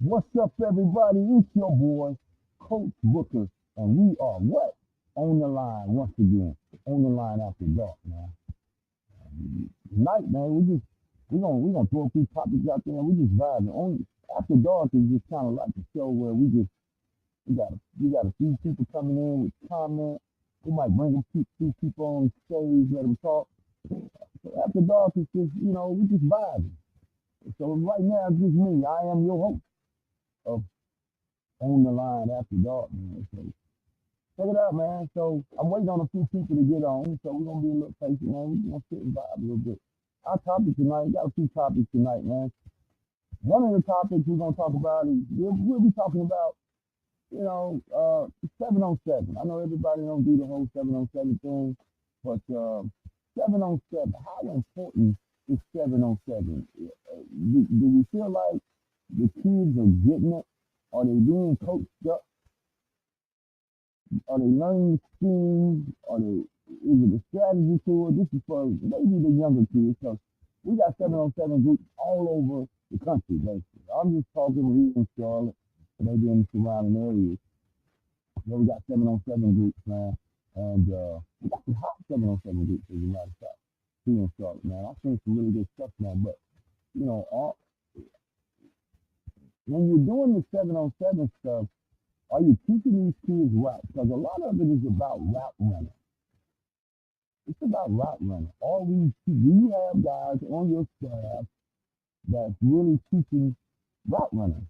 What's up, everybody? It's your boy, Coach Booker, and we are what? On the line once again. On the line after dark, man. Tonight, man, we gonna throw a few topics out there and we just vibing. On after dark is just kind of like a show where we got a few people coming in with comments. We might bring few people on stage, let them talk. So after dark is just we just vibing. So right now it's just me. I am your host of On the Line After Dark, man. So check it out, man. So I'm waiting on a few people to get on, so we're gonna be a little patient, man. We're gonna sit and vibe a little bit. Our topic tonight, we got a few topics tonight, man. One of the topics we're gonna talk about is we'll be talking about, 7 on 7. I know everybody don't do the whole 7 on 7 thing, but 7 on 7, how important is 7 on 7? Do we feel like the kids are getting it? Are they being coached up? Are they learning schemes? Is it a strategy to it? This is for maybe the younger kids. So we got 7 on 7 groups all over the country, basically. I'm just talking here in Charlotte, maybe in the surrounding areas. So we got 7 on 7 groups, man. And we got some hot 7 on 7 groups, as a matter of fact, here in Charlotte, man. I've seen some really good stuff, man. But, when you're doing the 7 on 7 stuff, are you teaching these kids route? Because a lot of it is about route running. It's about route running. Do you have guys on your staff that's really teaching route running?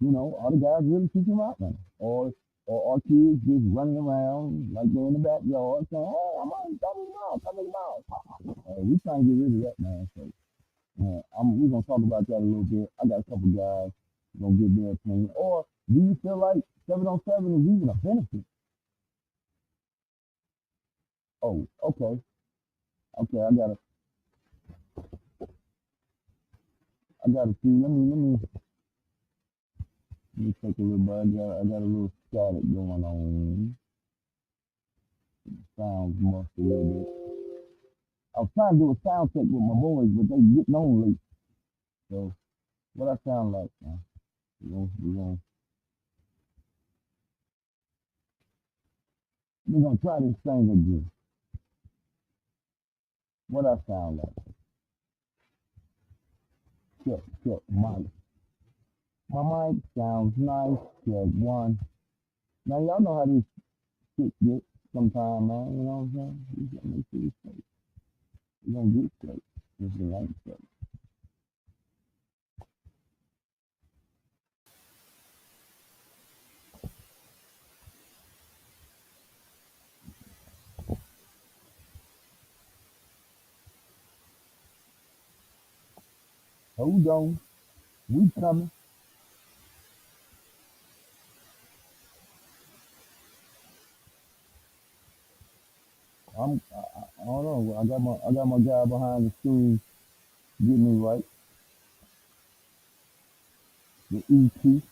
Are the guys really teaching route running? Or are kids just running around like they're in the backyard saying, hey, I'm on 30 miles, 30 miles. We trying to get rid of that, man. So we're going to talk about that a little bit. I got a couple guys going to give their opinion. Or do you feel like 7 on 7 is even a benefit? Oh, okay. Okay, I gotta see. Let me take a little bit. I got a little static going on. Sounds muffled a little bit. I was trying to do a sound check with my boys, but they getting on late. So what I sound like, man? We're gonna try this thing again. What I sound like? Check. My mic sounds nice. Check one. Now y'all know how this shit get sometime, man. You know what I'm saying? You gotta make sure it's straight. You gonna get straight. This thing ain't straight. Hold on. We coming. I don't know. I got my guy behind the scenes getting me right. The ET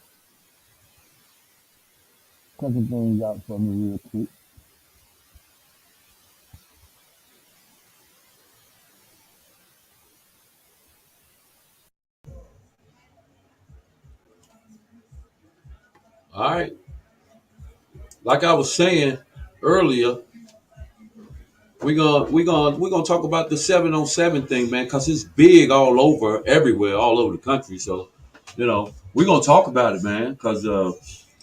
checking things out for me real quick. All right. Like I was saying earlier, we're gonna talk about the 7 on 7 thing, man, because it's big all over, everywhere, all over the country. So, we're gonna talk about it, man, because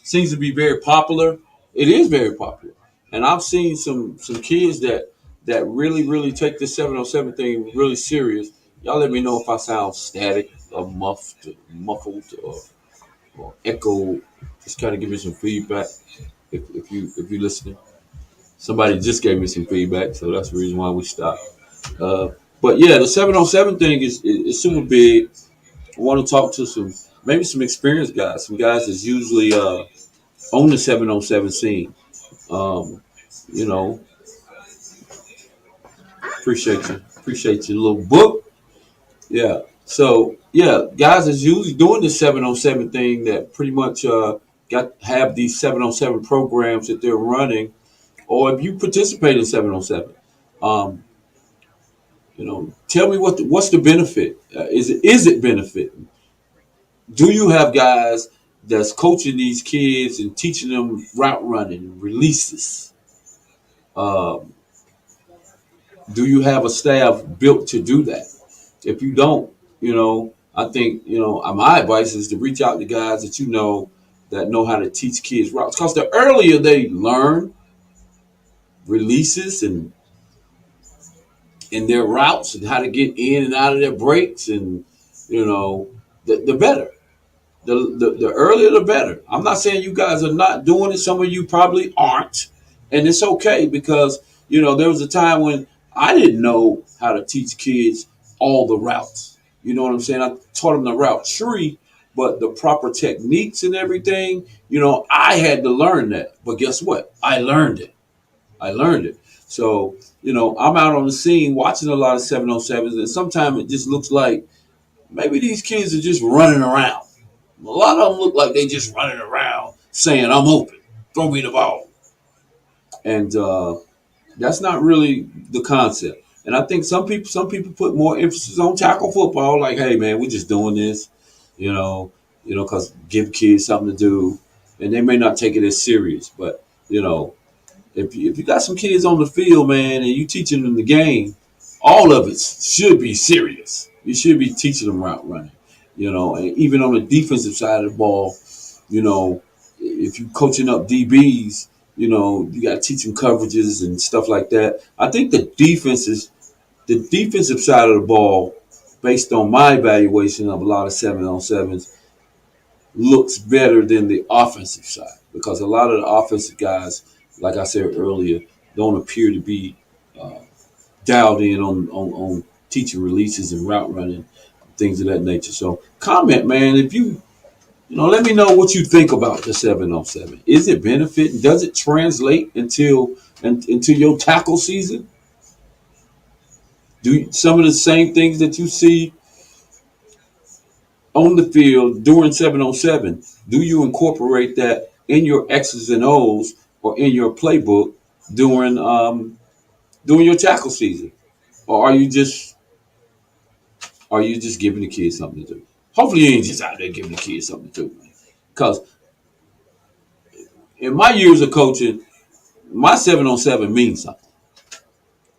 seems to be very popular. It is very popular, and I've seen some kids that really take the 7 on 7 thing really serious. Y'all let me know if I sound static or muffled or echo. Just kind of give me some feedback if you listening. Somebody just gave me some feedback, so that's the reason why we stopped. Uh, but yeah, the 7 on 7 thing is super big. I want to talk to some experienced guys, some guys that's usually on the 7 on 7 scene. Um, you know, appreciate your little book. Yeah. So yeah, guys is usually doing the 7 on 7 thing that pretty much got have these 7 on 7 programs that they're running, or if you participate in 7 on 7. Um, tell me what's the benefit? Is it benefit? Do you have guys that's coaching these kids and teaching them route running, releases? Um, do you have a staff built to do that? If you don't, I think, my advice is to reach out to guys that that know how to teach kids routes. Because the earlier they learn releases and their routes and how to get in and out of their breaks, and the better. The earlier the better. I'm not saying you guys are not doing it. Some of you probably aren't, and it's okay because there was a time when I didn't know how to teach kids all the routes. You know what I'm saying? I taught them the route tree, but the proper techniques and everything, I had to learn that. But guess what? I learned it. I learned it. So I'm out on the scene watching a lot of 707s, and sometimes it just looks like maybe these kids are just running around. A lot of them look like they just running around saying, "I'm open, throw me the ball," and that's not really the concept. And I think some people put more emphasis on tackle football, like, "Hey, man, we're just doing this, you know, because give kids something to do," and they may not take it as serious. But you know, if you got some kids on the field, man, and you teaching them the game, all of it should be serious. You should be teaching them route running, and even on the defensive side of the ball, you know, if you coaching up DBs, you got to teach them coverages and stuff like that. I think the defensive side of the ball, based on my evaluation of a lot of 7-on-7s, looks better than the offensive side because a lot of the offensive guys, like I said earlier, don't appear to be uh, dialed in on teaching releases and route running, things of that nature. So comment, man, if let me know what you think about the 7-on-7. Is it benefiting? Does it translate into your tackle season? Do some of the same things that you see on the field during 7-on-7, do you incorporate that in your X's and O's or in your playbook during your tackle season? Or are you just giving the kids something to do? Hopefully you ain't just out there giving the kids something to do. Because in my years of coaching, my 7-on-7 means something,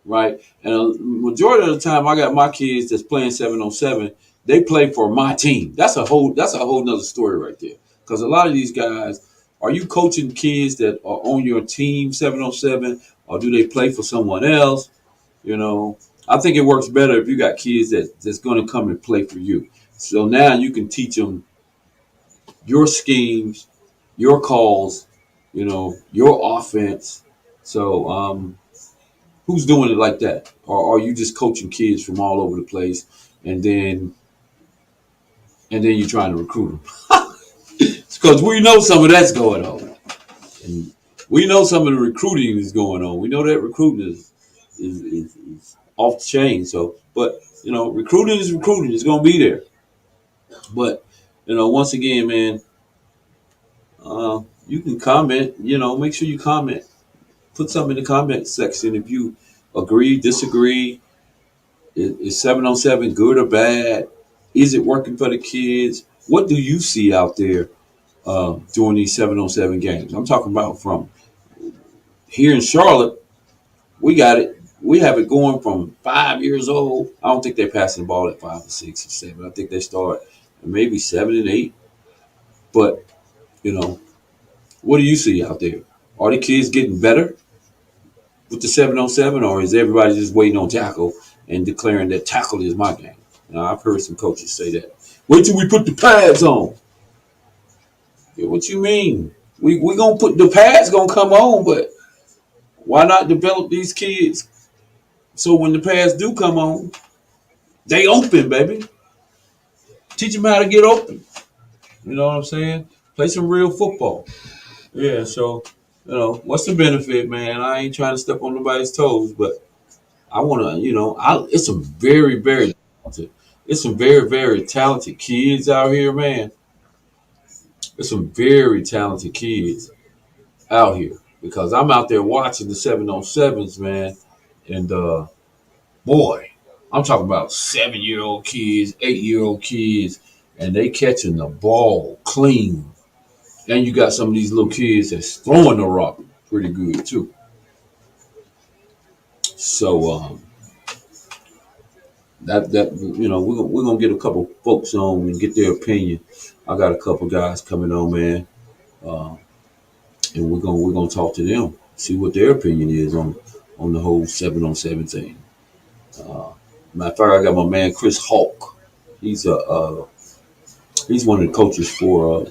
right? And a majority of the time I got my kids that's playing 7-on-7, they play for my team. That's a whole nother story right there. Because a lot of these guys, are you coaching kids that are on your team 7-on-7, or do they play for someone else? You know, I think it works better if you got kids that's going to come and play for you. So now you can teach them your schemes, your calls, your offense. So who's doing it like that? Or are you just coaching kids from all over the place, and then you're trying to recruit them? Because we know some of that's going on, and we know some of the recruiting is going on. We know that recruiting is off the chain. So, but recruiting is recruiting. It's going to be there. But once again, man, you can comment. Make sure you comment. Put something in the comment section if you agree, disagree. Is 7-on-7 good or bad? Is it working for the kids? What do you see out there during these 7-on-7 games? I'm talking about from here in Charlotte. We got it. We have it going from 5 years old. I don't think they're passing the ball at 5 or 6 or 7. I think they start at maybe 7 and 8. But what do you see out there? Are the kids getting better with the 7-on-7, or is everybody just waiting on tackle and declaring that tackle is my game? Now, I've heard some coaches say that. Wait till we put the pads on. Yeah, what you mean? We gonna put the pads gonna come on, but why not develop these kids so when the pads do come on, they open, baby. Teach them how to get open. You know what I'm saying? Play some real football. Yeah. So what's the benefit, man? I ain't trying to step on nobody's toes, but I want to, it's some very, very talented. It's some very, very talented kids out here, man. There's some very talented kids out here because I'm out there watching the 7-on-7s, man. And boy, I'm talking about 7-year-old kids, 8-year-old kids. and they catching the ball clean. And you got some of these little kids that's throwing the rock pretty good too. So that we're gonna get a couple folks on and get their opinion. I got a couple guys coming on, man, uh, and we're gonna talk to them, see what their opinion is on the whole 7-on-7 thing. Uh, Matter of fact, I got my man Chris Hawk. He's a he's one of the coaches for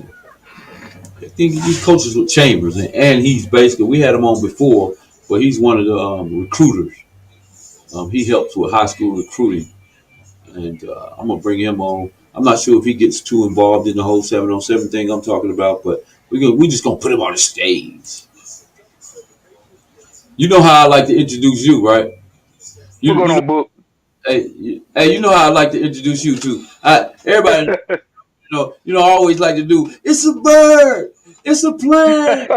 I think he coaches with Chambers, and he's basically we had him on before, but he's one of the recruiters. He helps with high school recruiting, and I'm gonna bring him on. I'm not sure if he gets too involved in the whole 7-on-7 thing I'm talking about, but we just gonna put him on the stage. You know how I like to introduce you, right? What's going You know, on, Book? hey, you know how I like to introduce you too. Everybody, I always like to do. It's a bird. It's a plane.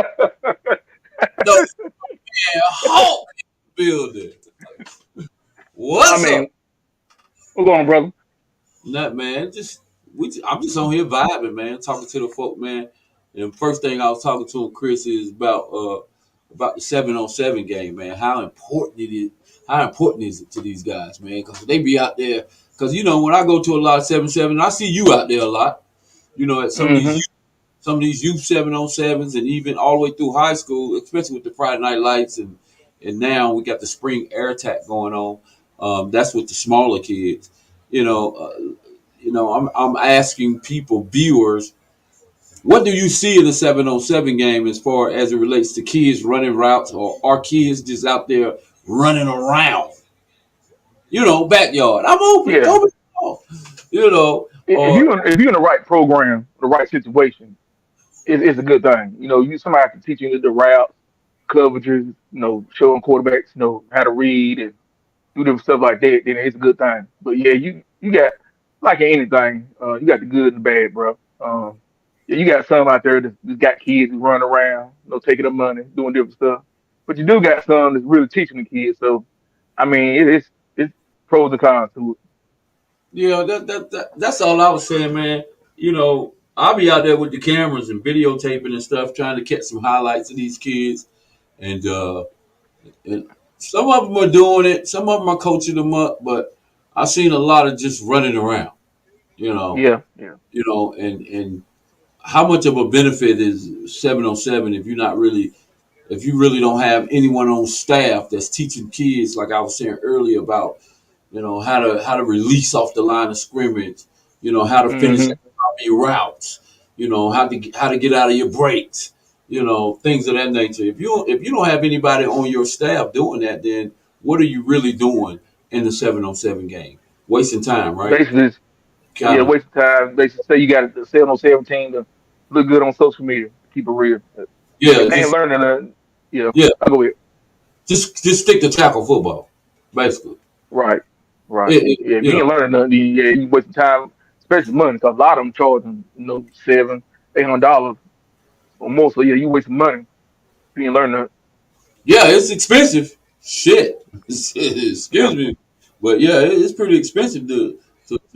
No, man, Hulk building. I What's up? mean, what's going on, brother? Not man, I'm just on here vibing, man, talking to the folk, man. And first thing I was talking to him, Chris, is about the 7-on-7 game, man. How important it is. How important is it to these guys, man? Because they be out there. Because when I go to a lot of 7-7, I see you out there a lot. At Mm-hmm. some of these youth 7-on-7s, and even all the way through high school, especially with the Friday Night Lights, and now we got the spring air attack going on. That's with the smaller kids. You know, I'm asking people, viewers, what do you see in the 7-on-7 game as far as it relates to kids running routes, or are kids just out there running around? Backyard. I'm open. Yeah. Throw me the ball. If Or you're in the right program, the right situation, it's a good thing. You somebody can teach you the routes, coverages, showing quarterbacks, how to read and do different stuff like that. Then it's a good thing. But yeah, you got like in anything, you got the good and the bad, bro. Yeah, you got some out there that's got kids who run around, taking up money, doing different stuff. But you do got some that's really teaching the kids. So, I mean, it's pros and cons to that's all I was saying, man. I'll be out there with the cameras and videotaping and stuff, trying to catch some highlights of these kids, and some of them are doing it, some of them are coaching them up, but I've seen a lot of just running around. You it. know, Yeah, yeah, and how much of a benefit is 7-on-7 if you really don't have anyone on staff that's teaching kids, like I was saying earlier about how to release off the line of scrimmage, how to finish hmm your routes, how to get out of your breaks, things of that nature. If you don't have anybody on your staff doing that, then what are you really doing in the 7-on-7 game? Wasting time, right? basically, yeah, Kind of. waste of time. Basically, say you got to 7 on 17 to look good on social media. Keep it real. Yeah, If they ain't just learning nothing, yeah, yeah, I'll go ahead. just stick to tackle football, basically. Right, right. It, it, Yeah, if you you know, ain't learning nothing, then yeah, you wasting time, especially money, because a lot of them charging, $700, $800 or more. So yeah, you wasting money if you ain't learning nothing. yeah, it's expensive. Shit, excuse Yeah, me, but yeah, it's pretty expensive to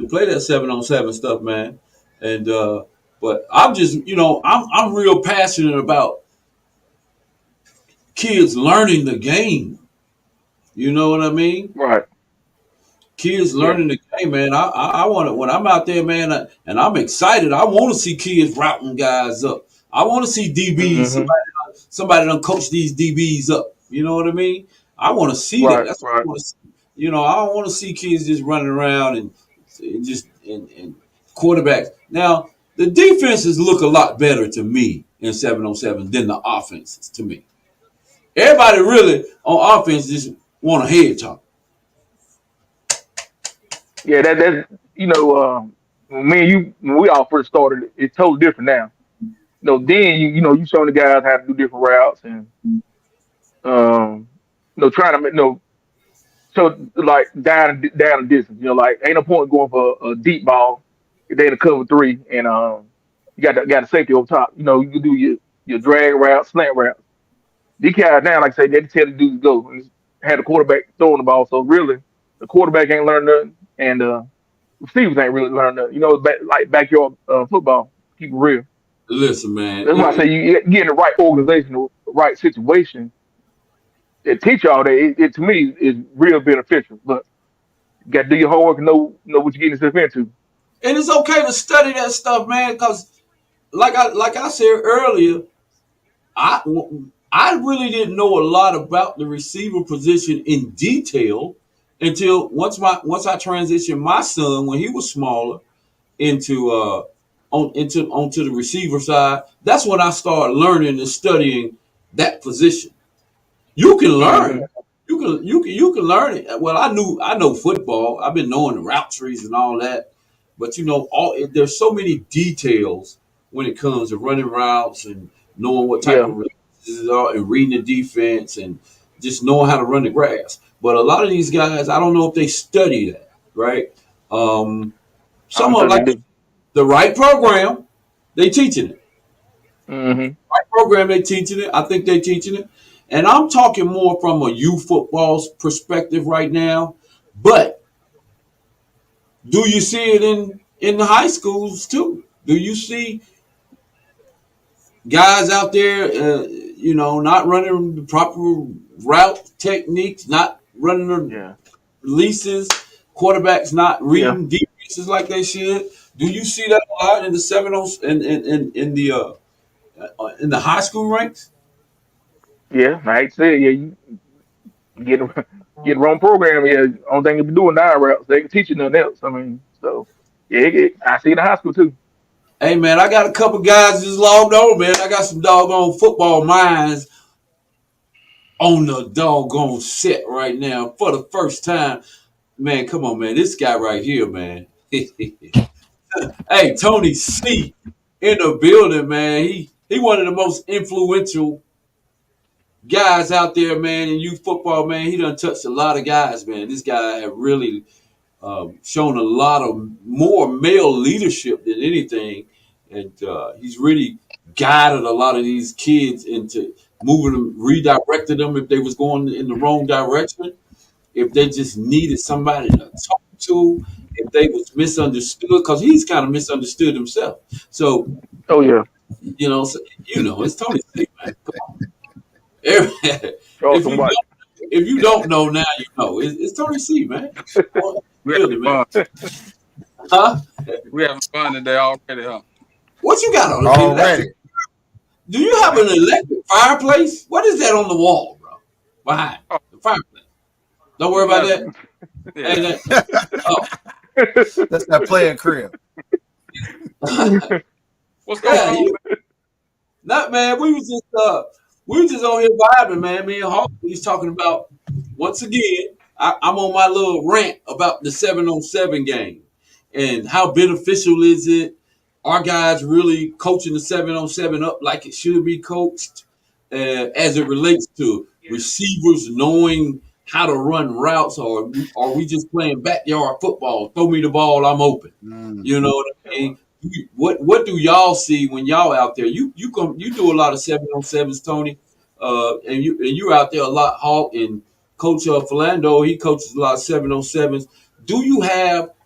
play that 7-on-7 stuff, man. And but I'm just, I'm real passionate about kids learning the game. You know what I mean? right. Kids Yeah. learning the game, man. I want to when I'm out there, man, and I'm excited. I want to see kids routing guys up. I want to see DBs. hmm Somebody done coach these DBs up. You know what I mean? I want to see that. Right, That's what I right. want to see. I don't want to see kids just running around and quarterbacks. Now the defenses look a lot better to me in 7-on-7 than the offenses to me. Everybody really on offense just want a head talk. Yeah, that's when me and you when we all first started, it's totally different now. Then you showing the guys how to do different routes and trying to so like down the distance. Like ain't no point going for a deep ball if they in a cover three and you got a safety over top. You can do your drag route, slant route. These guys now, like I say, they tell the dudes to go and had the quarterback throwing the ball. So really, the quarterback ain't learned nothing, and Receivers ain't really learned that. You know, like backyard football. Keep it real. Listen, man. That's why I say you get in the right organization, the right situation, and teach all that. It to me is real beneficial. But you got to do your homework and know what you're getting yourself into. And it's okay to study that stuff, man, because like I said earlier, I I really didn't know a lot about the receiver position in detail until once I transitioned my son when he was smaller into onto the receiver side. That's when I started learning and studying that position. You can Hmm. learn. You can learn it. Well, I know football. I've been knowing the route trees and all that, but there's so many details when it comes to running routes and knowing what type Yeah, of releases are and reading the defense and just knowing how to run the grass. But a lot of these guys, I don't know if they study that, right? Um, I some don't of think they like do. the right program, they teaching it. Hmm. Right program, they teaching it. I think they teaching it. And I'm talking more from a youth football perspective right now. But do you see it in the high schools too? Do you see guys out there, not running the proper route techniques, not running the Yeah, releases, quarterbacks not yeah, reading defenses like they should? Do you see that a lot in the seven oh in the high school ranks? yeah. I hate to say it. Yeah, you get get the wrong program. Yeah, only thing you be doing now routes. They can teach you nothing else. I mean, so yeah, I see it in high school too. Hey man, I got a couple guys just logged on, man. I got some doggone football minds on the doggone set right now for the first time. Man, come on, man. This guy right here, man. Hey, Tony C in the building, man. He one of the most influential guys out there, man, in youth football, man. He done touched a lot of guys, man. This guy have really shown a lot of more male leadership than anything, and he's really guided a lot of these kids into moving them, redirected them if they was going in the wrong direction, if they just needed somebody to talk to, if they was misunderstood, because he's kind of misunderstood himself. So Oh yeah, so, it's Tony C, man. Come on. if Charleston you White. if you don't know now, you know it's Tony C, man. Oh, We having building, man. fun. Huh? We having fun today already, huh? What you got on the electric? Already. Do you have an electric fireplace? What is that on the wall, bro? Behind Oh, the fireplace. Don't worry we about got that. Ain't yeah. that? Oh, That's that playing crib. What's going yeah. on, man? Not man. We was just on here vibing, man. Me and Hawk, we was talking about once again. I'm on my little rant about the 7-on-7 game and how beneficial is it. Our guys really coaching the 7-on-7 up like it should be coached, as it relates to receivers knowing how to run routes, or are we just playing backyard football? Throw me the ball, I'm open. Mm. You know what I mean? What do y'all see when y'all out there? You do a lot of 7-on-7s, Tony, and you're out there a lot, Hawk, and Coach Philando, he coaches a lot of 7-on-7s.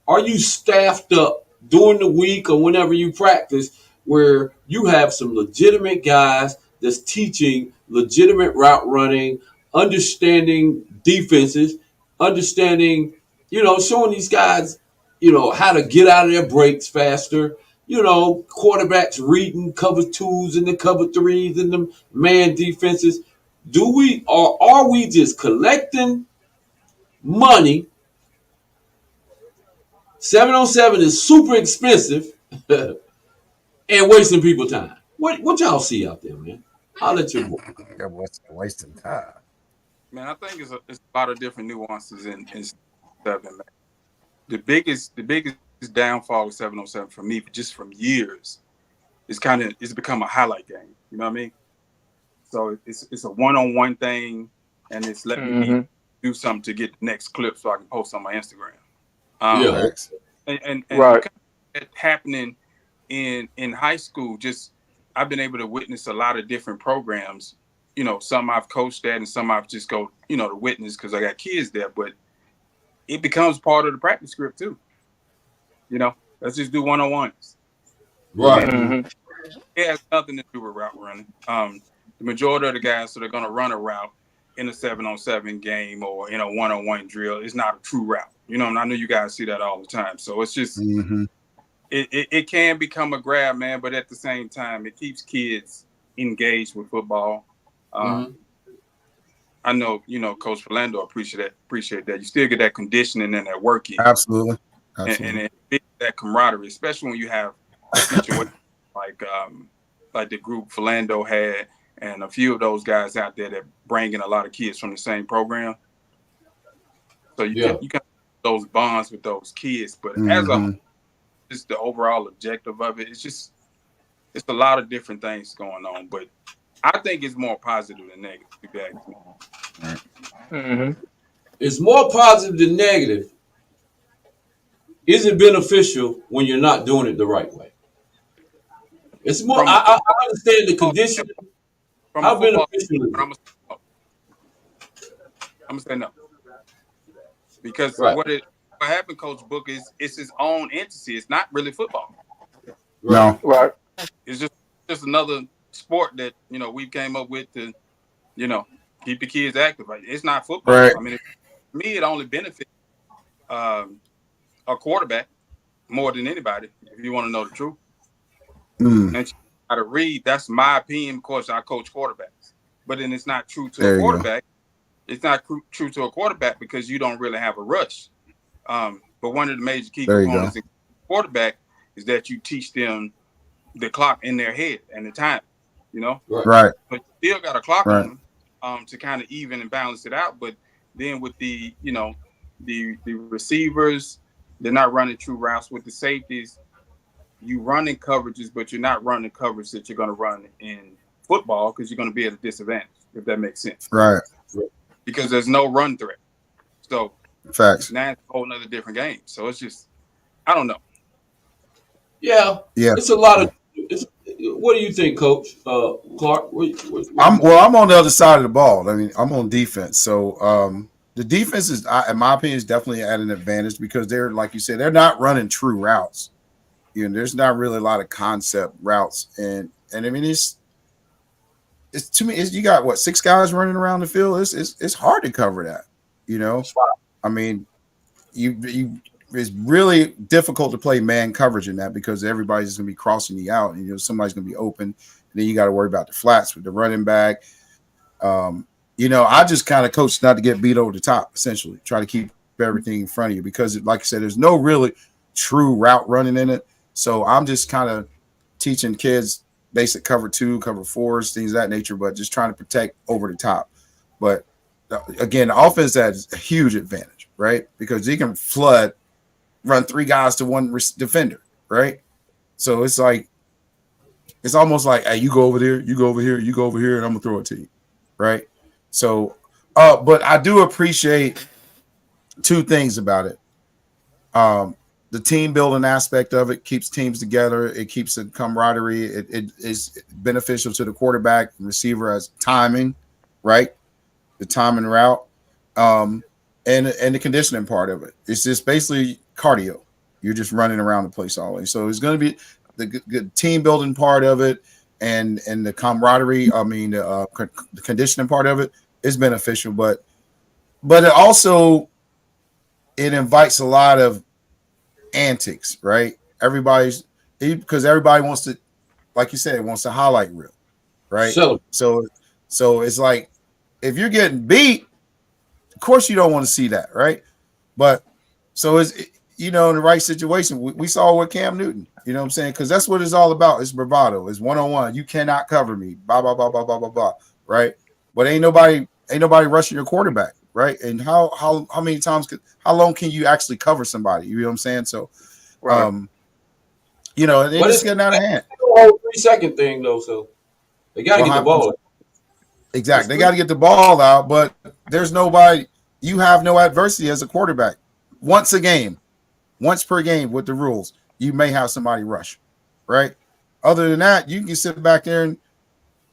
Are you staffed up during the week or whenever you practice where you have some legitimate guys that's teaching legitimate route running, understanding defenses, understanding, showing these guys, how to get out of their breaks faster. Quarterbacks reading cover twos and the cover threes and the man defenses. Do we or are we just collecting money? 7-on-7 is super expensive and wasting people time. What y'all see out there, man? I'll let you. That was wasting time. Man, I think it's a lot of different nuances in seven, man. The biggest downfall of 707 for me, just from years, it's become a highlight game. You know what I mean? So it's a one-on-one thing, and it's let me Hmm. do something to get the next clip so I can post on my Instagram. Um, Yeah. Facts. and you Right. kind of it happening in high school. Just I've been able to witness a lot of different programs. Some I've coached at, and some I've just go to witness because I got kids there. But it becomes part of the practice script too. Let's just do one-on-ones. Right. Mm-hmm. It has nothing to do with route running. The majority of the guys that are going to run a route in a 7-on-7 game or in a one-on-one drill is not a true route. And I know you guys see that all the time. So it's just Mm-hmm. it can become a grab, man. But at the same time, it keeps kids engaged with football. Mm-hmm. I know, Coach Philando appreciate that. You still get that conditioning and that work in, Absolutely. and Absolutely. that camaraderie, especially when you have situations like the group Philando had, and a few of those guys out there that bring in a lot of kids from the same program. So you Yeah. can those bonds with those kids, but as a Mm-hmm. whole, just the overall objective of it, it's a lot of different things going on. But I think it's more positive than negative. If you ask me. Mm-hmm. It's more positive than negative. Is it beneficial when you're not doing it the right way? It's more. From a I understand the football condition. from a How football, beneficial is but it? I'm gonna say no because Right. what happened, Coach Book, is it's his own entity. It's not really football. Right. No. Right. It's just another sport that we came up with to you know keep the kids active. Like, it's not football. Right. I mean, to me, it only benefits um, a quarterback more than anybody. If you want to know the truth, Mm. and how to read. That's my opinion. Of course, I coach quarterbacks, but then it's not true to a There you go. quarterback. It's not true to a quarterback because you don't really have a rush. But one of the major key There you go. components in quarterback is that you teach them the clock in their head and the time, Right. Right. but you still got a clock Right. on them to kind of even and balance it out. But then with the receivers, they're not running true routes. With the safeties, you running coverages, but you're not running coverage that you're going to run in football because you're going to be at a disadvantage, if that makes sense, Right. because there's no run threat. So Facts. now it's a whole nother different game. So it's just, I don't know. Yeah. Yeah. It's a lot of. It's, what do you think, Coach Clark? What do you think? I'm on the other side of the ball. I mean, I'm on defense. So the defense is, in my opinion, is definitely at an advantage because they're, like you said, they're not running true routes. There's not really a lot of concept routes, and I mean it's to me, you got what, 6 guys running around the field. It's hard to cover that. I mean, you it's really difficult to play man coverage in that because everybody's going to be crossing you out, and somebody's going to be open. And then you got to worry about the flats with the running back. I just kind of coach not to get beat over the top. Essentially, try to keep everything in front of you because, like I said, there's no really true route running in it. So I'm just kind of teaching kids basic cover 2, cover 4s, things of that nature, but just trying to protect over the top. But again, the offense has a huge advantage, right? Because you can run 3 guys to 1 defender, right? So it's almost like, hey, you go over there, you go over here, you go over here, and I'm gonna throw it to you, right? So, but I do appreciate 2 things about it. The team building aspect of it keeps teams together. It keeps the camaraderie. It is beneficial to the quarterback and receiver as timing, right? The timing route, and the conditioning part of it. It's just basically cardio. You're just running around the place always. So it's going to be the good team building part of it, and the camaraderie. I mean, the conditioning part of it is beneficial, but it also invites a lot of antics, right? Because everybody wants to, like you said, wants to highlight reel, right? Celebrate. So it's like if you're getting beat, of course you don't want to see that, right? But so it's in the right situation. We saw with Cam Newton, you know what I'm saying? Because that's what it's all about. It's bravado. It's one-on-one. You cannot cover me. Blah blah blah blah blah blah blah. Right? But ain't nobody rushing your quarterback, right? And how many times how long can you actually cover somebody? You know what I'm saying? So, Right. and it's getting out of hand. The whole 3-second thing though, so they got to Well, get the I'm ball. It's exactly. They 3. got to get the ball out, but there's nobody. You have no adversity as a quarterback. Once per game with the rules, you may have somebody rush, right? Other than that, you can sit back there and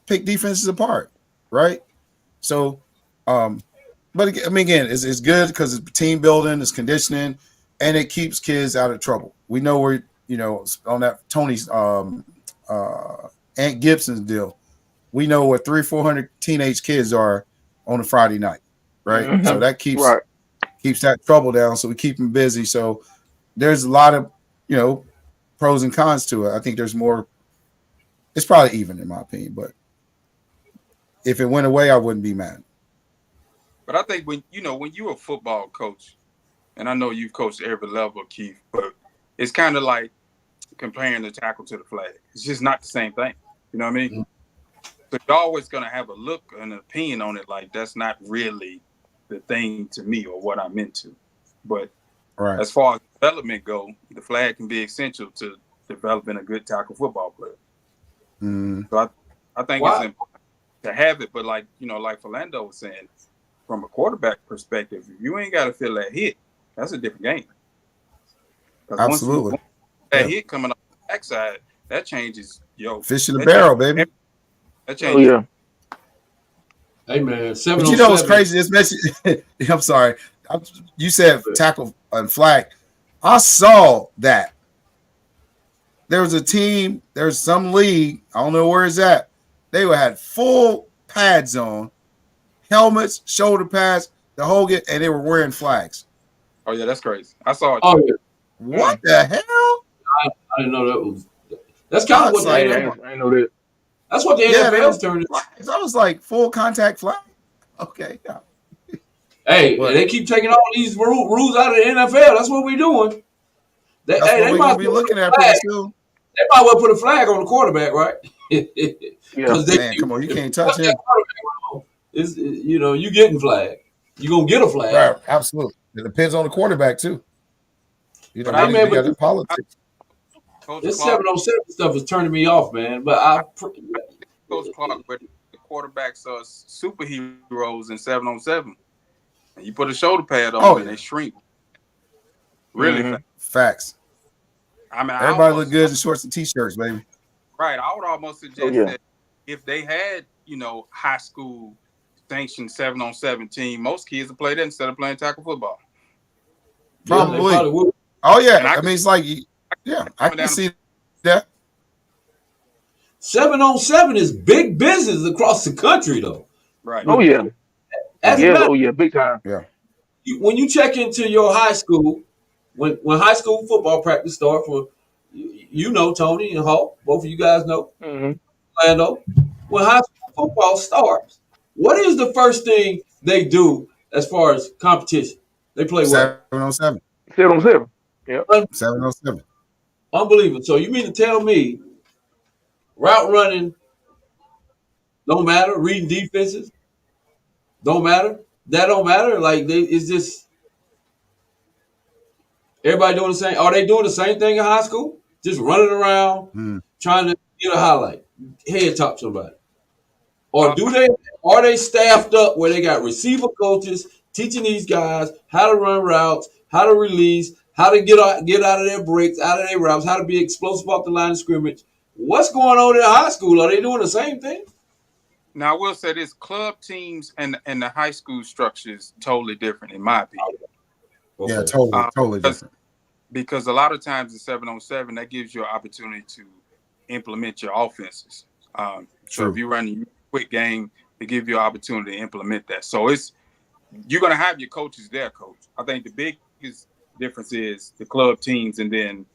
pick defenses apart, right? So, but I mean, again, it's good because it's team building, it's conditioning, and it keeps kids out of trouble We know where on that Tony's Aunt Gibson's deal. We know where 300-400 teenage kids are on a Friday night, right? So Hmm. that keeps Right. that trouble down. So we keep them busy. So there's a lot of pros and cons to it. I think there's more. It's probably even in my opinion, but if it went away, I wouldn't be mad. But I think when you're a football coach, and I know you've coached every level, Keith, but it's kind of like comparing the tackle to the flag. It's just not the same thing. You know what I mean? Mhm. So you're always going to have a look, an opinion on it. Like that's not really the thing to me or what I'm into. But Right. as far as development go, the flag can be essential to developing a good tackle football player. Mm, So I think it's Why? important to have it. But like Philando was saying, from a quarterback perspective, if you ain't got to feel that hit, that's a different game. Because absolutely. once that Yeah. hit coming off the backside, that changes Fish in the that changes barrel, baby. that Oh changes. yeah. Hey man, But seven you on know what's seven. crazy? This message. I'm sorry. You said tackle and flag. I saw that there was a team. There's some league. I don't know where it's at. They had full pads on, helmets, shoulder pads, the whole get, and they were wearing flags. Oh yeah, that's crazy. I saw it Oh too. yeah, What Mm. the hell? I didn't know that was. That's kind I of was what the I, like, ain't- I, NFL. ain't- I ain't know that. That's what the yeah, they were NFL's turning. flags. I was like, full contact flag. Okay, yeah. Hey, and But they keep taking all these rules out of the NFL. That's what we're doing. that's what They we're might gonna as be well put looking a at pretty flag. soon. They might well put a flag on the quarterback, right? Yeah. Because Man, come on, you if you can't touch touch that him. quarterback wrong, you getting flagged. You gonna get a flag. Right, absolutely. It depends on the quarterback too. But Hey I man, They but got the I politics. Coach this Clark, 707 stuff is turning me off, man. But I, I think Coach Clark, where the quarterbacks are superheroes in 7-on-7. And you put a shoulder pad on them Oh and they yeah, shrink really Hmm. fast. facts. I mean, Everybody look good in shorts and t-shirts, baby. right. I would almost Oh suggest yeah. that if they had, high school sanctioned 7-on-7 team, most kids would play that instead of playing tackle football. yeah, they Probably. probably would. Oh And yeah. I I could mean, see it's like, yeah, that I coming can down. see that. 7-on-7 is big business across the country, though. Right. Oh With yeah. as Yeah, a Yes. matter, Oh yeah. Big time. yeah. when you check into your high school, when high school football practice start for, Tony and Hawk, both of you guys know Hmm. Orlando. When high school football starts, what is the first thing they do as far as competition? They play what? 707. 7-on-7. Yep. 707. Unbelievable. So you mean to tell me route running don't matter, reading defenses don't matter? That don't matter. Like it's just everybody doing the same. Are they doing the same thing in high school? Just running around Hmm. trying to get a highlight, head top somebody, or Uh, do they? Are they staffed up where they got receiver coaches teaching these guys how to run routes, how to release, how to get out of their breaks, out of their routes, how to be explosive off the line of scrimmage? What's going on in high school? Are they doing the same thing? Now I will say this: club teams and the high school structure is totally different, in my opinion. Yeah, Okay. totally, totally Because different. a lot of times in 7-on-7, that gives you an opportunity to implement your offenses. So if True. you run a quick game, it gives you an opportunity to implement that. So you're gonna have your coaches there, coach. I think the biggest difference is the club teams and then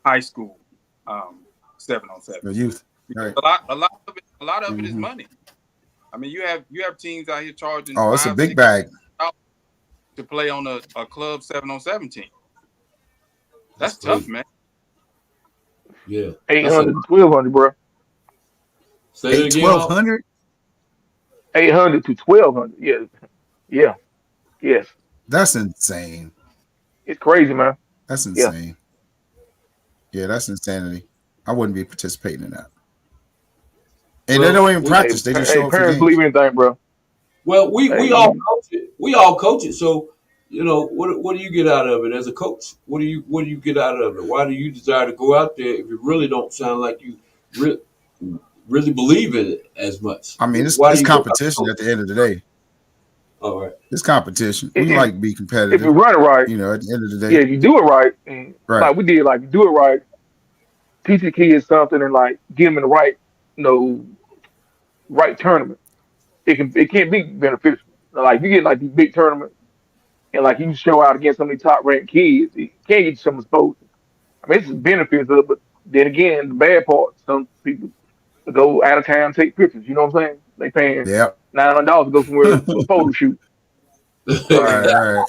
high school um, 7-on-7. The youth. Right. A lot of it is Hmm. money. I mean, you have teams out here charging Oh, it's a five, big six bag. dollars to play on a club 7-on-7 team. That's That's tough, crazy. man. Yeah. Eight That's a hundred to 1,200, bro. say that Eight, again, twelve Hawk. hundred. 800 to 1,200. Yeah. Yeah. Yes. That's insane. It's crazy, man. That's Yeah. insane. Yeah, that's insanity. I wouldn't be participating in that. And they Well, don't even we Hey, practice. They just hey, show up for parents believe games. anything, bro. well we Hey, we all coach it. We all coach it. So what do you get out of it as a coach? What do you get out of it? Why do you desire to go out there if you really don't sound like you re- really believe in it as much? I mean, Why do it's you go out competition there? at the end of the day. All right. It's competition. We And like to be if you competitive. run it right, At the end of the yeah, day, if you do it right, and right? like we did, like you do it right, teach the kids something, and like give them the right, you know, right tournament. It can't be beneficial. Like you get like these big tournaments, and like you show out against some of these top ranked kids, it can get you some exposure. I mean, it's benefits of it, but then again, the bad part, some people go out of town take pictures. You know what I'm saying? They paying Yeah. $900 to go somewhere for a photo shoot. Right. So Right.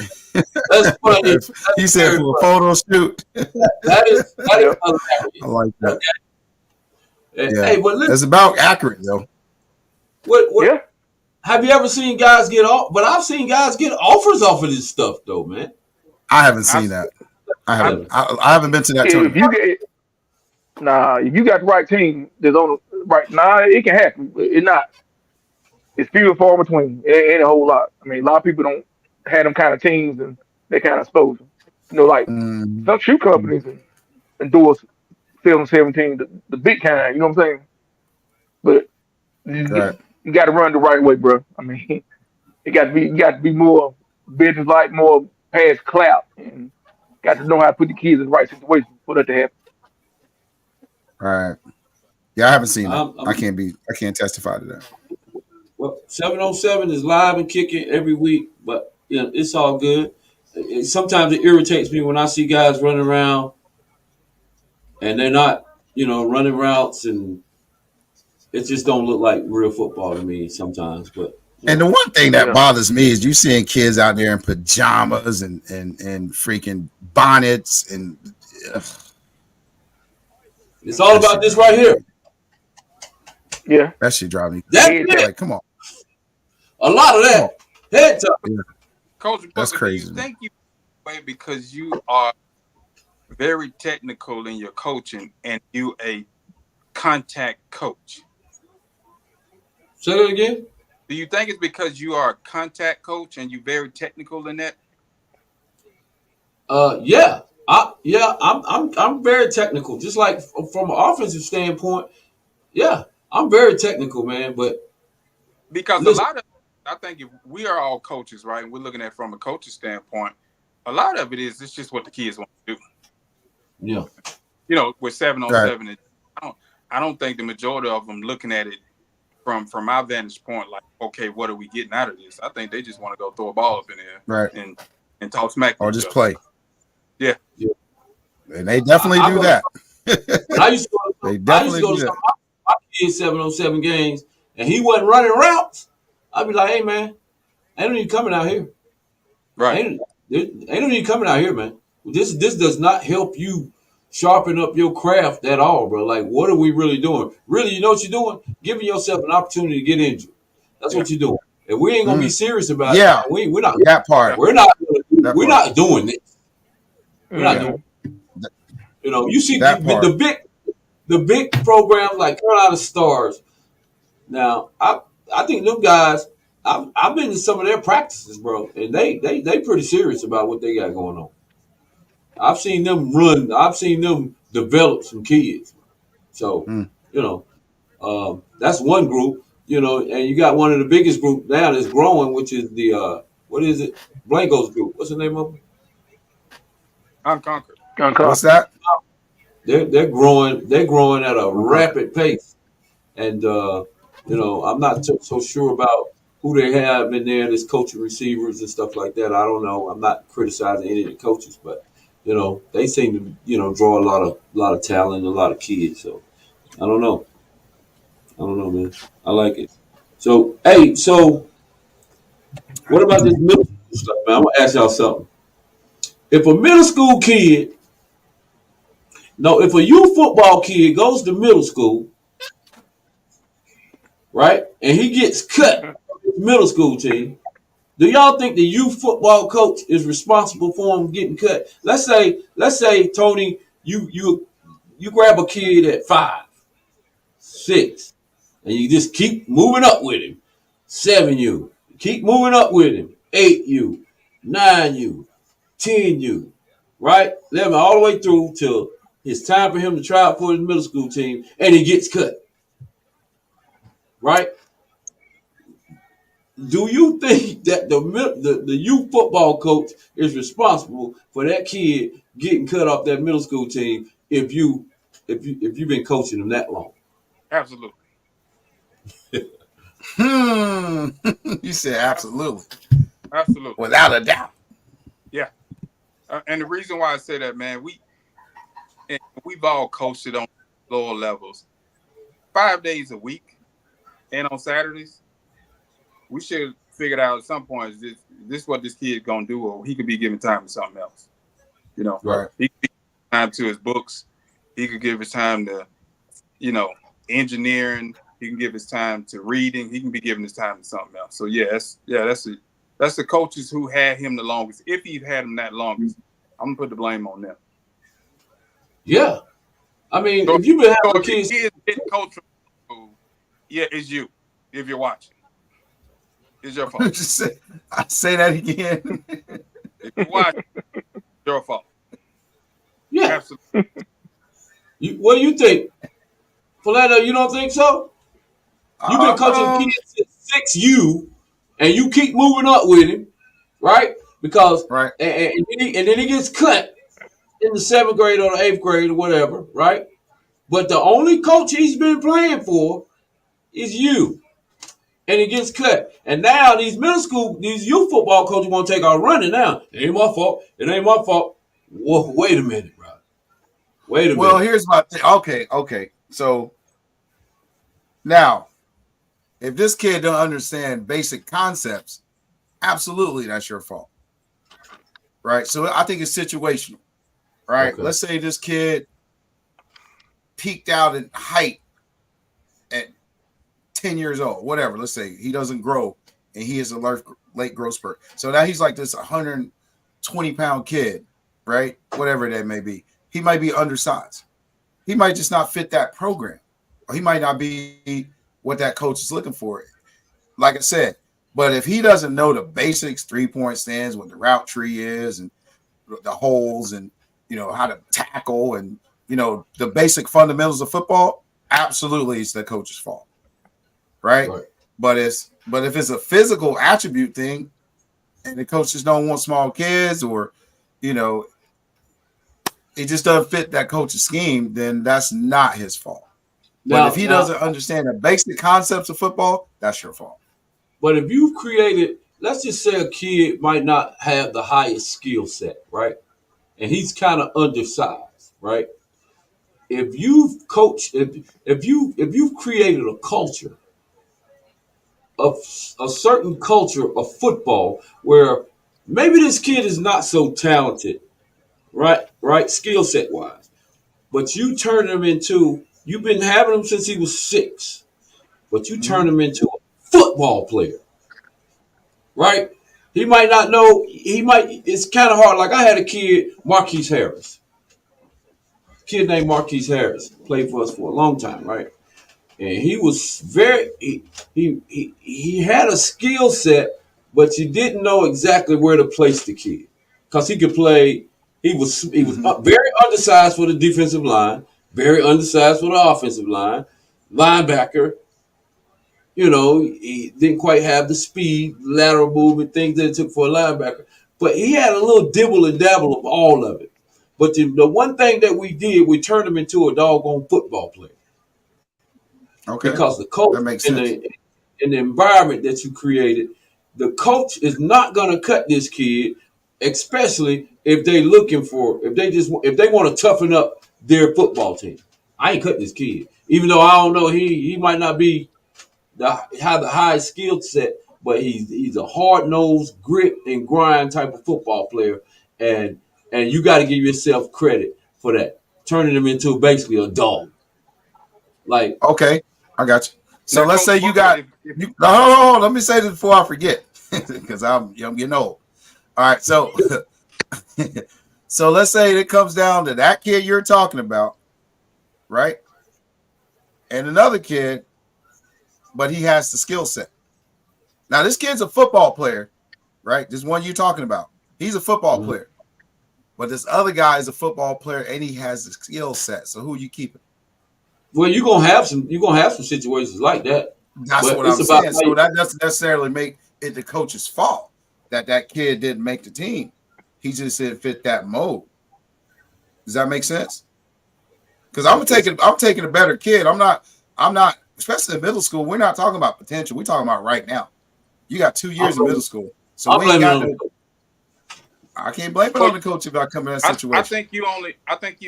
That's funny. That's He said very for a funny. photo shoot. That is yeah, I hilarious. like that. Yeah. Hey, but listen, It's about accurate though. what yeah. have you ever seen guys get off? But I've seen guys get offers off of this stuff though, man. I haven't I seen that. I I haven't. Yeah. I haven't been to that If tournament. you get nah, if you got the right team that's on the right, nah, it can happen. But it not. It's few and far between. It ain't a whole lot. I mean, a lot of people don't have them kind of teams and they kind of exposure. You know, like Mm, some shoe companies endorse 717, the big kind. You know what I'm saying? But right. you got to run the right way, bro. I mean, you got to be more business like, more past clout, and got to know how to put the kids in the right situation for that to happen. Right. Yeah, I haven't seen that. I'm I can't testify to that. Well, 707 is live and kicking every week, but it's all good. Sometimes it irritates me when I see guys running around and they're not, running routes, and it just don't look like real football to me sometimes. But And the one thing that Yeah, bothers me is you seeing kids out there in pajamas and freaking bonnets and ugh, it's all that about shit this drive me right here. crazy. yeah. That shit drive me That's crazy. Head it. tap. Like, come on, A lot of come on. that head top. Yeah, Coach that's Booker, do you crazy. think you way because you are very technical in your coaching and you a contact coach? Say that again. Do you think it's because you are a contact coach and you very technical in that? Yeah. I'm very technical. Just like from an offensive standpoint, yeah, I'm very technical, man. But Because a listen, lot of I think if we are all coaches, right? And we're looking at it from a coach's standpoint, a lot of it is it's just what the kids want to do. yeah, With seven on Right. seven, I don't think the majority of them looking at it from my vantage point, like, okay, what are we getting out of this? I think they just want to go throw a ball up in there Right. and talk smack to Or each just other. play. Yeah. yeah. And they definitely I do go. that. When I used to go, They I used to definitely go do to some that. of my kids 707 games, and he wasn't running routes. I'd be like, hey man, ain't no need coming out here. Right. Ain't no need coming out here, man. This does not help you sharpen up your craft at all, bro. Like, what are we really doing? Really, you know what you're doing? Giving yourself an opportunity to get injured. That's Yeah. what you're doing. And we ain't gonna be Mm, serious about it, yeah, man. We're not. that Yeah. part. We're not. That We're part. not doing this. We're not doing. Mm-hmm. That, You see that part. the big programs like Carolina Stars. Now, I think them guys. I've been to some of their practices, bro, and they pretty serious about what they got going on. I've seen them run. I've seen them develop some kids. So, Mm. you know, that's one group. And you got one of the biggest group now that's growing, which is the what is it? Blanco's group. What's the name of them? Unconquered. What's Unconquered. that? They're growing. They're growing at a Okay. rapid pace, and I'm not so sure about who they have in there that's coaching receivers and stuff like that. I don't know. I'm not criticizing any of the coaches, but they seem to draw a lot of talent, and a lot of kids. So I don't know. I don't know, man. I like it. So hey, what about this middle school stuff, man? I'm gonna ask y'all something. If a middle school kid, no, if a youth football kid goes to middle school, right, and he gets cut from his middle school team, do y'all think the youth football coach is responsible for him getting cut? Let's say Tony, you grab a kid at 5, 6, and you just keep moving up with him. 7U, keep moving up with him. 8U, 9U, 10U, right? 11 all the way through till it's time for him to try out for his middle school team, and he gets cut, right? Do you think that the youth football coach is responsible for that kid getting cut off that middle school team if you've been coaching them that long? Absolutely. Hmm. You said absolutely, Absolutely. without a doubt. Yeah. And the reason why I say that, man, we've all coached it on lower levels, 5 days a week, and on Saturdays. We should figure it out at some point. Is this what this kid gonna do, or he could be giving time to something else? You know, Right. Right. he could be giving time to his books. He could give his time to, you know, engineering. He can give his time to reading. He can be giving his time to something else. So yeah, that's the coaches who had him the longest. If he had him that longest, I'm gonna put the blame on them. Yeah. I mean, So, if you've been so having if your kids, kid is getting coached from school, yeah, it's you. If you're watching, it's your fault. Just say that again. If you're watching, it's your fault. yeah. Absolutely. What do you think, Philando? You don't think so? You've been coaching Um, kids since 6U, and you keep moving up with him, right? Because right. and then he gets cut in the seventh grade or the eighth grade or whatever, right? But the only coach he's been playing for is you, and he gets cut. And now these youth football coaches want to take our running now. It ain't my fault. It ain't my fault. Whoa, wait a minute, bro. Wait a Well, minute. here's my thing. Okay. So now, if this kid don't understand basic concepts, absolutely that's your fault, right? So I think it's situational, right? Okay. Let's say this kid peaked out in height at 10 years old, whatever. Let's say he doesn't grow and he is a late growth spurt. So now he's like this 120-pound kid, right? Whatever that may be. He might be undersized. He might just not fit that program, or he might not be what that coach is looking for. Like I said, but if he doesn't know the basics, 3-point stands, what the route tree is, and the holes, and how to tackle, and the basic fundamentals of football, absolutely it's the coach's fault, right? Right. But if it's a physical attribute thing, and the coaches don't want small kids, or it just doesn't fit that coach's scheme, then that's not his fault. But if he Now, doesn't understand the basic concepts of football, that's your fault. but if you've created, let's just say a kid might not have the highest skill set, right? And he's kind of undersized, right? If you've coached, if you've created a culture of a certain culture of football where maybe this kid is not so talented, right, skill set wise, but you turn him into, you've been having him since he was 6, but you turn Mhm. him into a football player, right? He might not know. He might. It's kind of hard. Like I had a kid, Marquise Harris. Kid named Marquise Harris played for us for a long time, right? And he was very. He had a skill set, but you didn't know exactly where to place the kid because he could play. He was Mhm. very undersized for the defensive line, very undersized for the offensive line, linebacker. He didn't quite have the speed, lateral movement, things that it took for a linebacker. But he had a little dibble and dabble of all of it. But the one thing that we did, we turned him into a doggone football player Okay, because the coach that makes and sense. the environment that you created, the coach is not going to cut this kid, especially if they looking for if they want to toughen up their football team. I ain't cutting this kid, even though I don't know he might not be have the high skill set, but he's a hard nosed, grit and grind type of football player, and you got to give yourself credit for that, turning him into basically a dog. Like, Okay, I got you. So Now, let's Coach say you Booker, got if you. No, hold on, let me say this before I forget, because I'm getting old. All right, so so let's say it comes down to that kid you're talking about, right, and another kid, but he has the skill set. Now this kid's a football player, right? This one you're talking about, he's a football mhm. player, but this other guy is a football player and he has the skill set. So who you keeping? Well, you're gonna have some situations like that, That's but what it's I'm about saying. how So you, that doesn't necessarily make it the coach's fault that kid didn't make the team. He just didn't fit that mold. Does that make sense? Because I'm taking a better kid. I'm not, especially in middle school. We're not talking about potential. We're talking about right now. You got 2 years in middle school, so I'm we ain't blaming it got on the no. coach. I can't blame it on the coach if I come in that I situation. think you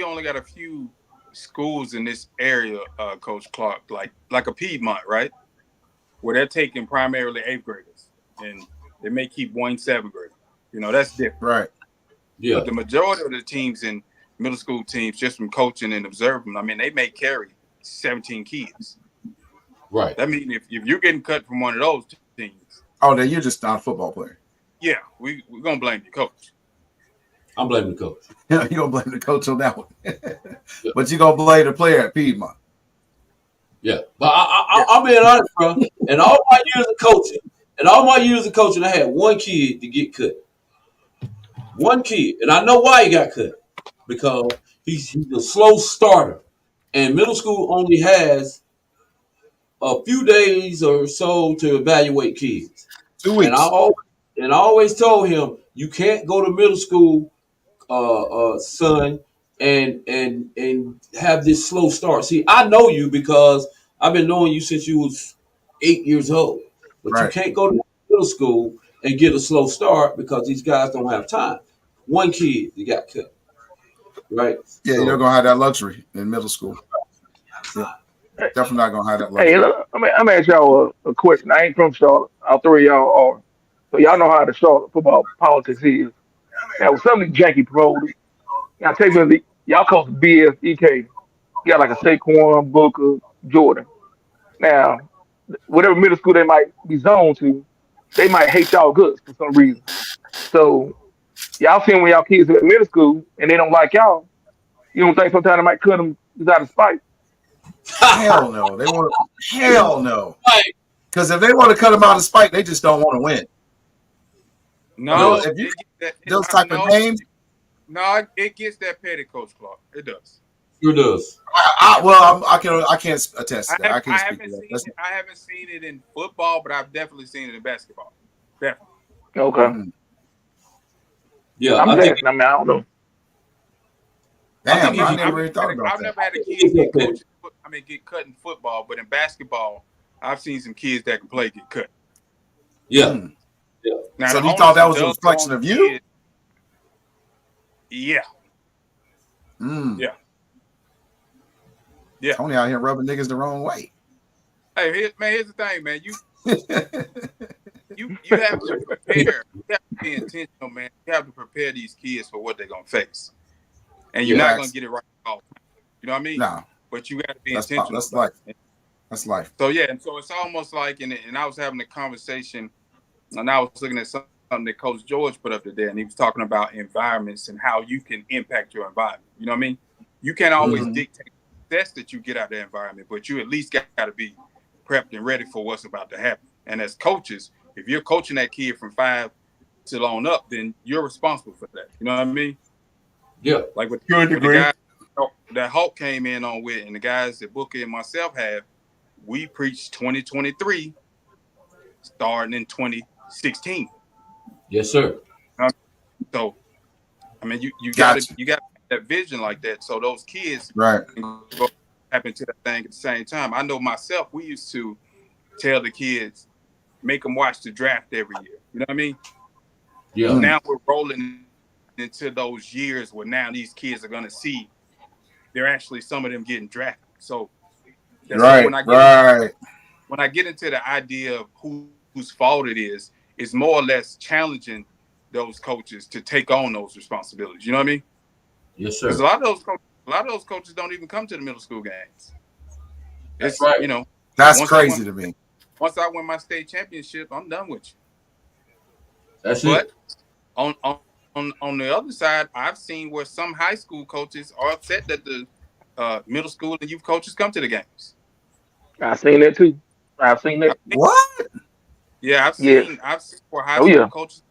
only got a few schools in this area, Coach Clark, like a Piedmont, right? Where they're taking primarily eighth graders, and they may keep one seventh grader. That's different. Right. Yeah, But the majority of the teams in middle school teams, just from coaching and observing, I mean, they may carry 17 kids. right. That means if you're getting cut from one of those teams, Oh, then you're just not a football player. yeah, we're gonna blame the coach. I'm blaming the coach. You're gonna blame the coach on that one, Yeah, but you're gonna blame the player at Piedmont. yeah. But Yeah. I'm being honest, bro. And all my years of coaching, I had one kid to get cut. One kid, and I know why he got cut because he's a slow starter, and middle school only has a few days or so to evaluate kids. Two And weeks. I always told him you can't go to middle school, son, and have this slow start. See, I know you because I've been knowing you since you was 8 years old. But you Right. can't go to middle school and get a slow start because these guys don't have time. One kid that got cut, right? Yeah, you're not So gonna have that luxury in middle school. Yeah, definitely not gonna have that Hey, luxury. look, I'm gonna ask y'all a question. I ain't from Charlotte. All three of y'all are. So y'all know how the Charlotte football politics is. Now, with some of these janky promoters, now take me the y'all call it BS, EK. You got like a Saquon, Booker, Jordan. Now, whatever middle school they might be zoned to, they might hate y'all guts for some reason. So y'all seeing when y'all kids are in middle school and they don't like y'all, you don't think sometimes they might cut them just out of spite? Hell no. They want. Hell no. right, Because if they want to cut them out of spite, they just don't want to win. yeah, No, If you it gets that. those type of No, names, no, it gets that petty, Coach Clark. It does. sure does. I can't attest to that. I I can't speak to haven't that. seen That's it. I haven't seen it in football, but I've definitely seen it in basketball. Definitely. Okay. mm, Yeah, I'm just asking. I mean, I don't know. I damn, think bro. it I gets, never really thought about I've that. never had a it kid gets get up there. coached. I mean, get cut in football, but in basketball, I've seen some kids that can play get cut. Yeah, Mm. yeah. Now So the you thought onus that is was a does reflection on of the you? kid. Yeah, Mm. yeah, yeah. Tony out here rubbing niggas the wrong way. Hey, here's the thing, man. You have to prepare. You have to be intentional, man. You have to prepare these kids for what they're gonna face, and you're Yeah. not gonna Facts. get it right off. You know what I mean? No, But you got to be that's pop. intentional That's about life. it. That's life. So yeah, and so it's almost like, and I was having a conversation, and I was looking at something that Coach George put up today, and he was talking about environments and how you can impact your environment. You know what I mean? You can't always Mm-hmm. Mm-hmm. dictate the success that you get out of the environment, but you at least got to be prepped and ready for what's about to happen. And as coaches, if you're coaching that kid from 5 till on up, then you're responsible for that. You know what I mean? Yeah. Like To a with the degree. guys that Hulk came in on with, and the guys that Booker and myself have, we preached 2023 starting in 2016. Yes, sir. So I mean, you got to Gotcha. that vision like that, so those kids Right. can go tap into that thing at the same time. I know myself. We used to tell the kids, make them watch the draft every year. You know what I mean? Yeah. Mm. Now we're rolling into those years where now these kids are going to see they're actually some of them getting drafted. So Right. when Right. I get into the idea of whose fault it is, it's more or less challenging those coaches to take on those responsibilities. You know what I mean? Yes, Because sir. a lot of those coaches don't even come to the middle school games. That's It's right. That's once I win crazy to me. my state championship, I'm done with you. That's But it. on the other side, I've seen where some high school coaches are upset that the middle school and youth coaches come to the games. I've seen that too. I've seen I that. think, What? yeah, Yes. I've seen where high Oh school yeah. coaches,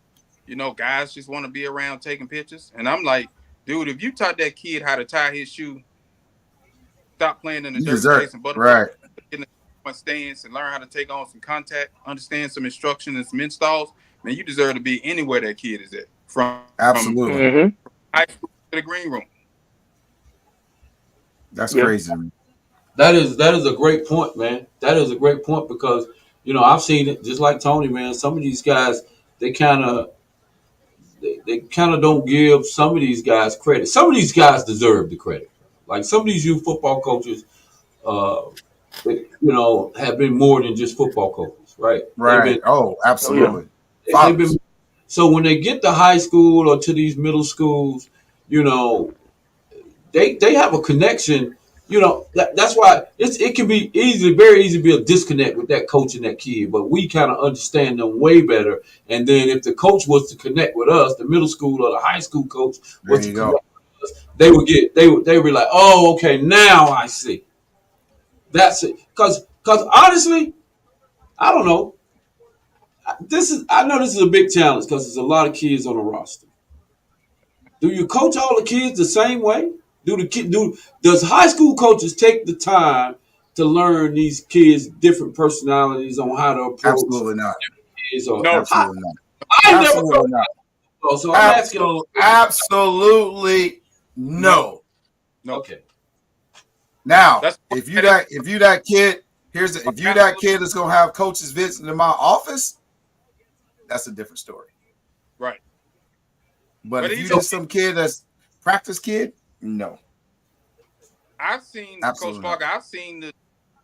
guys just want to be around taking pictures, and I'm like, dude, if you taught that kid how to tie his shoe, stop playing in the You dirt, deserve. chasing butterflies, Right. getting stance and learn how to take on some contact, understand some instruction and some installs, man, you deserve to be anywhere that kid is at. From Absolutely. Mm-hmm. high school to the green room. That's Yeah. crazy to me. That is a great point, man. That is a great point because I've seen it just like Tony, man. Some of these guys they kind of they kind of don't give some of these guys credit. Some of these guys deserve the credit. Like some of these youth football coaches, uh, have been more than just football coaches, right? They've Right. been Oh, Oh yeah. absolutely. they've been Fathers. so when they get to high school or to these middle schools, you know, they have a connection. That's why it can be very easy to be a disconnect with that coach and that kid. But we kind of understand them way better. And then if the coach was to connect with us, the middle school or the high school coach There was to you connect go. with us, they would be like, oh, okay, now I see. That's it. Because honestly, I don't know. I know this is a big challenge because there's a lot of kids on the roster. Do you coach all the kids the same way? Does high school coaches take the time to learn these kids' different personalities on how to approach Absolutely not. kids? Or No, Absolutely not. I ain't never Absolutely not. coached, so I'm asking. Absolutely no, no. no. Okay, Now, That's if you that kid, if you that kid is gonna have coaches visiting my office, that's a different story. right. But But if you even so just some kid that's practice kid, no, I've seen Coach absolutely not. Clark. I've seen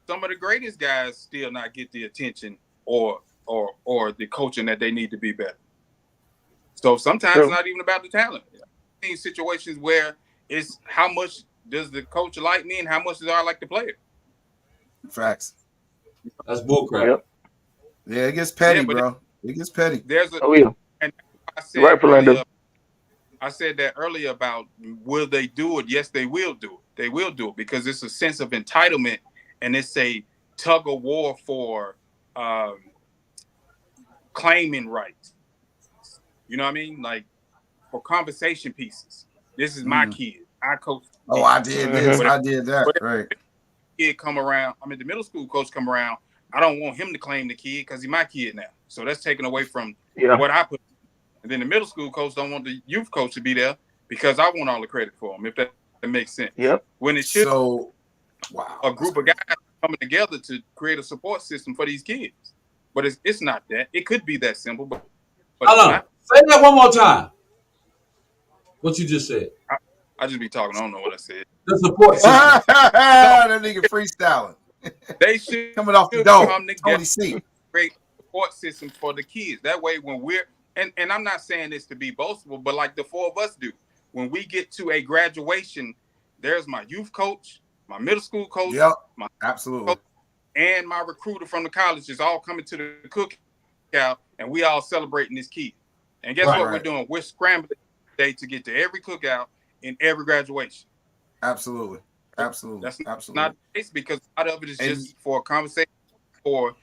some of the greatest guys still not get the attention or the coaching that they need to be better. So sometimes it's True. not even about the talent. I've seen situations where it's how much does the coach like me and how much does I like the player. Facts. that's bullcrap. Yep. Yeah, it gets Yeah, petty, but bro. It gets petty. there's a Oh yeah. and I You're said right, Orlando. earlier. I said that earlier about will they do it? Yes, they will do it. They will do it because it's a sense of entitlement and it's a tug of war for um, claiming rights. You know what I mean? Like for conversation pieces. This is my Mm. kid. I coach Oh, the kid. I did this. Mm-hmm. But if, I did that. but if Right. the kid come around, I mean the middle school coach come around, I don't want him to claim the kid because he's my kid now. So that's taken away from Yeah. what I put. And then the middle school coach don't want the youth coach to be there because I want all the credit for him, if that makes sense. Yep. When it should So, wow, a that's group of crazy. guys coming together to create a support system for these kids. But it's not that. It could be that simple, but Hold it's on. not. Say that one more time. What you just said. I, I just be talking. I don't know what I said. The support system. No, That nigga freestyling. they should Coming off the dome. come together Tony C. create support systems for the kids. That way, when we're and I'm not saying this to be boastful, but like the four of us do, when we get to a graduation, there's my youth coach, my middle school coach, Yep. my Absolutely. coach, and my recruiter from the college is all coming to the cookout, and we all celebrating this kid. And guess Right. what we're Right. doing? We're scrambling today to get to every cookout and every graduation. Absolutely. Absolutely. That's not Absolutely. the case because a lot of it is And just for a conversation for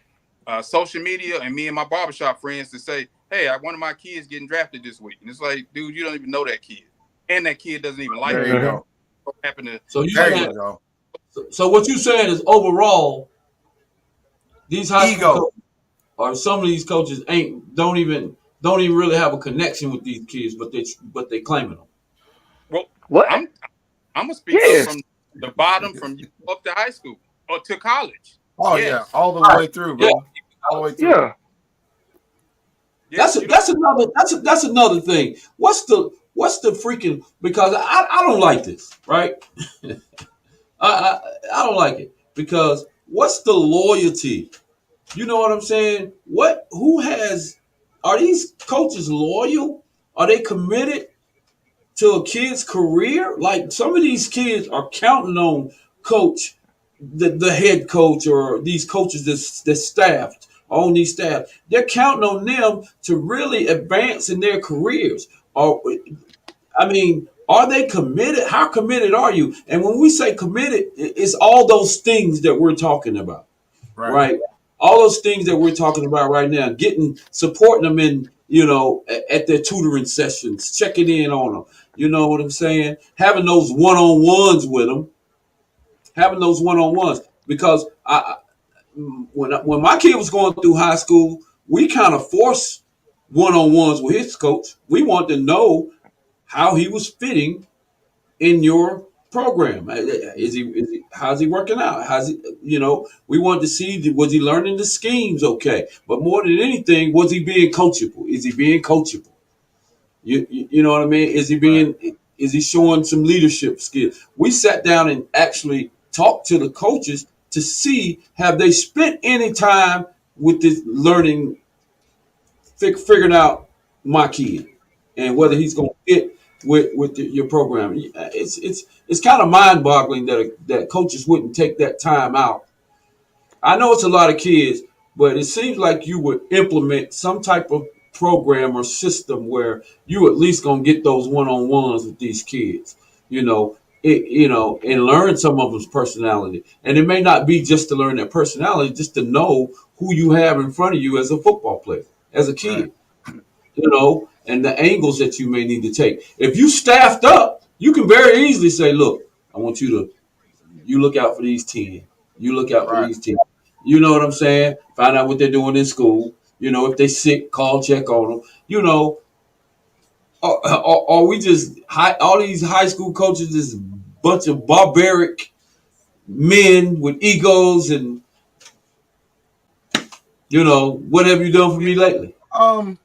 social media and me and my barbershop friends to say, hey, one of my kids getting drafted this week. And it's like, dude, you don't even know that kid. And that kid doesn't even like there you. you Mm-hmm. go. What happened to So you There like you saying go. so what you saying is overall these high school Ego. coaches or some of these coaches don't even really have a connection with these kids, but they claiming them. well, What? I'm gonna speak up Yes. from the bottom from you up to high school or to college. Oh yeah, Yes. all the Right. way through, Yeah, bro. All the way through. Yeah. Yes. You don't that's another thing. What's the freaking because I don't like this, right? I don't like it because what's the loyalty? You know what I'm saying? Who has are these coaches loyal? Are they committed to a kid's career? Like some of these kids are counting on coach, the head coach, or these coaches that staffed on these staff. They're counting on them to really advance in their careers. Or I mean, are they committed? How committed are you? And when we say committed, it's all those things that we're talking about, Right. right? All those things that we're talking about right now, supporting them in, at their tutoring sessions, checking in on them. You know what I'm saying? Having those one-on-ones with them, having those one-on-ones because when my kid was going through high school, we kind of forced one on ones with his coach. We wanted to know how he was fitting in your program. How's he working out? How's he, we wanted to see, was he learning the schemes okay? But more than anything, was he being coachable? Is he being coachable? You know what I mean? Right. Is he showing some leadership skills? We sat down and actually talked to the coaches to see, have they spent any time with this learning, figuring out my kid and whether Right. he's going to fit with your program. It's kind of mind boggling that coaches wouldn't take that time out. I know it's a lot of kids, but it seems like you would implement some type of program or system where you at least gonna get those one on ones with these kids. And learn some of them's personality. And it may not be just to learn their personality, just to know who you have in front of you as a football player, as a Right. kid. And the angles that you may need to take. If you staffed up, you can very easily say, "Look, I want you look out for these 10. You look out for Right. these 10." You know what I'm saying? Find out what they're doing in school. If they sick, call, check on them. Or we just all these high school coaches, this bunch of barbaric men with egos and what have you done for We me lately?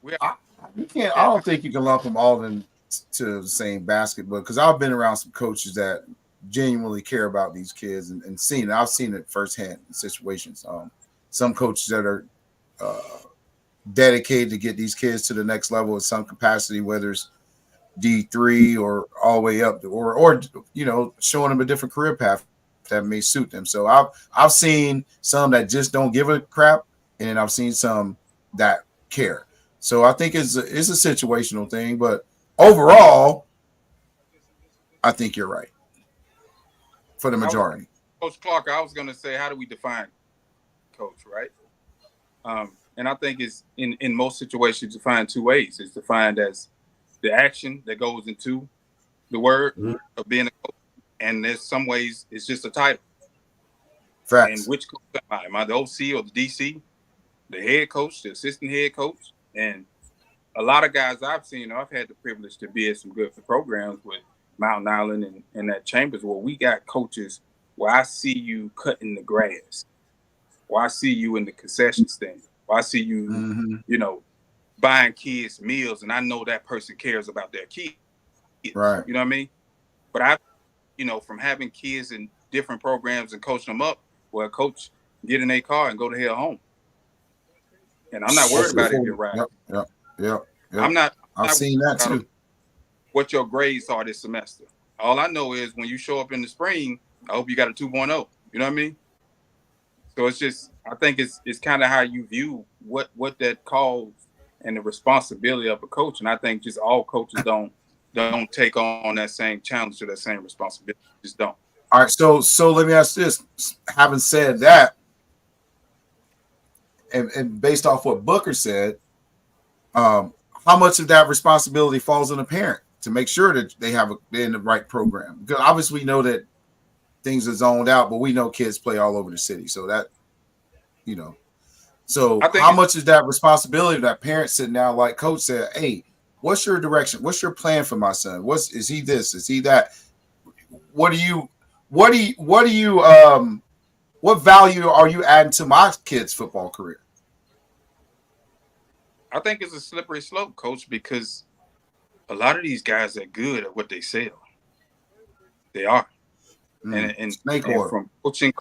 we I, you can't. I have don't think you can lump them all in to the same basket, but because I've been around some coaches that genuinely care about these kids and seen it. I've seen it firsthand in situations. Some coaches that are uh, dedicated to get these kids to the next level in some capacity, whether it's D3 or all the way up, or showing them a different career path that may suit them. So I've seen some that just don't give a crap, and then I've seen some that care. So I think it's a situational thing, but overall, I think you're right for the I was majority. Coach Clark. I was going to say, how do we define coach, right? And I think it's in most situations defined two ways. It's defined as the action that goes into the word Mhm. of being a coach, and there's some ways it's just a title. And Facts. which coach am I? Am I the OC or the DC, the head coach, the assistant head coach? And a lot of guys I've seen, I've had the privilege to be at some good programs with Mountain Island and at Chambers, where we got coaches where I see you cutting the grass, where I see you in the concession stand, where I see you, Mm-hmm. you know, buying kids meals, and I know that person cares about their kids. Right. You know what I mean? But I, from having kids in different programs and coaching them up, where a coach get in a car and go to hell home, and I'm not worried That's about true. if you're right. Yep. Yep. Yep. I'm Yep. not, I've I'm not seen that worried about too. what your grades are this semester. All I know is when you show up in the spring, I hope you got a 2.0. You know what I mean? So it's just, I think it's kind of how you view what that calls and the responsibility of a coach. And I think just all coaches don't take on that same challenge or that same responsibility. Just don't. All right. So let me ask this. Having said that, and based off what Booker said, um, how much of that responsibility falls on the parent to make sure that they're in the right program? Because obviously we know that things are zoned out, but we know kids play all over the city. So that, you know, so I think how it's much is that responsibility of that parent sitting down, like coach said, hey, what's your direction? What's your plan for my son? Is he this? Is he that? What do you, what value are you adding to my kid's football career? I think it's a slippery slope, coach, because a lot of these guys are good at what they sell. They are. And and Snake and oil. from coaching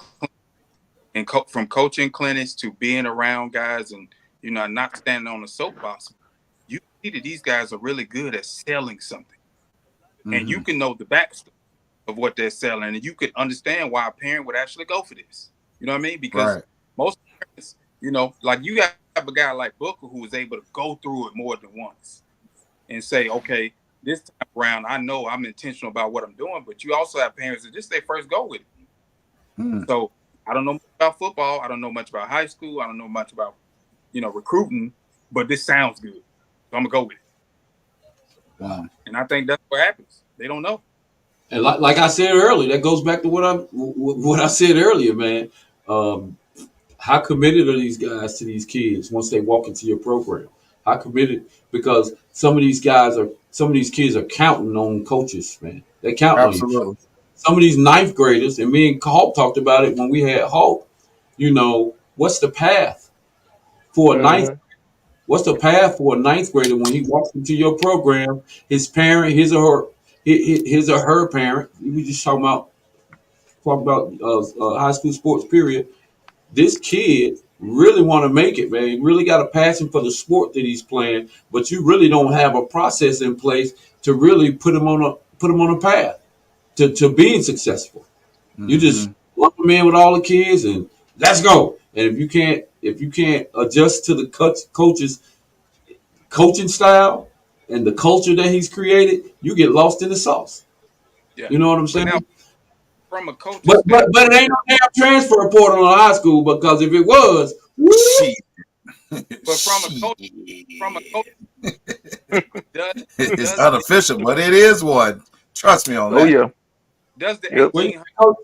from coaching clinics to being around guys and not standing on a soapbox, you see that these guys are really good at selling something, and you Mm-hmm. can know the backstory of what they're selling, and you could understand why a parent would actually go for this. You know what I mean? Because Right. most parents, like you have a guy like Booker who was able to go through it more than once and say, okay, this time around, I know I'm intentional about what I'm doing, but you also have parents that just they first go with it. Hmm. So I don't know much about football. I don't know much about high school. I don't know much about, recruiting, but this sounds good. So I'm gonna go with it. Wow. And I think that's what happens. They don't know. And like I said earlier, that goes back to what I said earlier, man. Um, How committed are these guys to these kids once they walk into your program? How committed? Because some of these kids are counting on coaches, man. They're counting on you. Absolutely. Some of these ninth graders, and me and Hawk talked about it when we had Hawk. What's the path for a ninth? Mm-hmm. What's the path for a ninth grader when he walks into your program? His parent, his or her parent. We just talk about high school sports. Period. This kid really want to make it, man. He really got a passion for the sport that he's playing, but you really don't have a process in place to really put him on a path to being successful. You just Hmm. lump them in with all the kids and let's go. And if you can't adjust to the coach's coaching style and the culture that he's created, you get lost in the sauce. Yeah. You know what I'm But saying? now, from a coaching But it standpoint, ain't no damn transfer portal in high school because if it was, woo, Shit. but Shit. from a coach, does It's does the unofficial, but it is one. Trust me on Oh that. yeah. does the Yep. when 1800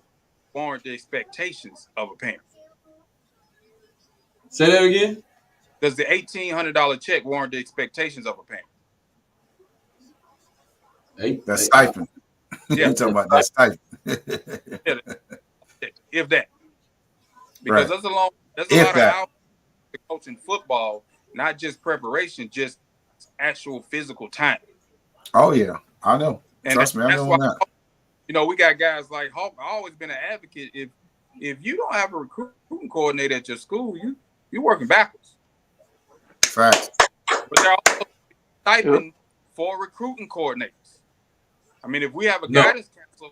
warrant the expectations of a parent? say that again. Does the $1,800 check warrant the expectations of a parent? Hey, That's hey, stipend. Yeah, You talking about that stipend. yeah, if that, because Right. there's a If lot of that. hours to coaching football, not just preparation, just actual physical time. Oh yeah. I know. And Trust me, I that's know why on that. we got guys like Hawk. I've always been an advocate. If you don't have a recruiting coordinator at your school, you're working backwards. Facts. But there are also Yep. stipend for recruiting coordinators. I mean, if we have a no, guidance counselor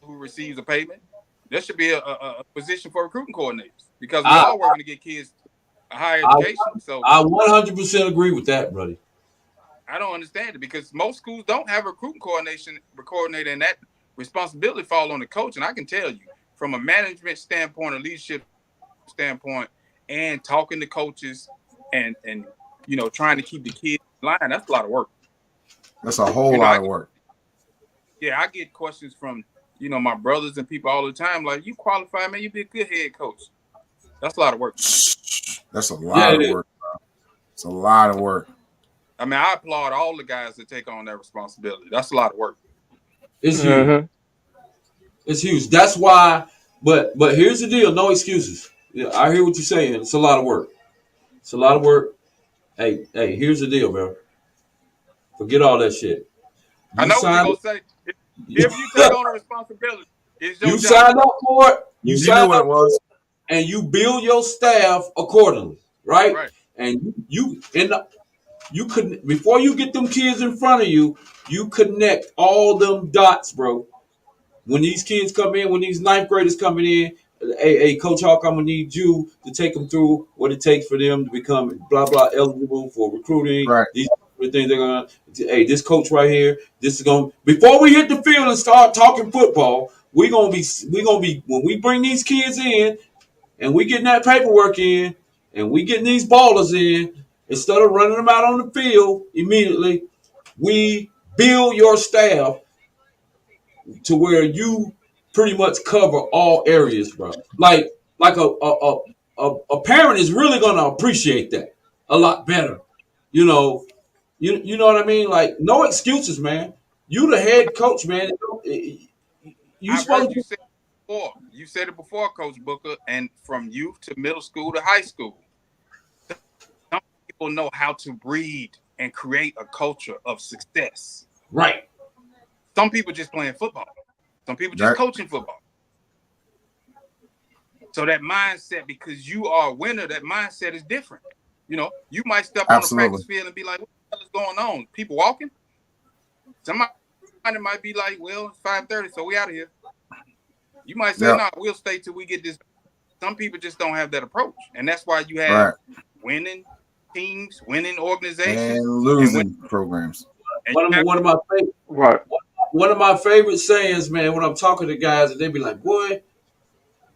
who receives a payment, there should be a position for recruiting coordinators because we I all working to get kids a higher I education. So I 100% agree with that, buddy. I don't understand it because most schools don't have a recruiting coordinator, and that responsibility fall on the coach. And I can tell you, from a management standpoint, a leadership standpoint, and talking to coaches, and trying to keep the kids in line, that's a lot of work. That's a whole You know, lot I of work. I get questions from my brothers and people all the time, like, you qualify, man, you be a good head coach. That's a lot of work. That's a Yeah, lot it of is. work. It's a lot of work. I mean, I applaud all the guys that take on that responsibility. That's a lot of work. It's huge. Mm-hmm. It's huge. That's why. But here's the deal. No excuses. Yeah, I hear what you're saying. It's a lot of work. It's a lot of work. Hey. Here's the deal, bro. Forget all that shit. I You know what you're signed. gonna say. If you take on a responsibility, it's your You job. signed up for it. You You knew signed what up it was. and you build your staff accordingly, right? Right. And you could before you get them kids in front of you, you connect all them dots, bro. When these kids come in, when these ninth graders coming in, hey, Coach Hawk, I'm gonna need you to take them through what it takes for them to become blah blah eligible for recruiting. Right. These things they're gonna. Hey, this coach right here, this is gonna. Before we hit the field and start talking football, we gonna be when we bring these kids in and we getting that paperwork in and we getting these ballers in. Instead of running them out on the field immediately, we build your staff to where you pretty much cover all areas, bro. Like a parent is really gonna appreciate that a lot better. You know, you know what I mean? Like no excuses, man. You the head coach, man. You I've heard supposed you to say it before. You said it before, Coach Booker, and from youth to middle school to high school. Some people know how to breed and create a culture of success. right. Some people just playing football. Some people just Right. coaching football. So that mindset, because you are a winner, that mindset is different. You might step on the Absolutely. practice field and be like, what the hell is going on? People walking? Somebody might be like, well, it's 5:30, so we out of here. You might say, Yeah. no, we'll stay till we get this. Some people just don't have that approach. And that's why you have Right. winning teams, winning organizations, And and losing programs. and One you of have, one of my favorite Right. one of my favorite sayings, man. When I'm talking to guys, and they be like, boy,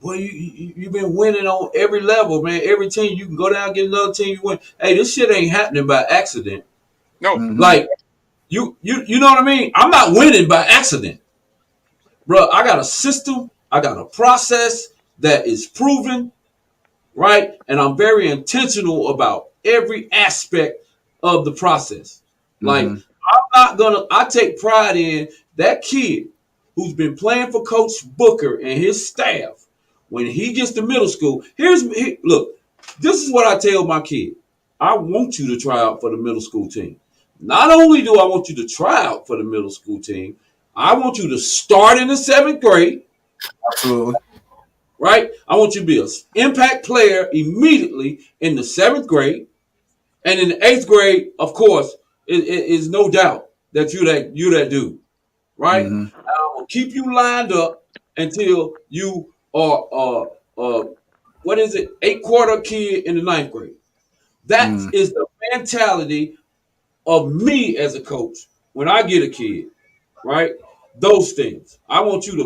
you been winning on every level, man. Every team you can go down and get another team you win. Hey, this shit ain't happening by accident. no, Hmm. Like you know what I mean? I'm not winning by accident, bro. I got a system. I got a process that is proven. right? And I'm very intentional about every aspect of the process. Like, Mm-hmm. I take pride in that kid who's been playing for Coach Booker and his staff. When he gets to middle school, look, this is what I tell my kid. I want you to try out for the middle school team. Not only do I want you to try out for the middle school team, I want you to start in the 7th grade, Absolutely. right? I want you to be an impact player immediately in the 7th grade, and in the 8th grade, of course, it is no doubt that you that dude, right? Mm-hmm. I will keep you lined up until you are what is it, 8 quarter kid in the 9th grade. That Mm-hmm. is the mentality of me as a coach when I get a kid, right? Those things. I want you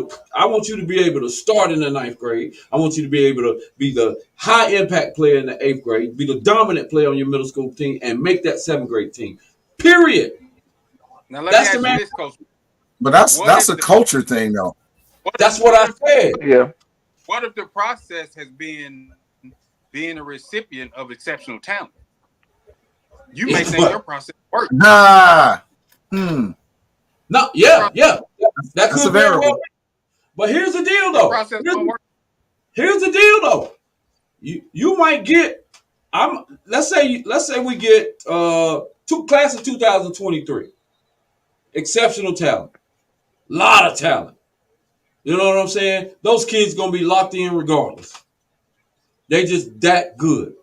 to be able to start in the 9th grade. I want you to be able to be the high impact player in the 8th grade, be the dominant player on your middle school team, and make that 7th grade team. Period. Now let me That's the ask you man. this, Coach. But that's What that's if a the culture thing, though. That's what what I if said. Yeah. what if the process has been being a recipient of exceptional talent? You may think your But process works. Nah. Hmm. no, Your process, yeah. That That's a could very well variable. be. But here's the deal your though. process don't work. Here's the deal though. You might get let's say we get two class of 2023. Exceptional talent. Lot of talent. You know what I'm saying? Those kids gonna be locked in regardless. They just that good.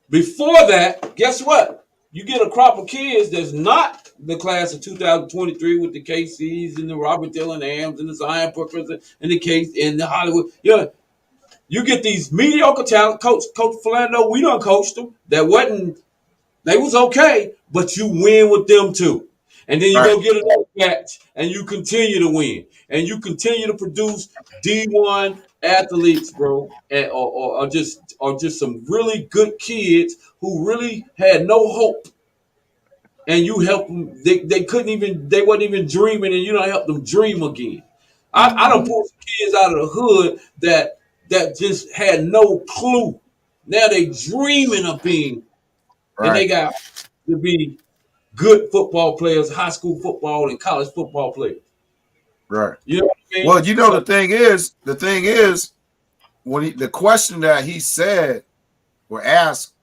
Before that, guess what? You get a crop of kids that's not the class of 2023 with the KCs and the Robert Dillonhams and the Zion Bookers and the Case and the Hollywood. You get these mediocre talent. Coach Philando, we done coached them. They was okay, but you win with them too. And then you Right. go get another match and you continue to win. And you continue to produce D1 athletes, bro. Or just some really good kids who really had no hope. And you help them. They couldn't even, they wasn't even dreaming, and you don't help them dream again. I Mm-hmm. don't pull some kids out of the hood that just had no clue. Now they dreaming of being, and Right. they got to be good football players, high school football and college football players. Right. You know what I mean? Well, So the thing is, the question that he said or asked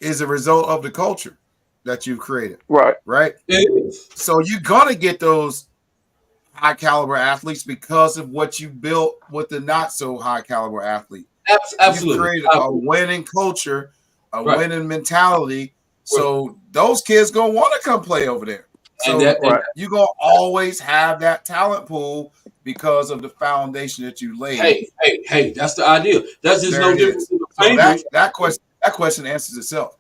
is a result of the culture that you've created, Right. right? it is. So you're gonna get those high caliber athletes because of what you built with the not so high caliber athlete. You've Absolutely. created a winning culture, a Right. winning mentality. Right. So those kids gonna want to come play over there. And So that and Right. you're gonna always have that talent pool because of the foundation that you laid. hey, that's the idea. That's just There no it different is. than the So that Chambers. that question answers itself.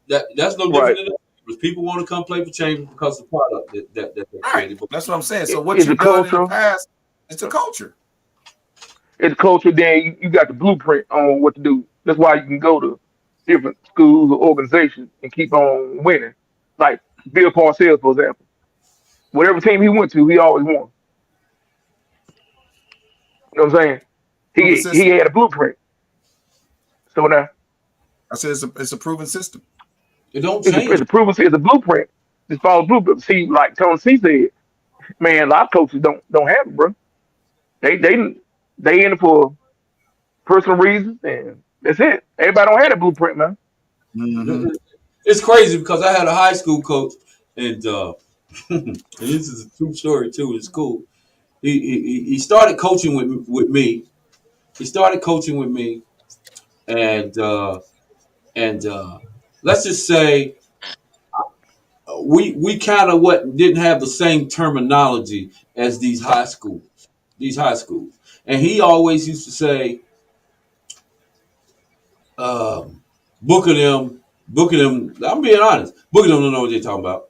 That's no different Right. than the Chambers. People want to come play for Chambers because of the product that they Right. created. But That's what I'm saying. So what It's a you've done in the culture. past, it's a culture. It's a culture. Then you got the blueprint on what to do. That's why you can go to different schools or organizations and keep on winning. Like Bill Parcells, for example. Whatever team he went to, he always won. You know what I'm saying? Proven He system. had a blueprint. So now I said it's a proven system. it don't it's change. a proven, it's a blueprint. Just follow the blueprint. See, like Tony C said, man, a lot of coaches don't have it, bro. They they they in it for personal reasons, and that's it. Everybody don't have that blueprint, man. Mm-hmm. It's crazy because I had a high school coach, and and this is a true story too. It's cool. He started coaching with me. He started coaching with me, and let's just say we kind of what didn't have the same terminology as these high schools, and he always used to say, um, booking them. I'm being honest, booking them don't know what they're talking about.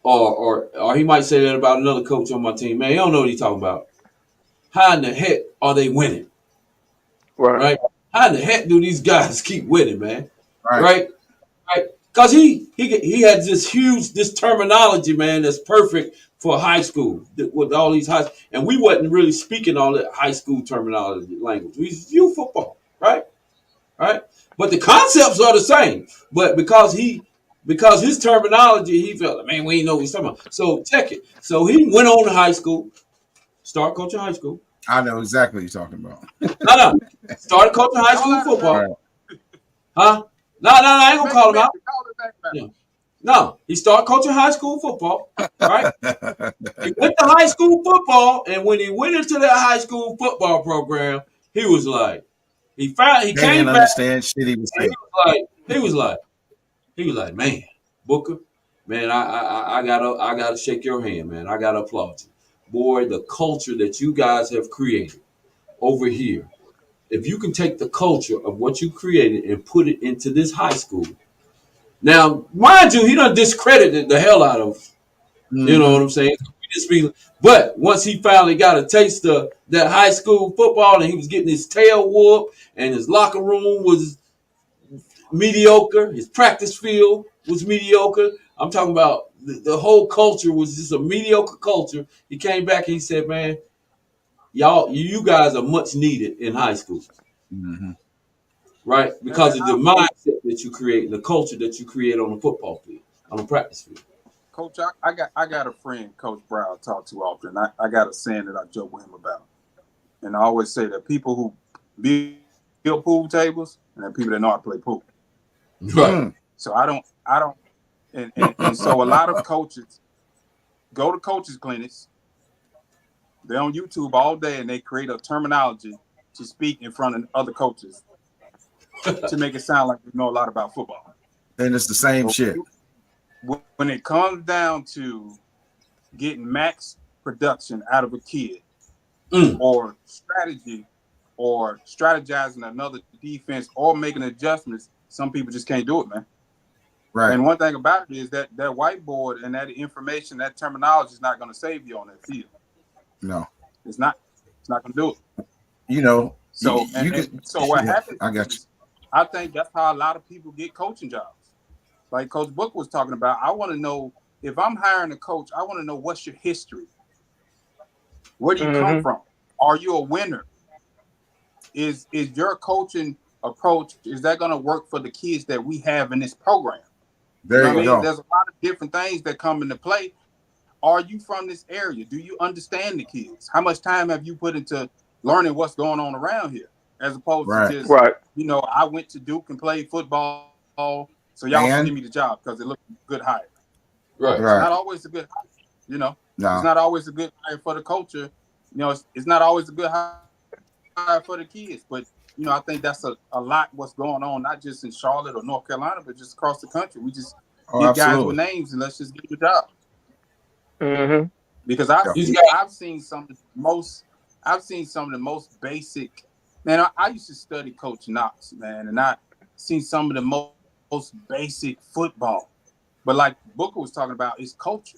Or he might say that about another coach on my team. Man, he don't know what he's talking about. How in the heck are they winning? Right, Right? How in the heck do these guys keep winning, man? Right. Right? Right? Because he had this terminology, man, that's perfect for high school with all these and we wasn't really speaking all that high school terminology language. We was youth football, right? Right? But the concepts are the same. But because his terminology, he felt like, man, we ain't know what he's talking about. So check it. So he went on to high school, started coaching high school. I know exactly what you're talking about. No. Started coaching high Call school out his name. football. Right. Huh? No, I ain't gonna Make a call him out. mention. Call his name out. Yeah. No, he started coaching high school football, right? He went to high school football, and when he went into that high school football program, he was like, he They came didn't back, understand shit he was and saying. he was like, man, Booker, man, I gotta shake your hand, man. I gotta applaud you, boy. The culture that you guys have created over here. If you can take the culture of what you created and put it into this high school. Now, mind you, he done discredited the hell out of, you know Mm-hmm. what I'm saying? But once he finally got a taste of that high school football and he was getting his tail whooped and his locker room was mediocre, his practice field was mediocre. I'm talking about the whole culture was just a mediocre culture. He came back and he said, man, you guys are much needed in high school, Mm-hmm. right? And Because of the mindset that you create and the culture that you create on the football field, on the practice field. Coach, I got a friend, Coach Brown, I talk to often. I got a saying that I joke with him about. And I always say that people who build pool tables and then people that know how to play pool. Right. So I don't and so a lot of coaches go to coaches clinics. They're on YouTube all day and they create a terminology to speak in front of other coaches to make it sound like they know a lot about football. And it's the same But shit. when it comes down to getting max production out of a kid Mm. or strategy or strategizing another defense or making adjustments, some people just can't do it, man. Right. And one thing about it is that whiteboard and that information, that terminology is not going to save you on that field. No. It's not. It's not going to do it. You know, So you can. so what Yeah, happens I got you. is, I think that's how a lot of people get coaching jobs. Like Coach Book was talking about, I want to know if I'm hiring a coach, I want to know what's your history. Where do you come Mm-hmm. from? Are you a winner? Is your coaching approach, is that going to work for the kids that we have in this program? You There know what I you mean? go. There's a lot of different things that come into play. Are you from this area? Do you understand the kids? How much time have you put into learning what's going on around here? As opposed to Right. just, Right. I went to Duke and played football, so y'all should give And me the job because it looked good hire. Right. It's right. not always a good hire, you know. It's No. not always a good hire for the culture. It's not always a good hire for the kids. But, I think that's a lot what's going on, not just in Charlotte or North Carolina, but just across the country. We just Oh, get guys with absolutely. names and let's just give them a job. Mm-hmm. Because Yeah. These guys, I've seen some of the most basic. Man, I used to study Coach Knox, man, and I seen some of the most basic football. But like Booker was talking about, it's culture.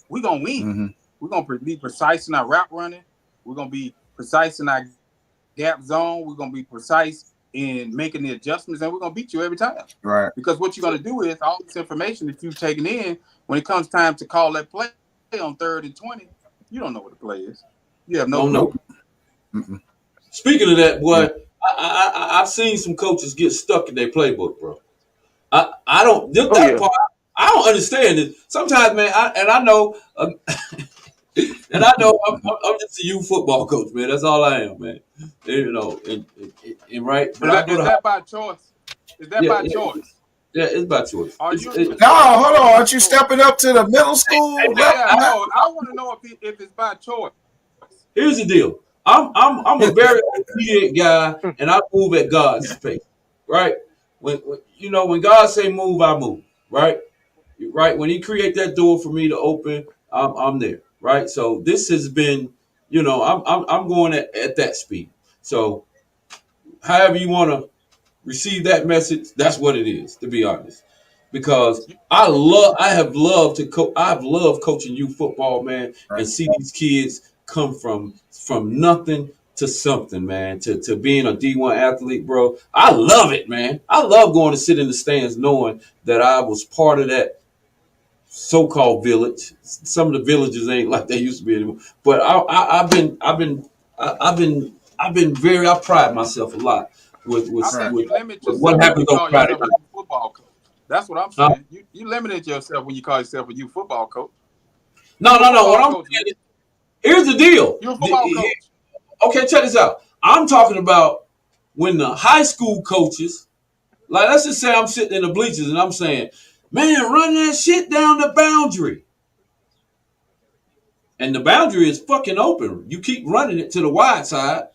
We're gonna win. Mm-hmm. We're gonna be precise in our route running. We're gonna be precise in our gap zone. We're gonna be precise in making the adjustments, and we're gonna beat you every time. Right. Because what you're gonna do is all this information that you've taken in, when it comes time to call that play on 3rd and 20, you don't know what the play is. You have no don't know. clue. Nope. Mm-mm. Speaking of that, Yeah. boy, I've seen some coaches get stuck in their playbook, bro. I don't Oh that yeah. part. I don't understand it. Sometimes, man, I know, I'm just a youth football coach, man. That's all I am, man. And right, but Is I that go is to that by choice? Is that yeah, by yeah, choice? yeah. It's by choice. Are you a No, specific hold coach on. by Aren't you choice? stepping up to the middle school level? Yeah, no. I want to know if it's by choice. Here's the deal. I'm a very obedient guy, and I move at God's pace. Right? When God say move, I move. Right? Right? When He create that door for me to open, I'm there. Right? So this has been, I'm going at that speed. So however you want to receive that message, that's what it is, to be honest. Because You, I've loved coaching youth football, man, Right. and see these kids come from nothing to something, man, to being a D1 athlete, bro. I love it, man. I love going to sit in the stands knowing that I was part of that so-called village. Some of the villages ain't like they used to be anymore. But I've been very. I pride myself a lot with I Right. think you limit with what yourself when happens you on call Friday yourself a night. youth football coach. That's what I'm Huh? saying. You limited yourself when you call yourself a youth football coach. No, You a no, no. What football I'm coach, man. saying is, here's the deal. You a football coach. Okay, check this out. I'm talking about when the high school coaches, like let's just say I'm sitting in the bleachers and I'm saying, "Man, run that shit down the boundary." And the boundary is fucking open. You keep running it to the wide side.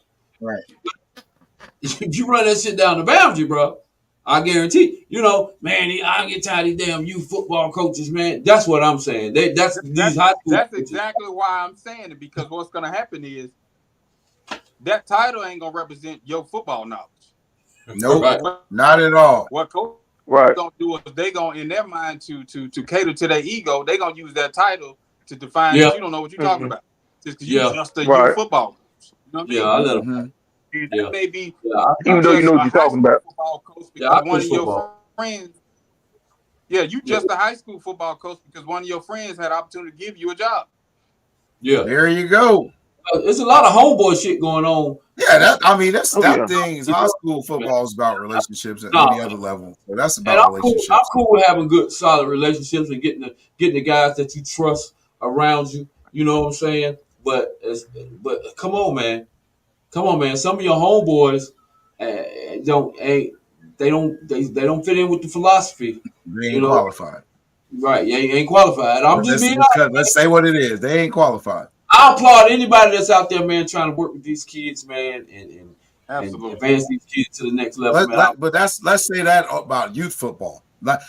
Right. If you run that shit down the boundary, bro, I guarantee. You know, man, I get tired of these damn youth football coaches, man. That's what I'm saying. That's these That's high school that's coaches. exactly why I'm saying it, because what's gonna happen is that title ain't gonna represent your football knowledge. Nope. Right. What Not at all. what coach Right. gonna do is they gonna in their mind to cater to their ego, they gonna use that title to define Yeah. that you don't know what you're talking Hmm. about. Just because you Yeah. just a youth Right. football coach. You know what I Yeah. mean? I let them. Hmm. And Yeah. that may be Yeah. you Even though you just know a what you're high talking school about. football coach Yeah. because I one coach of your football. friends, yeah, you Yeah. just a high school football coach because one of your friends had opportunity to give you a job. Yeah. There you go. There's a lot of homeboy shit going on. Yeah, that's Oh that yeah. thing is high school football is about relationships at No, any other level. So that's and about I'm relationships. cool with having good, solid relationships and getting the guys that you trust around you. You know what I'm saying? But come on, man. Some of your homeboys don't ain't they don't fit in with the philosophy. They You ain't know, qualified. right? You ain't qualified. I'm just being honest. Let's say what it is. They ain't qualified. I applaud anybody that's out there, man, trying to work with these kids, man, and Absolutely. advance these kids to the next level, man. But let's say that about youth football.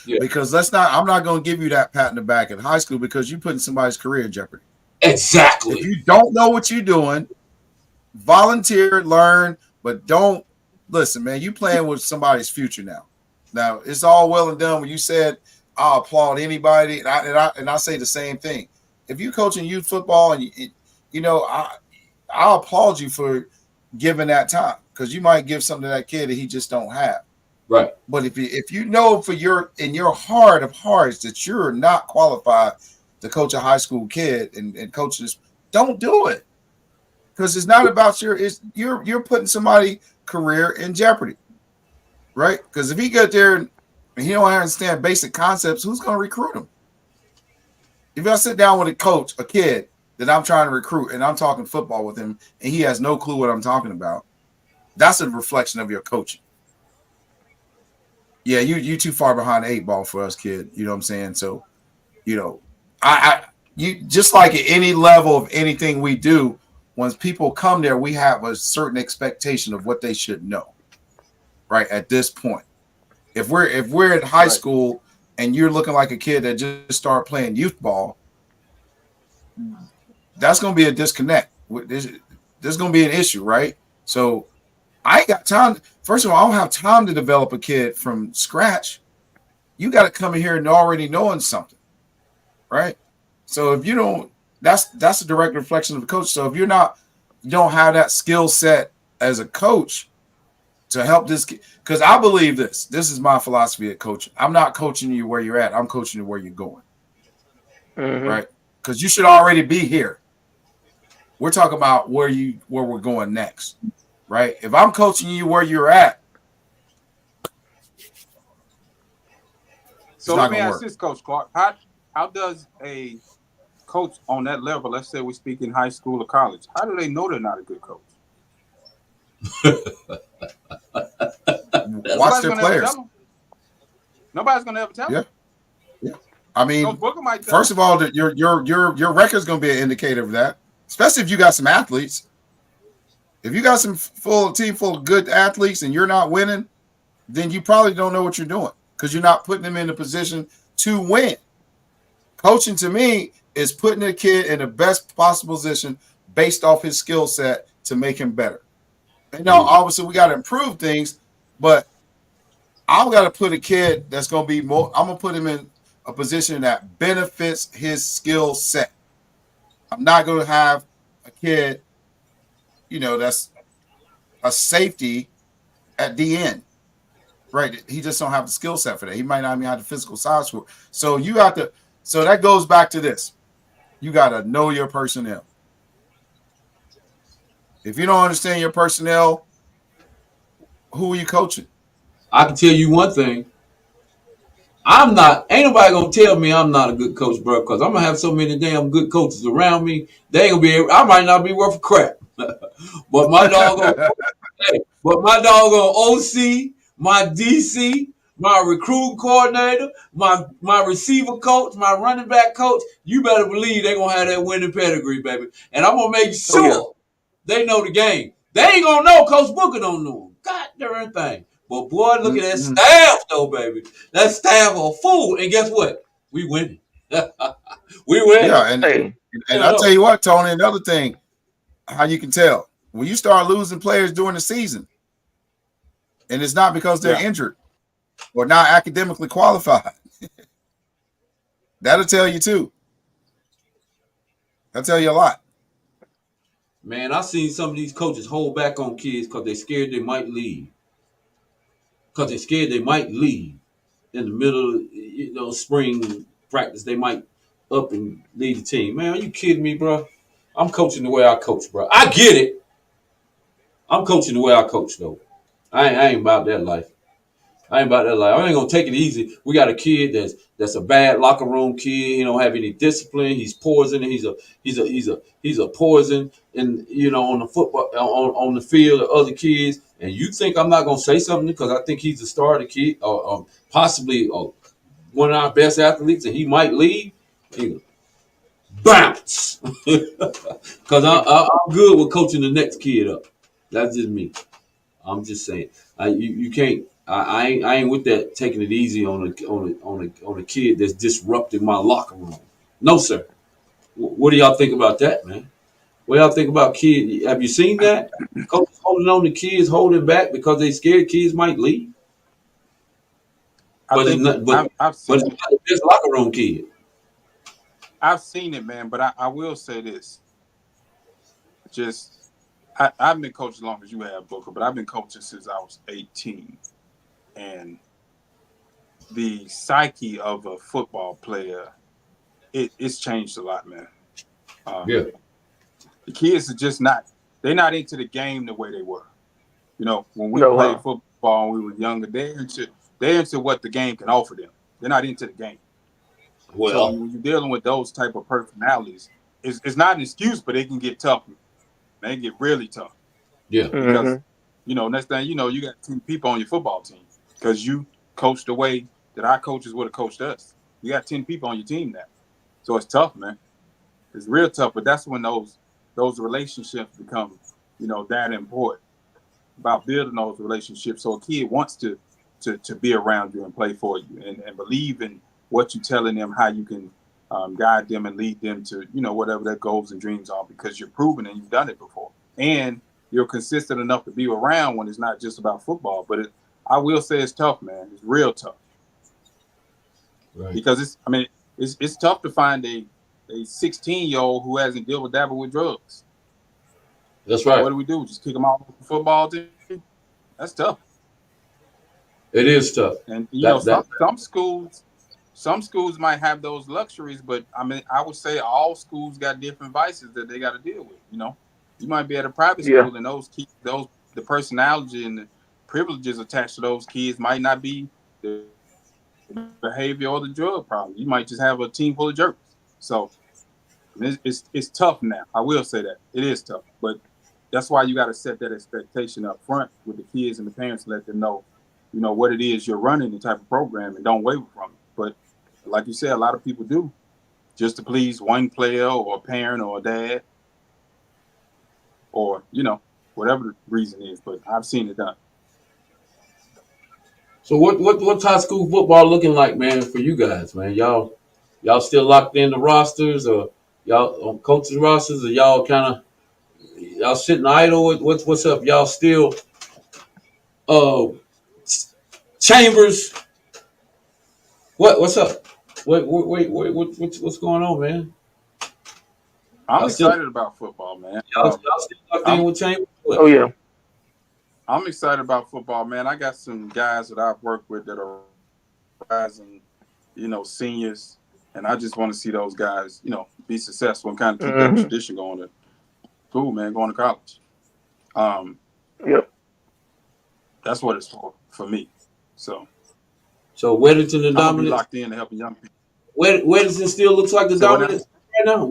Yeah, Because let's not. I'm not going to give you that pat in the back in high school because you're putting somebody's career in jeopardy. If exactly. you don't know what you're doing, volunteer, learn, but don't listen, man. You playing with somebody's future now. Now it's all well and done when you said I applaud anybody, and I say the same thing. If you coaching youth football and you know I applaud you for giving that time because you might give something to that kid that he just don't have. Right. But if you know for your in your heart of hearts that you're not qualified to coach a high school kid and coach this, don't do it because it's not about you're putting somebody's career in jeopardy, right? Because if he get there and he don't understand basic concepts, who's going to recruit him? If I sit down with a coach, a kid that I'm trying to recruit, and I'm talking football with him, and he has no clue what I'm talking about, that's a reflection of your coaching. Yeah, you too far behind the eight ball for us, kid. You know what I'm saying? So, you know, I you just like at any level of anything we do, when people come there, we have a certain expectation of what they should know, right? At this point. If we're in high Right. school and you're looking like a kid that just started playing youth ball, that's gonna be a disconnect. There's gonna be an issue, right? So I ain't got time. First of all, I don't have time to develop a kid from scratch. You got to come in here and already knowing something, right? So if you don't, that's a direct reflection of the coach. So if you don't have that skill set as a coach to help this kid, because I believe this. This is my philosophy of coaching. I'm not coaching you where you're at. I'm coaching you where you're going, Hmm. right? Because you should already be here. We're talking about where we're going next, right? If I'm coaching you where you're at, it's So not let me gonna ask work. this, Coach Clark. How does a coach on that level, let's say we speak in high school or college, how do they know they're not a good coach? That's Watch Nobody's their gonna ever tell players. them. Nobody's gonna ever tell them. Yeah, yeah. I Coach mean, Booker might tell them. first of all, that your record's going to be an indicator of that. Especially if you got some athletes. If you got some team full of good athletes and you're not winning, then you probably don't know what you're doing because you're not putting them in a position to win. Coaching to me is putting a kid in the best possible position based off his skill set to make him better. And now, obviously, we got to improve things, but I've got to put a kid that's going to be more. I'm going to put him in a position that benefits his skill set. I'm not going to have a kid, that's a safety at the end, right? He just don't have the skill set for that. He might not even have the physical size for it. So you have to. So that goes back to this. You got to know your personnel. If you don't understand your personnel, who are you coaching? I can tell you one thing. I'm not. Ain't nobody gonna tell me I'm not a good coach, bro. Because I'm gonna have so many damn good coaches around me. They ain't gonna be. I might not be worth a crap. But my doggone, but my doggone OC, my DC, my recruit coordinator, my receiver coach, my running back coach. You better believe they gonna have that winning pedigree, baby. And I'm gonna make Oh yeah. sure they know the game. They ain't gonna know. Coach Booker don't know them. God darn thing. But boy, look at that Mm-hmm. staff, though, baby. That staff a fool. And guess what? We winning. We winning. Yeah, Hey, and Hell I tell no. you what, Tony, another thing, how you can tell when you start losing players during the season, and it's not because they're Yeah, injured or not academically qualified. That'll tell you too. That'll tell you a lot. Man, I seen some of these coaches hold back on kids because they scared they might leave. Because they scared they might leave in the middle of spring practice. They might up and lead the team. Man, are you kidding me, bro? I'm coaching the way I coach, bro. I get it. I'm coaching the way I coach, though. I ain't about that life. I ain't about that life. I ain't gonna take it easy. We got a kid that's a bad locker room kid. He don't have any discipline. He's poison. He's a poison. And on the football on the field of other kids. And you think I'm not gonna say something because I think he's a star of the kid or possibly one of our best athletes, and he might leave. He bounce because I'm good with coaching the next kid up. That's just me. I'm just saying, you can't. I ain't with that taking it easy on a kid that's disrupting my locker room. No, sir. What do y'all think about that, man? What do y'all think about kids? Have you seen that? Coaches holding on to kids, holding back because they scared kids might leave. I But it's think not. I've But seen it's it. not the best locker room kid. I've seen it, man. But I will say this: just I've been coaching as long as you have, Booker, but I've been coaching since I was 18, and the psyche of a football player it's changed a lot, man. Yeah. Um, the kids are just not they're not into the game the way they were. When we no, played football and we were younger, they're into what the game can offer them. They're not into the game. So Well. when you're dealing with those type of personalities, it's not an excuse, but it can get tough. They get really tough Yeah. because Mm-hmm. next thing you got 10 people on your football team because you coached the way that our coaches would have coached us. You got 10 people on your team now, so it's tough, man. It's real tough. But that's when those relationships become that important about building those relationships. So a kid wants to be around you and play for you and believe in what you're telling them, how you can guide them and lead them to whatever their goals and dreams are because you're proven and you've done it before and you're consistent enough to be around when it's not just about football. But I will say it's tough, man. It's real tough Right. because it's tough to find a 16-year-old who hasn't dealt with dabble with drugs. That's So what right. do we do? Just kick them out of the football team? That's tough. It is tough. And That some that. some schools might have those luxuries, but I would say all schools got different vices that they got to deal with. You might be at a private yeah, school, and those the personality and the privileges attached to those kids might not be the behavior or the drug problem. You might just have a team full of jerks. So it's tough now. I will say that it is tough, but that's why you got to set that expectation up front with the kids and the parents, let them know, what it is you're running, the type of program, and don't waver from it. But like you said, a lot of people do just to please one player or a parent or a dad or whatever the reason is. But I've seen it done. So what's high school football looking like, man, for you guys, man? Y'all still locked in the rosters, or y'all on coaches rosters, or y'all kind of y'all sitting idle? What's up? Y'all still uh Chambers? What's up? What's going on, man? I'm Y'all still excited about football, man. y'all still locked in I'm with Chambers? oh What? yeah, I'm excited about football, man. I got some guys that I've worked with that are rising, seniors. And I just want to see those guys, be successful and kind of keep that Mm-hmm. tradition going to school, man, going to college. Um, Yep. that's what it's for me. So So Weddington the I'm gonna be dominant. locked in to helping young people. Weddington still looks like the So what now? dominant right now.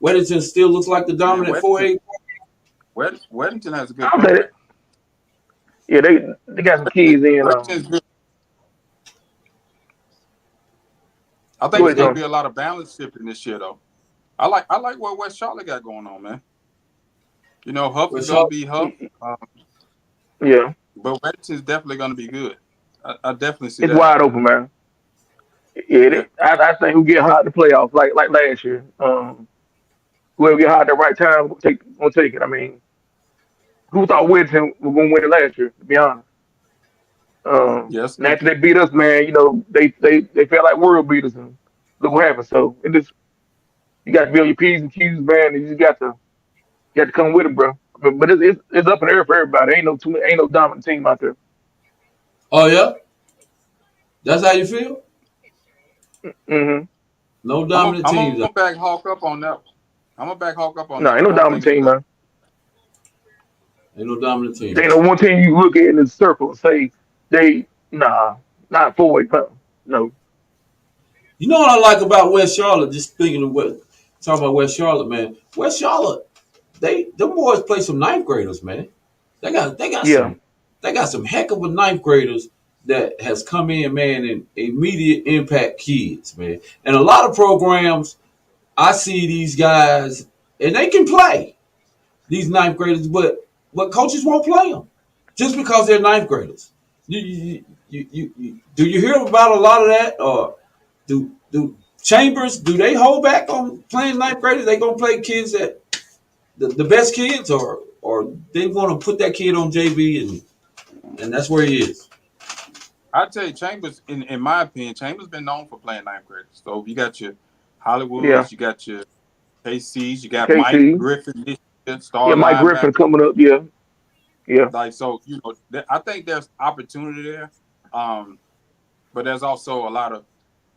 Weddington still looks like the Man, dominant 4A. Weddington has a good I'll say program. it. Yeah, they got some kids in. Weddington's good. I Go think it's ahead, going to John. be a lot of balance shifting this year, though. I like what West Charlotte got going on, man. Huff is What's going up? to be Huff, Yeah, but Weddington's definitely going to be good. I definitely see it's that wide happening. open, man. Yeah, Yeah. I think who get hot in the playoffs like last year. Whoever get hot at the right time will take it. I mean, who thought Wilson was gonna win it last year? To be honest. Yes, And good. after they beat us, man, they felt like world beaters and look what happened. So it just you got to be on your P's and Q's, man, and you got to come with it, bro. But it's up in the air for everybody. Ain't no dominant team out there. Oh yeah, that's how you feel. Hmm. No I'm gonna dominant I'm teams. gonna back Hawk up on that. I'm gonna back Hawk up on No, that ain't one. no I don't dominant think it's team, done. man. Ain't no dominant There ain't teams. no one team you look at in the circle and say they not forward. No. You know what I like about West Charlotte? Just thinking of what talking about West Charlotte, man. West Charlotte, them boys play some ninth graders, man. They got they got Yeah. some they got some heck of a ninth graders that has come in, man, and immediate impact kids, man. And a lot of programs, I see these guys and they can play these ninth graders, but coaches won't play them just because they're ninth graders. Do you hear about a lot of that, or do Chambers, do they hold back on playing ninth graders? They gonna play kids that the best kids, or they want to put that kid on JV and that's where he is. I tell you, Chambers, in my opinion, Chambers been known for playing ninth graders. So you got your Yeah. Hollywoods, you got your KCs, you got Mike KC. Griffin this year, Yeah, star Mike Griffin linebacker. coming up. Yeah. Yeah. Like so, I think there's opportunity there. Um, but there's also a lot of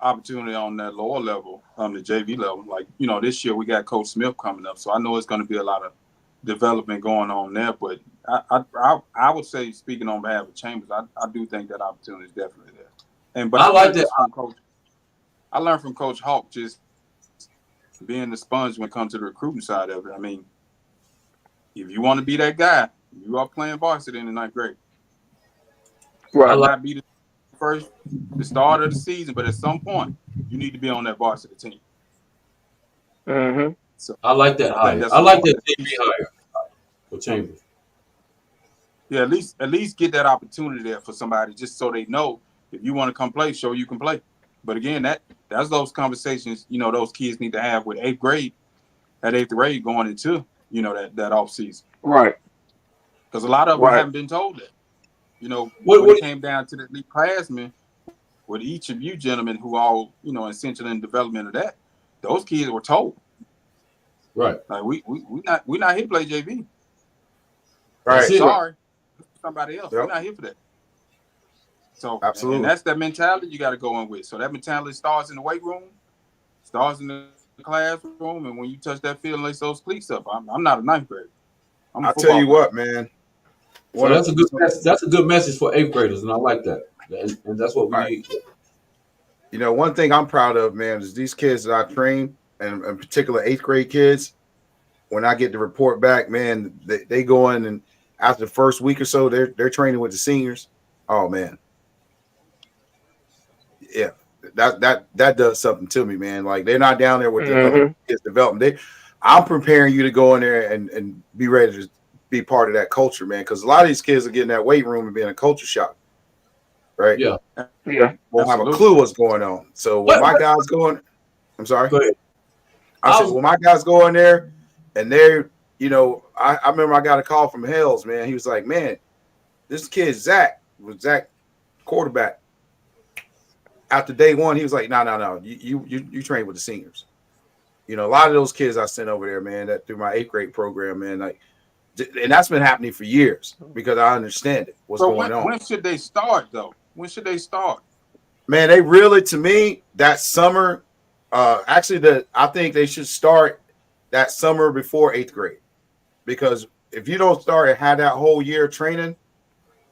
opportunity on that lower level, the JV level. Like this year we got Coach Smith coming up, so I know it's going to be a lot of development going on there. But I would say, speaking on behalf of Chambers, I do think that opportunity is definitely there. But I I like learned that. this from Coach. I learned from Coach Hawk just being the sponge when it comes to the recruiting side of it. I mean, if you want to be that guy, you are playing varsity in the ninth grade. I Might Right. like not be the start of the season, but at some point you need to be on that varsity team. Hmm. So I like that I think hire. that's I like important. that JV hire for Chambers. Yeah, at least get that opportunity there for somebody, just so they know if you want to come play, show you can play. But again, that's those conversations those kids need to have with eighth grade going into that off season, Right. because a lot of them Right. haven't been told that. What When it what came down to the elite classmen, with each of you gentlemen who all essential in development of that, those kids were told right? like we not here to play JV. That's Right. it. Right. Sorry, somebody else. We're Yep. not here for that. So, and Absolutely. that's that mentality you got to go in with. So that mentality starts in the weight room, starts in the classroom, and when you touch that field and lace those cleats up, I'm not a ninth grader. I'm a I tell football you player. what, man. So One of that's a good message for eighth graders, and I like that. And that's what we all right. need. One thing I'm proud of, man, is these kids that I train, and in particular eighth grade kids. When I get the report back, man, they go in and after the first week or so, they're training with the seniors. Oh man, yeah, that does something to me, man. Like they're not down there with the other Hmm. kids development. I'm preparing you to go in there and be ready to be part of that culture, man. Because a lot of these kids are getting that weight room and being a culture shock, right? Yeah. Yeah. Won't have a Absolutely. clue what's going on. So when my What? guys going, I'm sorry. Go ahead. I I said, was well, my guys go in there and they're, I remember I got a call from Hells, man. He was like, man, this kid, Zach quarterback. After day one, he was like, no. You train with the seniors. A lot of those kids I sent over there, man, that through my eighth grade program, man, like, and that's been happening for years because I understand it, what's So going when on. when should they start though? When should they start? Man, they really, to me, that summer, Actually, I think they should start that summer before 8th grade, because if you don't start and have that whole year training,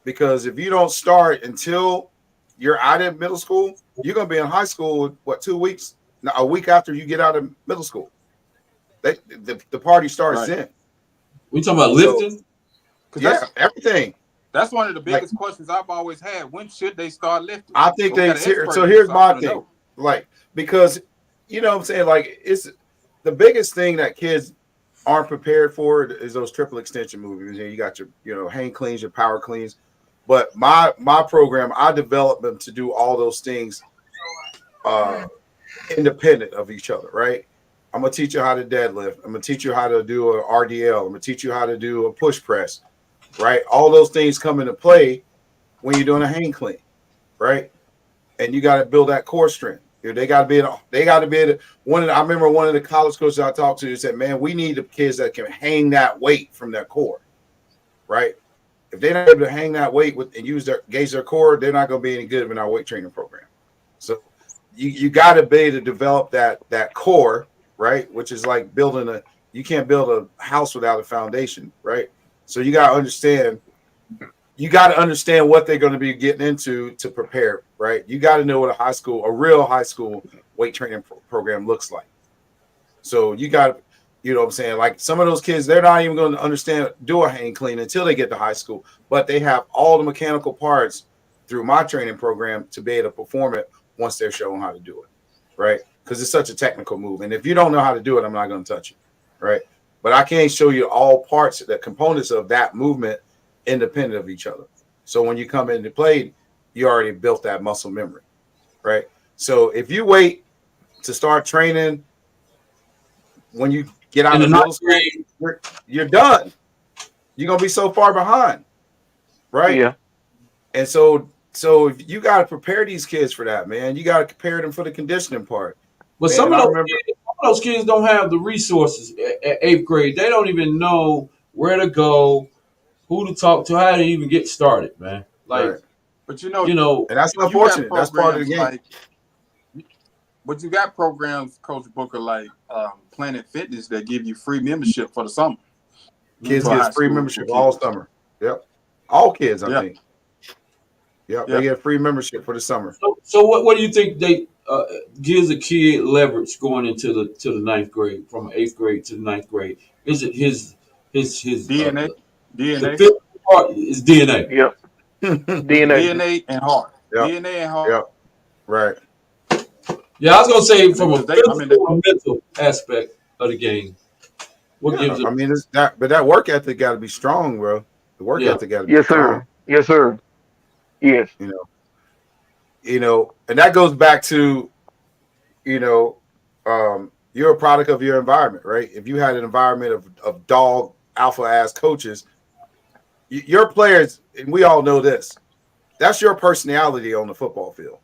because if you don't start until you're out of middle school, you're gonna be in high school what 2 weeks, no, a week after you get out of middle school. The party starts Right. then. We talking about So lifting? Because yeah, everything. that's one of the Like biggest questions I've always had. When should they start lifting? I think But we they got an here. expert So in here, here's so I my want to thing. know. Like because you know what I'm saying, like it's the biggest thing that kids aren't prepared for is those triple extension movies. You got your hang cleans, your power cleans. But my program, I developed them to do all those things uh independent of each other, right? I'm gonna teach you how to deadlift. I'm gonna teach you how to do a RDL. I'm gonna teach you how to do a push press, right? All those things come into play when you're doing a hang clean, right? And you got to build that core strength. They got to be able. They got to be able. I remember one of the college coaches I talked to said, "Man, we need the kids that can hang that weight from their core, right? If they're not able to hang that weight and gauge their core, they're not going to be any good in our weight training program. So you got to be able to develop that core, right? Which is like building a. You can't build a house without a foundation, right? So you got to understand. You got to understand what they're going to be getting into to prepare, right? You got to know what a real high school weight training program looks like. So you got to, what I'm saying? Like some of those kids, they're not even going to understand, do a hang clean until they get to high school, but they have all the mechanical parts through my training program to be able to perform it once they're shown how to do it, right? Because it's such a technical move. And if you don't know how to do it, I'm not going to touch you, right? But I can't show you all parts, the components of that movement independent of each other. So when you come into play, you already built that muscle memory, right? So if you wait to start training when you get In out the of ninth middle school, grade, you're done. You're gonna be so far behind, right? Yeah. And so if you got to prepare these kids for that, man. You got to prepare them for the conditioning part, but man. some And of I those remember, kids, some of those kids don't have the resources at 8th grade. They don't even know where to go, who to talk to, how to even get started, man. Like, right? But you know, And that's you got unfortunate. That's part of the programs game. like, but you got programs, Coach Booker, like Planet Fitness that give you free membership for the summer Kids mhm. for get high free school membership all kids. summer. Yep, all kids, I Yeah, think. Yep, they yeah. get free membership for the summer. So what do you think they gives a kid leverage going into the ninth grade, from 8th grade to the ninth grade? Is it his DNA, the DNA, physical part is DNA? Yep. DNA. DNA, and heart. Yep, DNA and heart. yep, right. Yeah, I was gonna say And from a because they, I mean, they physical both. and mental aspect of the game, what Yeah, gives it? I mean, it's that, but that work ethic got to be strong, bro. The work Yeah, ethic got to be Yes, strong. sir. Yes, sir. Yes. You know, and that goes back to you know, you're a product of your environment, right? If you had an environment of dog alpha ass coaches, your players, and we all know this, that's your personality on the football field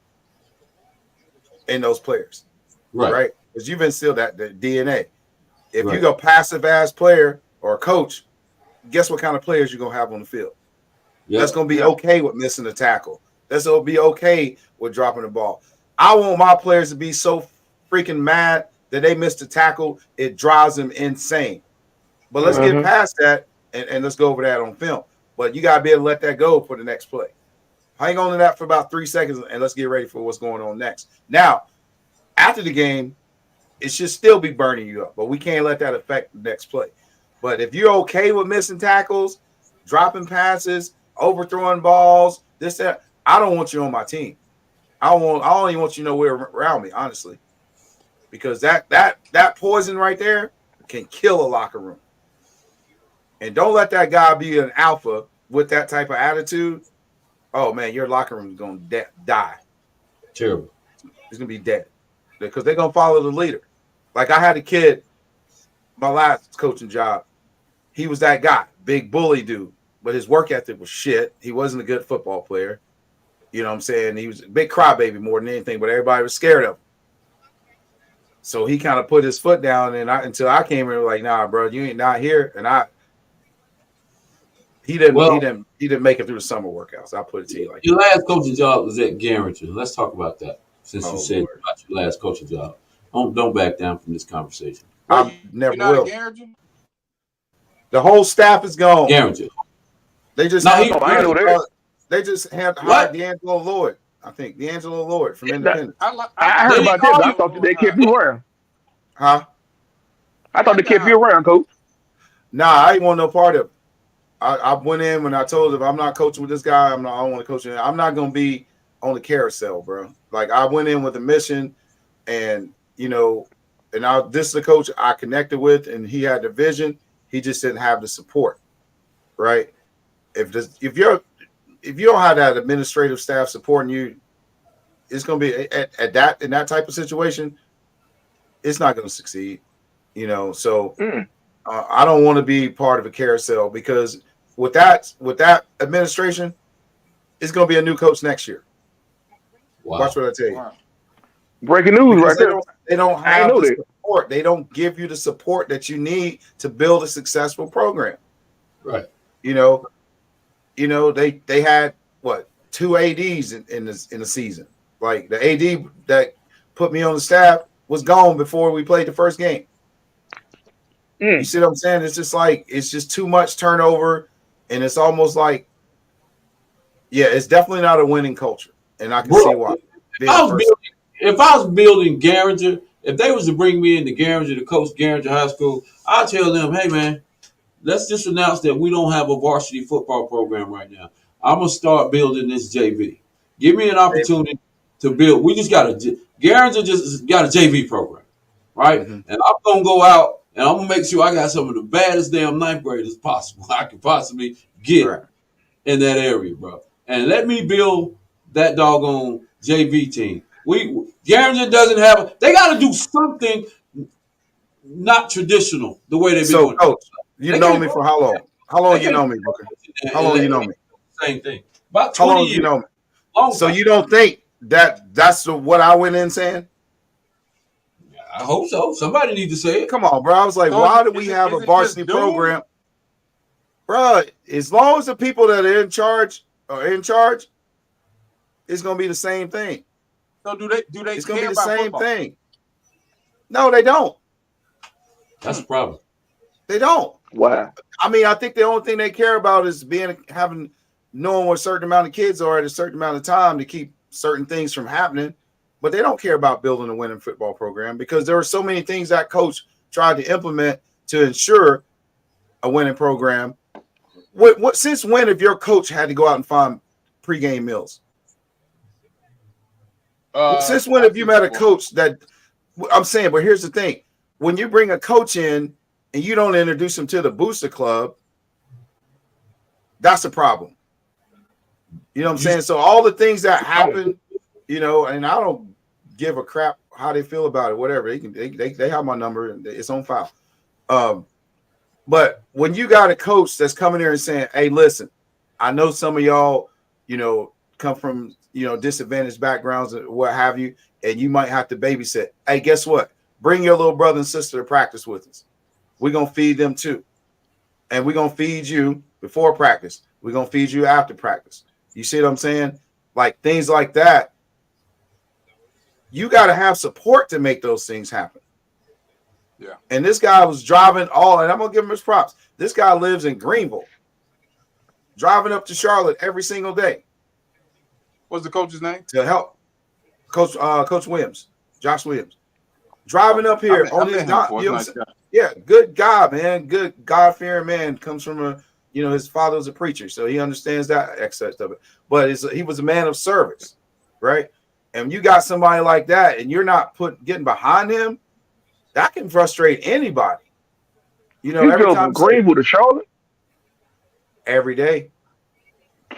in those players, right, right? Because you've instilled that the DNA. If you right. go passive ass player or coach, guess what kind of players you're gonna have on the field? That's Yep. gonna be Yeah, okay with missing a tackle. That's gonna be okay with dropping the ball. I want my players to be so freaking mad that they missed a tackle, it drives them insane. But let's get Mm-hmm. past that and let's go over that on film. But you gotta be able to let that go for the next play. Hang on to that for about 3 seconds and let's get ready for what's going on next. Now, after the game, it should still be burning you up, but we can't let that affect the next play. But if you're okay with missing tackles, dropping passes, overthrowing balls, this, that, I don't want you on my team. I don't even want you nowhere around me, honestly. Because that poison right there can kill a locker room. And don't let that guy be an alpha with that type of attitude. Oh man, your locker room is gonna die. Terrible. It's gonna be dead. Because they're gonna follow the leader. Like I had a kid, my last coaching job, he was that guy, big bully dude, but his work ethic was shit. He wasn't a good football player. You know what I'm saying? He was a big crybaby more than anything, but everybody was scared of him. So he kind of put his foot down, and until I came in, like, nah, bro, you ain't not here. And Well, he didn't make it through the summer workouts. I'll put it to you like your that. last coaching job was at Garrington. Let's talk about that since you Oh said Lord. about your last coaching job. Don't back down from this conversation. Well, I never you're not a will. guarantor? The whole staff is gone. Guarantee. They just No, have Oh, I ain't know that. they just have hired what? D'Angelo Lloyd. I think D'Angelo Lloyd from That- Independence. I I like heard They didn't about that, but call I you. thought they high. kept you around. Huh? I I thought they like that kept high. you around, coach. Nah, I ain't want no part of it. I went in when I told him I'm not coaching with this guy. I don't want to coach him. I'm not gonna be on the carousel, bro. Like I went in with a mission, and this is the coach I connected with, and he had the vision. He just didn't have the support, right? If you don't have that administrative staff supporting you, it's gonna be at that in that type of situation, it's not gonna succeed. So Mm. I don't want to be part of a carousel because with that administration, it's going to be a new coach next year. Watch Wow. what I tell you, Wow. Breaking news because right there. they don't I ain't have know the that. support. They don't give you the support that you need to build a successful program. Right. You know, they had what 2 ADs in the season. Like the AD that put me on the staff was gone before we played the first game. You Mm. see what I'm saying? It's just like it's just too much turnover, and it's almost like it's definitely not a winning culture, and I can see Bro, why. if Being the I was first, building, if I was building Garinger, if they was to bring me into Garinger to coach Garinger High School, I'd tell them, hey man, let's just announce that we don't have a varsity football program right now. I'm gonna start building this JV. Give me an opportunity to build. We just got Garinger just got a JV program, right? mm-hmm. And I'm gonna go out and I'm gonna make sure I got some of the baddest damn ninth graders possible I could possibly get Right. in that area, bro. And let me build that doggone JV team. Garinger doesn't have. They got to do something not traditional the way they've been So, doing. coach, you They know can't me go. for how long? How They long you can't know go me, Booker? How and long you let know me me? do the same thing. About How 20 long you years, know me? long So time. you don't think that's what I went in saying? I hope so. Somebody need to say it. Come on, bro. I was like, So why do we have is a it just varsity doomed? program, bro? As long as the people that are in charge are in charge, it's gonna be the same thing. So do they It's gonna be care the about same football? thing. No, they don't. That's Hmm. a problem. They don't. Wow. I mean, I think the only thing they care about is knowing what a certain amount of kids are at a certain amount of time to keep certain things from happening. But they don't care about building a winning football program because there are so many things that coach tried to implement to ensure a winning program. What since when have your coach had to go out and find pregame meals? Since when I've have you seen it met a before. coach that I'm saying, but here's the thing. When you bring a coach in and you don't introduce him to the booster club, that's a problem. You know what I'm You saying? So all the things that Oh. happen, and I don't give a crap how they feel about it, whatever. They have my number and it's on file. But when you got a coach that's coming here and saying, hey, listen, I know some of y'all, come from, disadvantaged backgrounds and what have you, and you might have to babysit. Hey, guess what? Bring your little brother and sister to practice with us. We're going to feed them too. And we're going to feed you before practice. We're going to feed you after practice. You see what I'm saying? Like things like that. You got to have support to make those things happen. Yeah. And this guy was driving and I'm going to give him his props. This guy lives in Greenville, driving up to Charlotte every single day What's the coach's name? to help Coach Williams, Josh Williams, driving Okay. up here I on his met him before. It's you know a what I'm nice saying? guy. Yeah, good guy, man. Good God-fearing man. Comes from his father was a preacher, so he understands that aspect of it. But he was a man of service, right? And you got somebody like that, and you're not getting behind him, that can frustrate anybody. You Every drove time from you say Greenville to Charlotte? every day,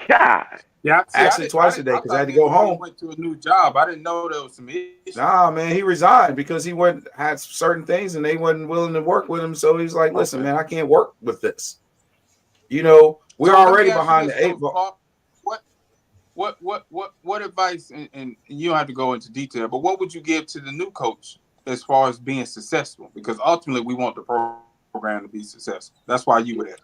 God. Yeah. See, actually twice a day I because I thought had to go he home. went to a new job. I didn't know there was some issues. Nah, man, he resigned because he had certain things and they wasn't willing to work with him. So he's like, listen, Okay. man, I can't work with this. We're So let me already ask you behind this, the eight Coach ball. Clark. What advice, and you don't have to go into detail, but what would you give to the new coach as far as being successful? Because ultimately we want the program to be successful. That's why you were there.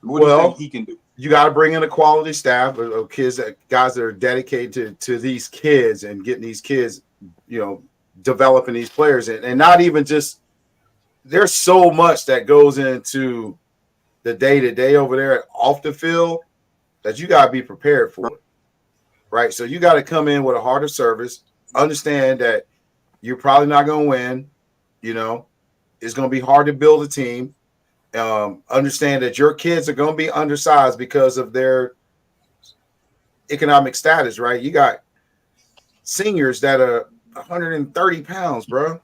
What do you think Well, he can do? you got to bring in a quality staff of guys that are dedicated to these kids and getting these kids, developing these players, and not even just. There's so much that goes into the day to day over there off the field that you got to be prepared for it, right? So you got to come in with a heart of service, understand that you're probably not going to win. You know, it's going to be hard to build a team. Understand that your kids are going to be undersized because of their economic status, right? You got seniors that are 130 pounds, bro.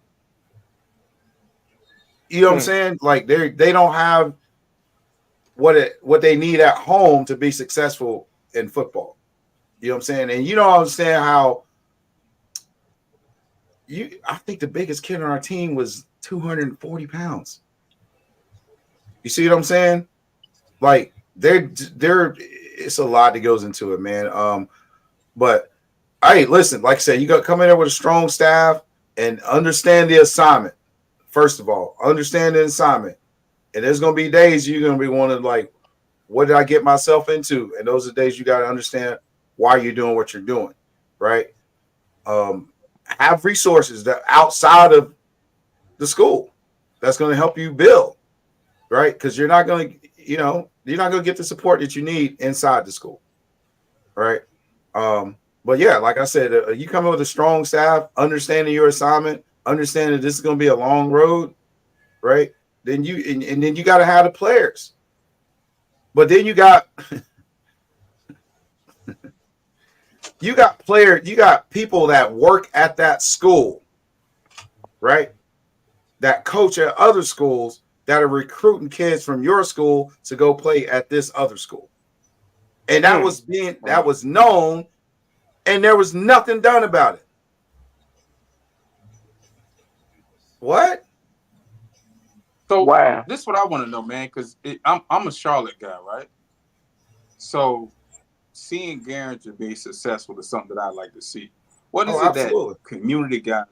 You know what I'm saying? Like they don't have what they need at home to be successful in football. You know what I'm saying? And you don't understand how I think the biggest kid on our team was 240 pounds. You see what I'm saying? Like they're it's a lot that goes into it, man. But hey, listen, like I said, you got to come in there with a strong staff and understand the assignment. First of all, understand the assignment. And there's gonna be days you're gonna be wanting like, what did I get myself into? And those are days you got to understand why you're doing what you're doing, right? Have resources that outside of the school that's going to help you build, right? Because you're not going to get the support that you need inside the school, right? But yeah, like I said, you come in with a strong staff, understanding your assignment, understanding this is going to be a long road, right? Then and then you got to have the players. But then you got you got people that work at that school, right? That coach at other schools that are recruiting kids from your school to go play at this other school. And that was known, and there was nothing done about it. What? So this is what I want to know, man, because I'm a Charlotte guy, right? So seeing Garinger be successful is something that I like to see. What is it that community guys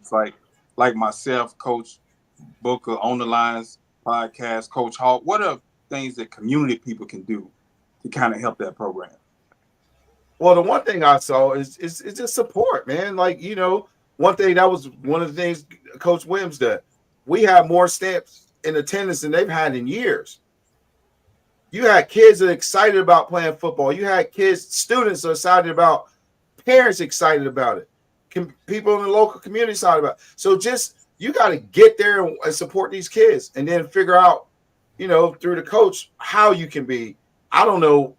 like myself, Coach Booker, OnDaLines podcast, Coach Hall, what are things that community people can do to kind of help that program? Well, the one thing I saw is just support, man. Like, one thing that was one of the things Coach Williams did. We have more stamps in attendance than they've had in years. You had kids that are excited about playing football. You had students are excited about, parents excited about it. People in the local community excited about it. So you got to get there and support these kids and then figure out, through the coach, how you can be. I don't know,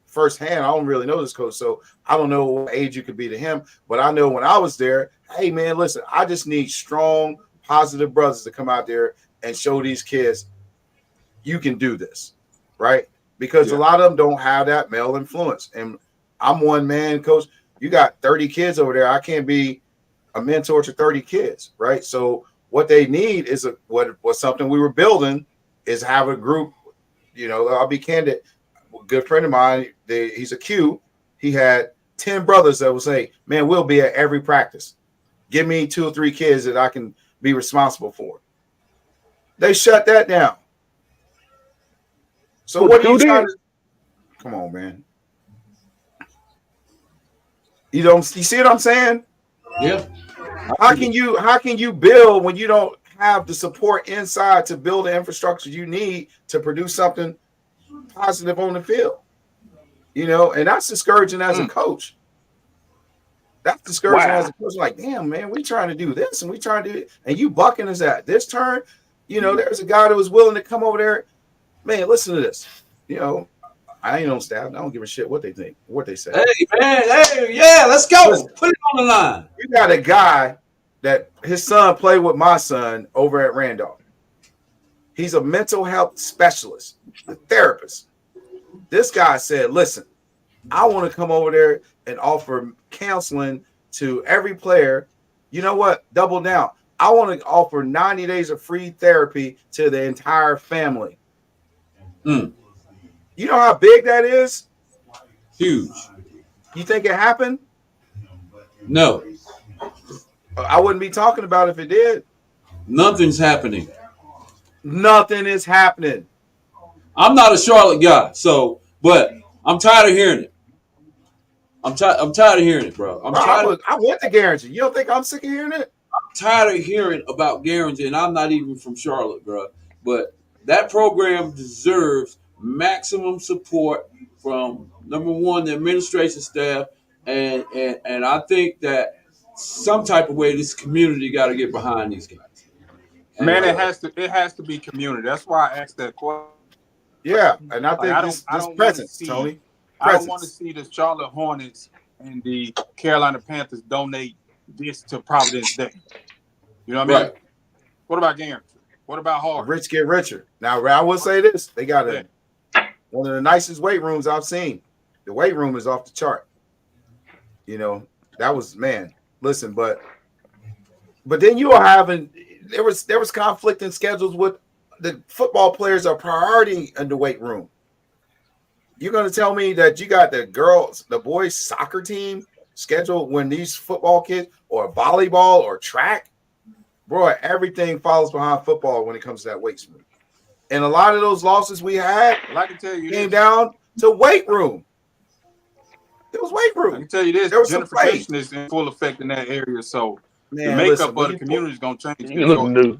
firsthand. I don't really know this coach, so I don't know what age you could be to him. But I know when I was there, hey, man, listen, I just need strong, positive brothers to come out there and show these kids you can do this, right? Because a lot of them don't have that male influence. And I'm one man, coach. You got 30 kids over there. I can't be a mentor to 30 kids, right? So what they need is what something we were building is have a group. I'll be candid. A good friend of mine, he's a Q. He had 10 brothers that would say, man, we'll be at every practice. Give me 2 or 3 kids that I can be responsible for. They shut that down. So what are you trying to? Come on, man. You see what I'm saying? Yeah. How can you build when you don't have the support inside to build the infrastructure you need to produce something positive on the field? And that's discouraging as a coach. That's discouraging as a coach. Like, damn, man, we trying to do this and we trying to do it, and you bucking us at this turn. There's a guy that was willing to come over there. Man, listen to this. I ain't on staff. I don't give a shit what they think, what they say. Hey, man. Hey, yeah, let's go. Listen, put it on the line. You got a guy that his son played with my son over at Randolph. He's a mental health specialist, a therapist. This guy said, listen, I want to come over there and offer counseling to every player. You know what? Double down. I want to offer 90 days of free therapy to the entire family. You know how big that is? Huge. You think it happened? No. I wouldn't be talking about it if it did. Nothing's happening. Nothing is happening. I'm not a Charlotte guy, but I'm tired of hearing it. I'm tired of hearing it, bro. I went to Garinger. You don't think I'm sick of hearing it? tired of hearing about Garinger, and I'm not even from Charlotte, bro. But that program deserves maximum support from number one, the administration staff, and I think that some type of way this community got to get behind these guys. And Man, it has to be community. That's why I asked that question. Yeah, and I Like think I this don't want to presence, see Tony, I don't want to presence. see the Charlotte Hornets and the Carolina Panthers donate this to Providence Day. You know what I mean? right, What about Garinger? What about The Harding? rich get richer. Now, I will say this: they got Yeah. one of the nicest weight rooms I've seen. The weight room is off the chart. You know, that was man. Listen, but then you are having there was conflicting schedules with the football players are priority in the weight room. You're going to tell me that you got the boys soccer team scheduled when these football kids or volleyball or track, bro, everything follows behind football when it comes to that weight room. And a lot of those losses we had Well, I can tell you came this. down to weight room. It was weight I room. can tell you this. There was some play. Gentrification is in full effect in that area, so the Man, listen, makeup when of the you put, community is gonna change You here looking shortly. new.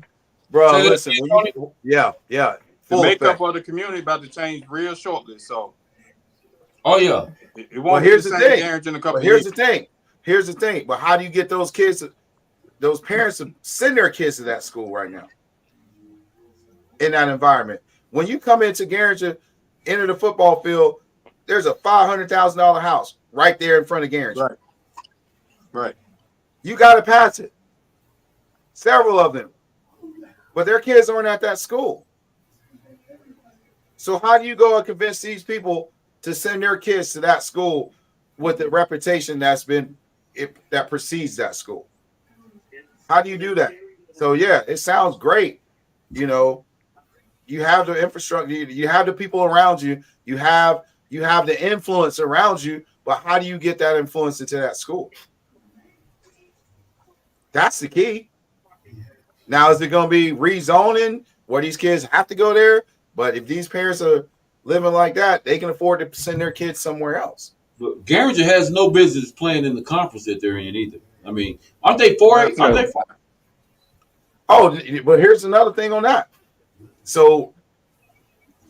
bro, say that listen, again, when Tony. yeah, The full makeup effect. of the community about to change real shortly. So Oh yeah, it But won't be the here's the same thing. Garinger in a But couple of here's years. the thing. Here's the thing. But how do you get those kids, those parents to send their kids to that school right now in that environment? When you come into Garinger, enter the football field, there's a $500,000 house right there in front of Garinger. Right. Right. You got to pass it. Several of them. But their kids aren't at that school. So how do you go and convince these people to send their kids to that school with the reputation that precedes that school? How do you do that? So yeah, it sounds great. You know, you have the infrastructure, you have the people around you, you have the influence around you, but how do you get that influence into that school? That's the key. Now, is it going to be rezoning where these kids have to go there? But if these parents are living like that, they can afford to send their kids somewhere else. but Garinger has no business playing in the conference that they're in either. I mean, aren't they 4A? Aren't No. they 4A? Oh, but here's another thing on that. So,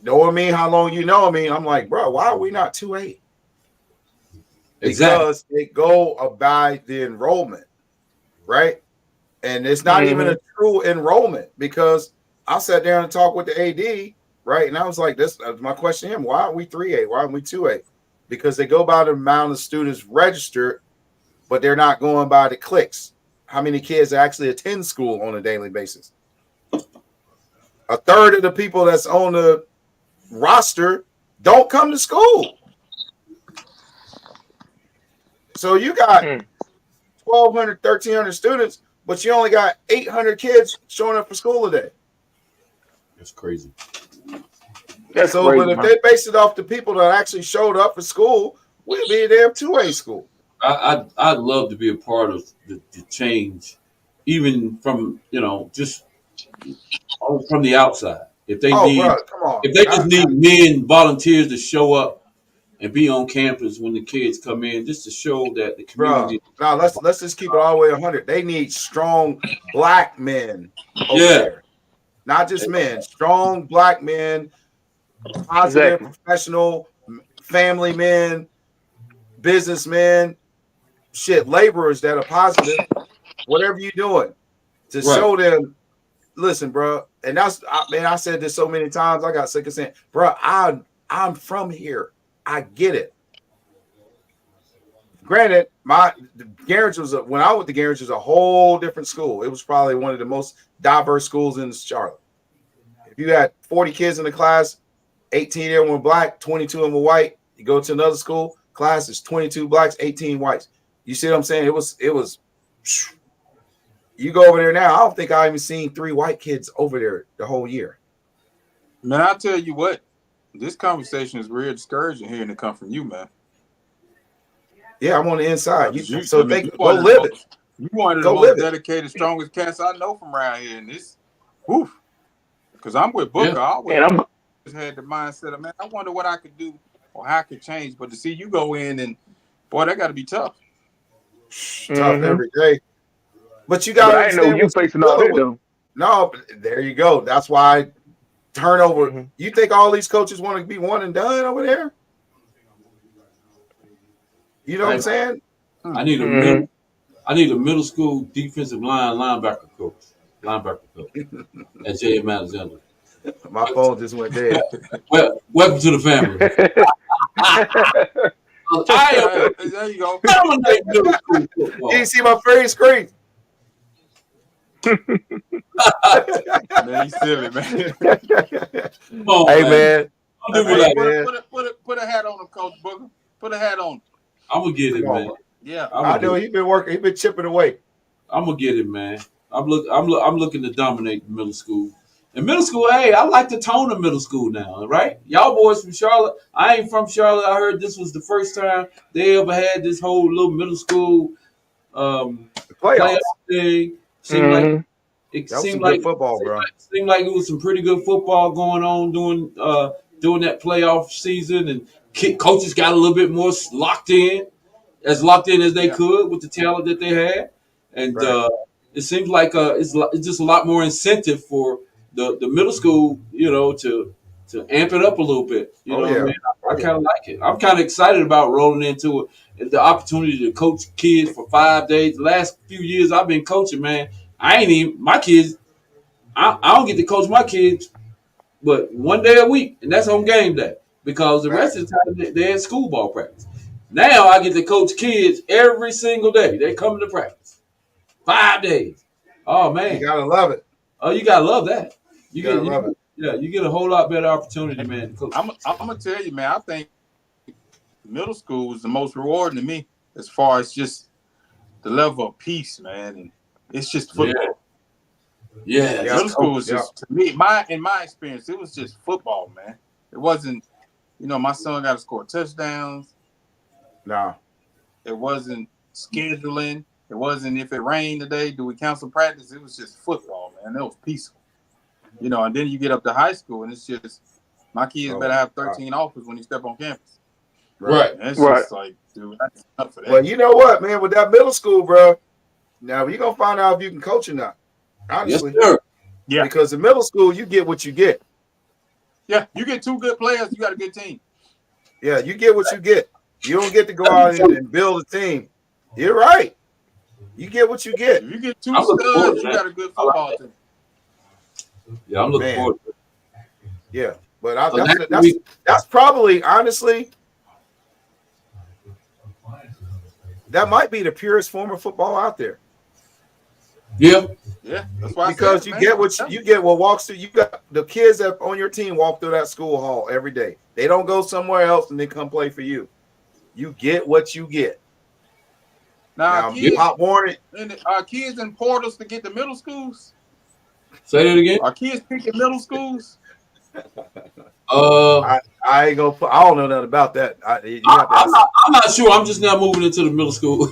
knowing me, how long you know me, I'm like, bro, why are we not 2A? Exactly. Because they go by the enrollment, right? And it's not even a true enrollment because I sat down and talked with the AD, right? And I was like, this my question to him, why aren't we 3A? Why aren't we 2A? Because they go by the amount of students registered, but they're not going by the clicks. How many kids actually attend school on a daily basis? A third of the people that's on the roster don't come to school. So you got 1,200, 1,300 students, but you only got 800 kids showing up for school today. That's crazy. That's So, crazy, but if man. they base it off the people that actually showed up for school, we'll be a damn 2A school. I'd love to be a part of the change, even from just from the outside. If they Oh, need, bro, come on. if they just need men volunteers to show up and be on campus when the kids come in, just to show that the Bro, community. now let's just keep it all the way 100. They need strong black men over Yeah, there, not just men. Strong black men, positive, Exactly. professional, family men, businessmen, shit, laborers that are positive. Whatever you're doing to right. show them. Listen, bro, and I said this so many times. I got sick of saying, bro, I'm from here. I get it. Granted, the Garage when I went to Garage was a whole different school. It was probably one of the most diverse schools in Charlotte. If you had 40 kids in the class, 18 of them were black, 22 of them were white. You go to another school, class is 22 blacks, 18 whites. You see what I'm saying? It was. You go over there now. I don't think I even seen 3 white kids over there the whole year. Man, I tell you what, this conversation is real discouraging hearing it come from you, man. Yeah, I'm on the inside. So You they go live it. You one of the Go most live it. dedicated, strongest cats I know from around here, and this, woof. Because I'm with Yeah. Booker, I always And I'm had the mindset of, man, I wonder what I could do or how I could change. But to see you go in and, boy, that got to be tough. Tough every day. But you got But to I didn't know understand you what you're facing all dealing that with. though. No, there you go. That's why turnover. Mm-hmm. You think all these coaches want to be one and done over there? You know what I'm Hey, saying? I need a Mm-hmm. middle. I need a middle school defensive line linebacker coach at J.M. Alexander. My phone just went dead. Welcome to the family. I am Hey, there you go. dominate middle school You football. see my face screen? Man, you silly, man. Come on, Hey man. man, Don't do Hey me Put a like put that. a man, put a put a put a hat on him, Coach Booker. Put a hat on him. I'm gonna get come it, on, man. man. Yeah. I'm I gonna get know it. he's been working. He's been chipping away. I'm gonna get it, man. I'm looking to dominate middle school. And middle school, hey, I like the tone of middle school now, right? Y'all boys from Charlotte. I ain't from Charlotte. I heard this was the first time they ever had this whole little middle school The playoff playoffs. thing. Seemed like mm-hmm. it That was seemed some like good football, bro. seemed like it was some pretty good football going on during that playoff season, and coaches got a little bit more locked in as they Yeah. could with the talent that they had, and Right. it seems like it's just a lot more incentive for the middle school, to amp it up a little bit. You Oh know what I yeah. mean? I Oh yeah. kind of like it. I'm kind of excited about rolling into it. And the opportunity to coach kids for 5 days. The last few years I've been coaching, man. I ain't even my kids. I don't get to coach my kids, but one day a week, and that's on game day because the rest Facts. of the time they're in school ball practice. Now I get to coach kids every single day. They come to practice 5 days. Oh You man, gotta love it. oh you gotta love that. You gotta love it. Yeah, you get a whole lot better opportunity, man. To coach. I'm gonna tell you, man. I think middle school was the most rewarding to me as far as just the level of peace, man. And it's just Yeah, football. yeah, Yeah. just Middle school coach. was Yeah. just to me, in my experience, it was just football, man. It wasn't, my son got to score touchdowns. Nah. It wasn't scheduling. It wasn't if it rained today, do we cancel practice? It was just football, man. It was peaceful. And then you get up to high school and it's just my kids Oh better my have God. 13 offers when you step on campus. Right. Right. And it's Right. just like, dude, that's enough for Well, that. you know what, man? With that middle school, bro. Now you're gonna find out if you can coach or not. Yes, Honestly, sir. Yeah. because in middle school you get what you get. Yeah. You get two good players, you got a good team. Yeah, you get what you get. You don't get to go That'd be out true. and build a team. You're right. You get what you get, If you get two I'm looking forward studs, to you that. got a good I like football that. team. Yeah, I'm looking man. forward to it. Yeah, but So next that's week, that's probably honestly that might be the purest form of football out there yeah, Yeah. That's why I said because it, you man. get I'm what telling you get what walks through. You got the kids that on your team walk through that school hall every day. They don't go somewhere else and they come play for you. You get what you get. Now, Now, yeah. kids Pop Warner, and our kids in portals to get to middle schools. Say that again. Our kids picking middle schools. Uh, I ain't gonna. I don't know nothing about that. You have to I'm ask not. them. I'm not sure. I'm just now moving into the middle school.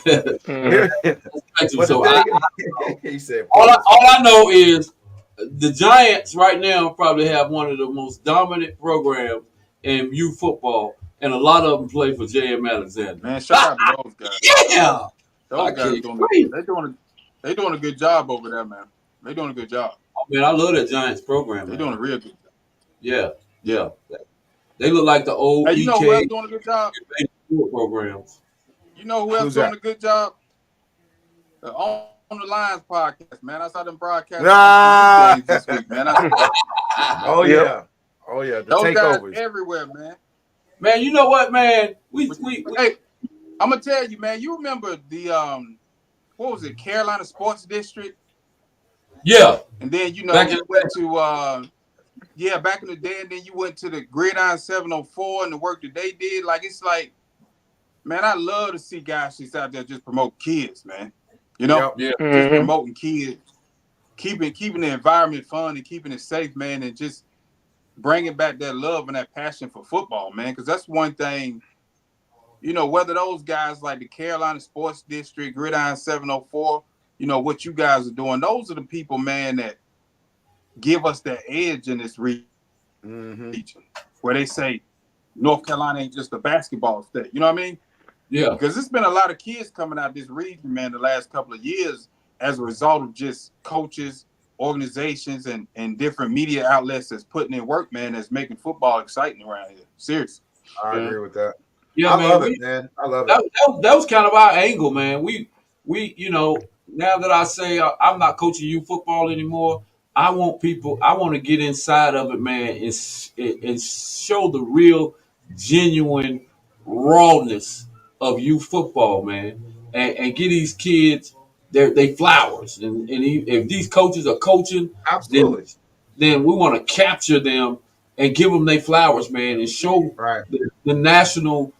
Mm-hmm. But the So thing, he said, all "Portals." I know is the Giants right now probably have one of the most dominant programs in youth football, and a lot of them play for J.M. Alexander. Man, shout out to those guys. Yeah, I Those guys can't doing wait. they doing a good job over there, man. They doing a good job. Man, I love that Giants program, They man. doing a real good job. Yeah, Yeah. yeah. They look like the old Hey, you know who else EK doing a good job? programs. You know who else Who's doing that? a good job? The On the Lines podcast, man. I saw them broadcasting Ah, games this week, man. I said, oh Yep. yeah, oh yeah. The those guys takeovers. everywhere, man. Man, you know what, man? Hey, I'm gonna tell you, man. You remember the what was it, Carolina Sports District? Yeah, And then back in you the went day. to back in the day, and then you went to the Gridiron 704 and the work that they did. Like it's like, man, I love to see guys just out there just promote kids, man. Yep. Yeah, Just Mm-hmm. promoting kids, keeping the environment fun and keeping it safe, man, and just bringing back that love and that passion for football, man. Because that's one thing, whether those guys like the Carolina Sports District, Gridiron 704, what you guys are doing, those are the people, man, that give us that edge in this region Mm-hmm. where they say North Carolina ain't just a basketball state. You know what I mean? Yeah. because there's been a lot of kids coming out this region, man, the last couple of years as a result of just coaches, organizations, and different media outlets that's putting in work, man, that's making football exciting around here. Seriously. I Mhm. agree with that. Yeah, I man. love it, man. I love it. That was kind of our angle, man. We now that I say I'm not coaching youth football anymore, I want people. I want to get inside of it, man, and show the real, genuine rawness of youth football, man, and get these kids they flowers. If these coaches are coaching, then Absolutely. then we want to capture them and give them their flowers, man, and show Right. the national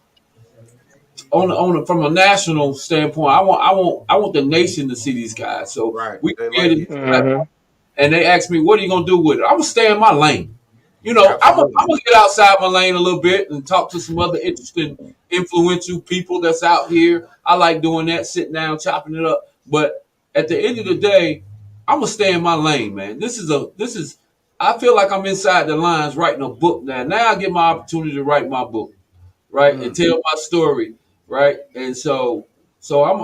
from a national standpoint, I want the nation to see these guys. So Right. we They like created it. this platform, Mhm. and they asked me, "What are you gonna do with it?" I'm gonna stay in my lane. I'm Absolutely. gonna get outside my lane a little bit and talk to some other interesting, influential people that's out here. I like doing that, sitting down, chopping it up. But at the end of the day, I'm gonna stay in my lane, man. This is. I feel like I'm inside the lines writing a book now. Now I get my opportunity to write my book, right, and Mm. tell my story, right, and so I'm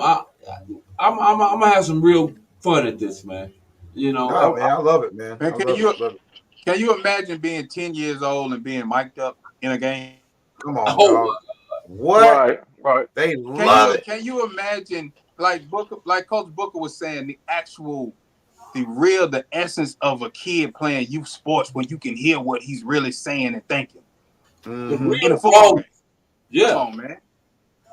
gonna have some real fun at this, man. You Nah, know, man. I love it, man. Man, I love it. Love it. can you imagine being 10 years old and being mic'd up in a game? Come on, oh dog. What? Right. Right. They love it. Can you imagine like Booker, like Coach Booker was saying, the essence of a kid playing youth sports when you can hear what he's really saying and thinking the Hmm. in a real football raw, game. Come yeah, on, man.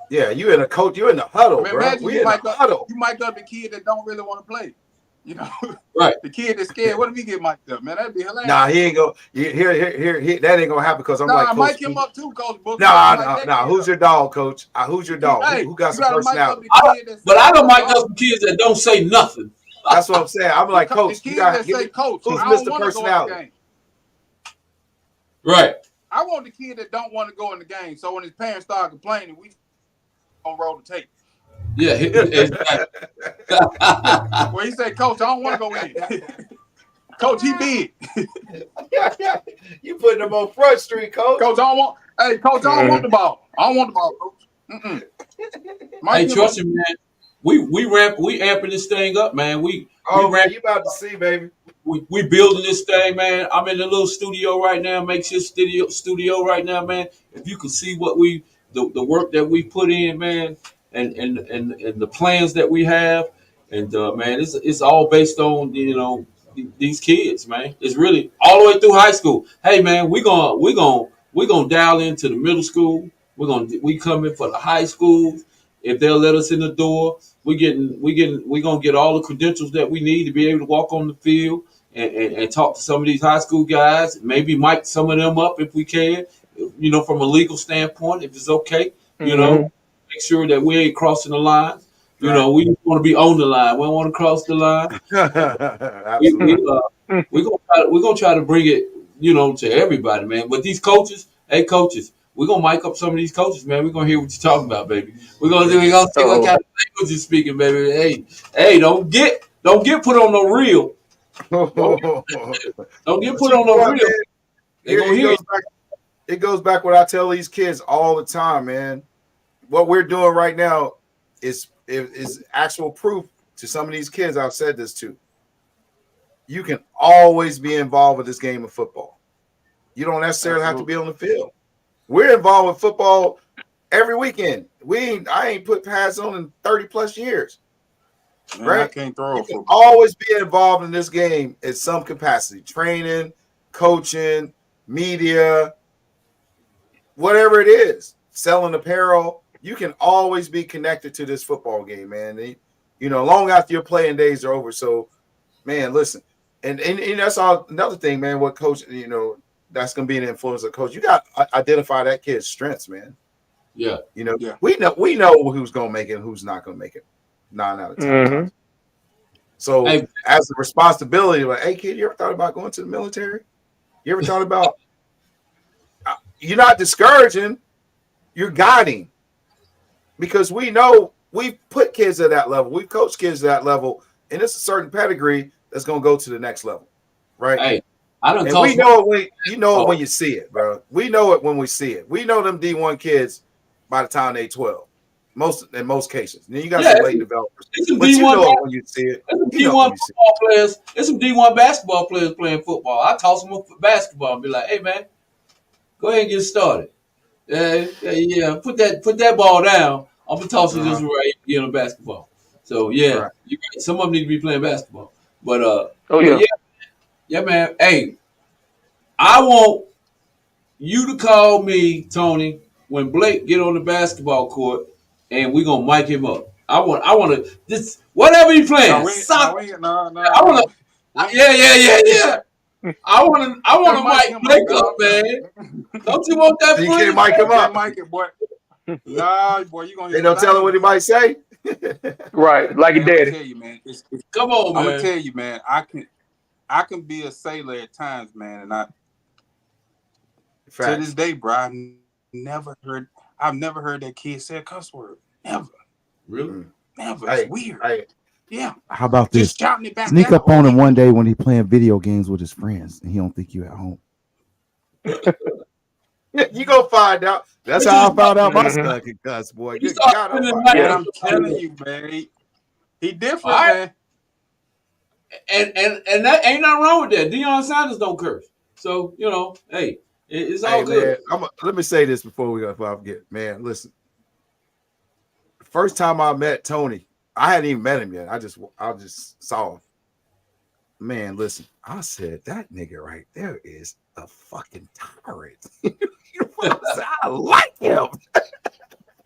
Yeah, you in a coach. You in the I huddle, mean, bro. imagine We in the huddle. you mic up the kid that don't really want to play. You know, right, the kid that's scared. What if he get mic'd up, man? That'd be hilarious. Nah, he ain't go. That ain't gonna happen because I'm like Nah, Coach. mic him up too, Coach Booker. You gotta Nah, mic nah, that nah. kid Who's up. your dog, Coach? Who's your dog? Hey, Who got you some gotta mic up personality? the kid that but say, I don't like "Dog." those kids that don't say nothing. That's what I'm saying. I'm like, The Coach, you kid got that give say, me "Coach, who's I don't Mr. want to go in the Personality. game." Right, I want the kid that don't want to go in the game. So when his parents start complaining, we gonna roll the tape. yeah, exactly. Well, he said, "Coach, I don't want to go in." Coach, he big. You putting them on front street, Coach. Coach, I don't want. Hey, Coach, I don't want Mhm. the ball. I don't want the ball, Coach. Mike Hey, him up. trust me, man. We amping this thing up, man. We Oh man, ramp you about to see, baby. we building this thing, man. I'm in the little studio right now, makeshift studio right now, man. If you can see what the work that we put in, man, and the plans that we have, and man, it's all based on these kids, man. It's really all the way through high school. Hey, man, we gonna dial into the middle school. We coming for the high schools. If they'll let us in the door, we gonna get all the credentials that we need to be able to walk on the field and talk to some of these high school guys. Maybe mic some of them up if we can. From a legal standpoint, if it's okay. Mhm. Make sure that we ain't crossing the line. Right. We just want to be on the line. We don't want to cross the line. We we Absolutely. uh, we're gonna try to bring it, to everybody, man. But these coaches, hey coaches, we're gonna mic up some of these coaches, man. We're gonna hear what you're talking about, baby. We're gonna see what Oh. kind of language you're speaking, baby. Hey, don't get put on no reel. Don't don't get But put you on know no what, reel. man? They Here gonna it hear you. goes back. It goes back what I tell these kids all the time, man. What we're doing right now is actual proof to some of these kids I've said this to. You can always be involved with this game of football. You don't necessarily have to be Absolutely. on the field. We're involved with football every weekend. I ain't put pads on in 30 plus years, Man, I right? can't throw You a can football. always be involved in this game in some capacity, training, coaching, media, whatever it is, selling apparel. You can always be connected to this football game, man. Long after your playing days are over. So, man, listen, and that's all another thing, man. What coach, that's gonna be an influence of coach. You got to identify that kid's strengths, man. Yeah. Yeah. We know who's gonna make it and who's not gonna make it 9 out of 10 times. Mhm. So Hey, as a responsibility, like, hey kid, you ever thought about going to the military? You ever thought about you're not discouraging, you're guiding. Because we know we've put kids at that level, we've coached kids at that level, and it's a certain pedigree that's gonna go to the next level, right? hey, I done And we tossed my. know it when you know it Oh, when you see it, bro. We know it when we see it. We know them D1 kids by the time they 12. in most cases. Then you got Yeah, some late developers, it's some but you D1. know it when you see it. There's some You know it D1 when you see it. football players. There's some D1 basketball players playing football. I toss them up for basketball and be like, "Hey man, go ahead and get started. Yeah. Put that ball down. I'm gonna toss you this Uh-huh. right here on basketball." So yeah, Right. some of them need to be playing basketball. But Oh but yeah. yeah, man. Hey, I want you to call me, Tony, when Blake get on the basketball court, and we gonna mic him up. I want to this whatever he No, playing, soccer. I want to. we ain't, Yeah. I want can't to mic mic him up, Blake up, dog. man. Don't you want that You can't footage, mic him man? Can't up. mic it, boy. Nah, boy, you gonna hear They some don't tell him what he things. might say. Right. Like your Man, I'm gonna daddy. tell you, man. Come on, I'm gonna man. tell you, man. I can be a sailor at times, man, and I to this Facts. day, bro, I've never heard that kid say a cuss word. Never, Really? Mm. never. It's Hey, weird. hey, Yeah, How about just this? shouting it back Sneak out. up on him one day when he playing video games with his friends, and he don't think you at home. you gonna find out. That's Wait till you how I start. found out my Hmm. son can cuss, boy. You Good start God spending Almighty. money Man, Yeah. on I'm telling somebody. you, man. He All different, right, man. and that ain't nothing wrong with that. Deion Sanders don't curse, so hey, it's all Hey good. man, let me say this before I forget. Man, listen. The first time I met Tony, I hadn't even met him yet. I just saw him. Man, listen. I said that nigga right there is a fucking tyrant. I like him.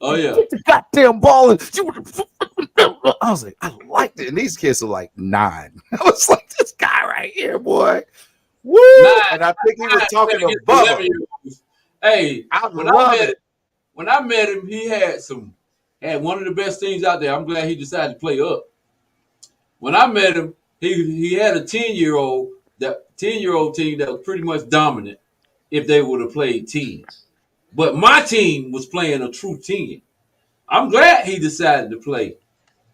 Oh yeah. Get the goddamn ball. I was like, I liked it. And these kids are like 9. I was like, this guy right here, boy. Woo! Nine, And I think he was talking playing to against Bubba. 11-year-olds. Hey, I love it. when I met him, he had one of the best teams out there. I'm glad he decided to play up. When I met him, he had a 10-year-old that 10-year-old team that was pretty much dominant if they would have played 10. But my team was playing a true 10. I'm glad he decided to play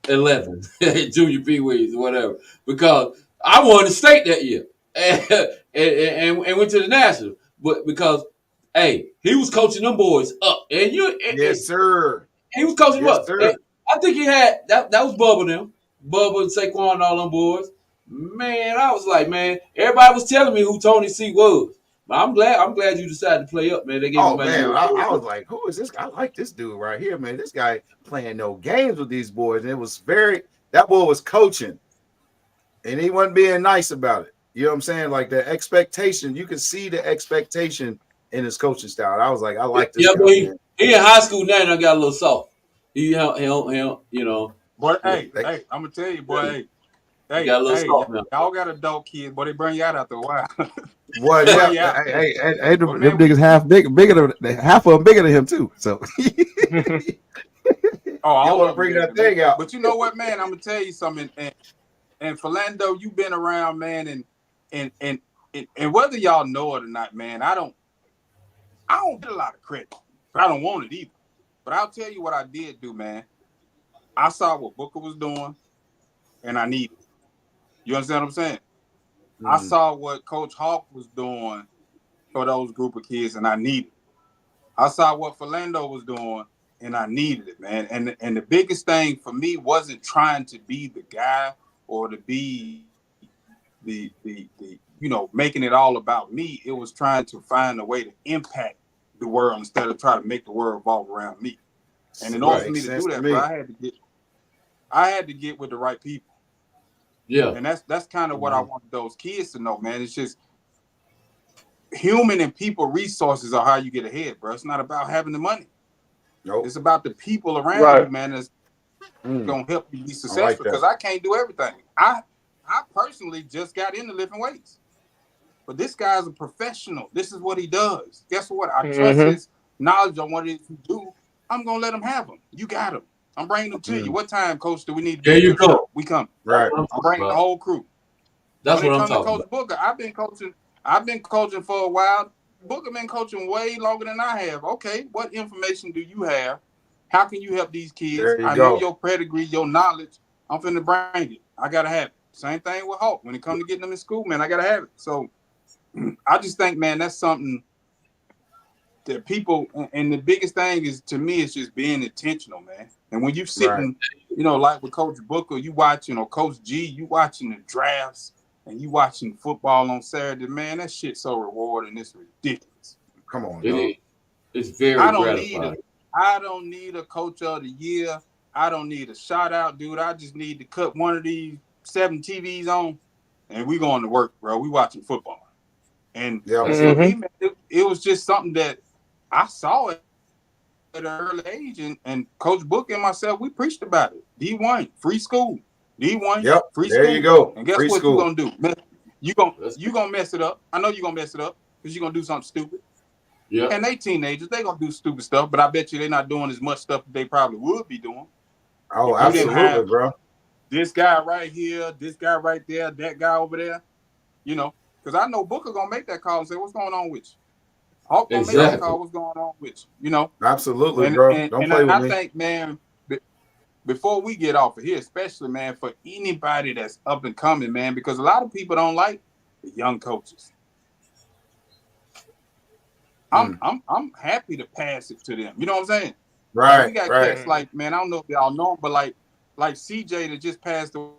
11 junior peewees or whatever because I won the state that year and went to the national. But because hey, he was coaching them boys up, and Yes, sir. he was coaching them Yes, up. And sir. I think he had that was Bubba them, Bubba and Saquon and all them boys. Man, I was like, man, everybody was telling me who Tony C was. But I'm glad you decided to play up, man. They gave me Oh my man, year. I was like, who is this guy? I like this dude right here, man. This guy playing no games with these boys. And it was that boy was coaching and he wasn't being nice about it. You know what I'm saying? Like the expectation, you can see the expectation in his coaching style. I was like, I like this Yeah, guy, but he, man. he in high school now and I got a little soft. Boy, Yeah, I'm gonna tell you, boy, he got a little soft now. y'all got adult kids, boy, they bring you out after a while. boy, They yeah. bring you out. Them But man, niggas bigger than half of them bigger than him too. So You all want to of them bring bigger that than me. thing out. But you know what, man? I'm gonna tell you something. And Philando, you've been around, man, and whether y'all know it or not, man, I don't get a lot of credit. But I don't want it either. But I'll tell you what I did do, man. I saw what Booker was doing, and I needed it. You understand what I'm saying? I Mm, saw what Coach Hawk was doing for those group of kids, and I needed it. I saw what Philando was doing, and I needed it, man. And the biggest thing for me wasn't trying to be the guy or to be the making it all about me. It was trying to find a way to impact the world instead of trying to make the world revolve around me. And in order for Right. me makes to sense do to that, bro, me. I had to get with the right people. Yeah. And that's kind of what I Mhm. want those kids to know, man. It's just human and people resources are how you get ahead, bro. It's not about having the money. Nope. It's about the people around you, Right. man, that's Mm, gonna help you be I like successful. that. Because I can't do everything. I personally just got into lifting weights. But this guy's a professional. This is what he does. Guess what? I trust Hmm. his knowledge on what it is he do. I'm gonna let him have him. You got him. I'm bringing them to you. Mm, What time, coach, do we need to There be at you your shop? go. We come. That's right. what I'm I'm talking bringing the about. whole crew. That's When what it I'm comes to talking Coach about. Booker, I've been coaching. I've been coaching for a while. Booker been coaching way longer than I have. Okay, what information do you have? How can you help these kids? There you I know go. your pedigree, your knowledge. I'm finna bring it. I gotta have it. Same thing with Hulk. When it comes to getting them in school, man, I gotta have it. So I just think, man, that's something that people. And the biggest thing is to me is just being intentional, man. And when you Right. sitting, like with Coach Booker, you watching, or Coach G, you watching the drafts and you watching football on Saturday, man, that shit's so rewarding. It's ridiculous. Come on, It dog. is. It's very I don't need a gratifying. I don't need a coach of the year. I don't need a shout out, dude. I just need to cut one of these 7 TVs on and we going to work, bro. We watching football. And Yep. That's for it. Mm-hmm. me, man, it was just something that I saw it at an early age, and Coach Book and myself, we preached about it. D1, free school. D1, Yep. free There you school. go. And guess Free what you school. gonna do? Man, you gonna That's you gonna mess it up. I know you're gonna mess it up because you're gonna do something stupid. yeah. And they teenagers, they gonna do stupid stuff, but I bet you they're not doing as much stuff that they probably would be doing Oh, if you didn't have absolutely, bro. this guy right here, this guy right there, that guy over there. Because I know Booker gonna make that call and say, "What's going on with you?" Hawk gonna make that Exactly. call. What's going on with you? Absolutely, And bro. and Don't and play with I me. think, man, before we get off of here, especially, man, for anybody that's up and coming, man, because a lot of people don't like the young coaches. I'm Mm. I'm I'm happy to pass it to them. You know what I'm saying? Like we Right. got Right. cats like, man, I don't know if y'all know him, but like CJ that just passed away,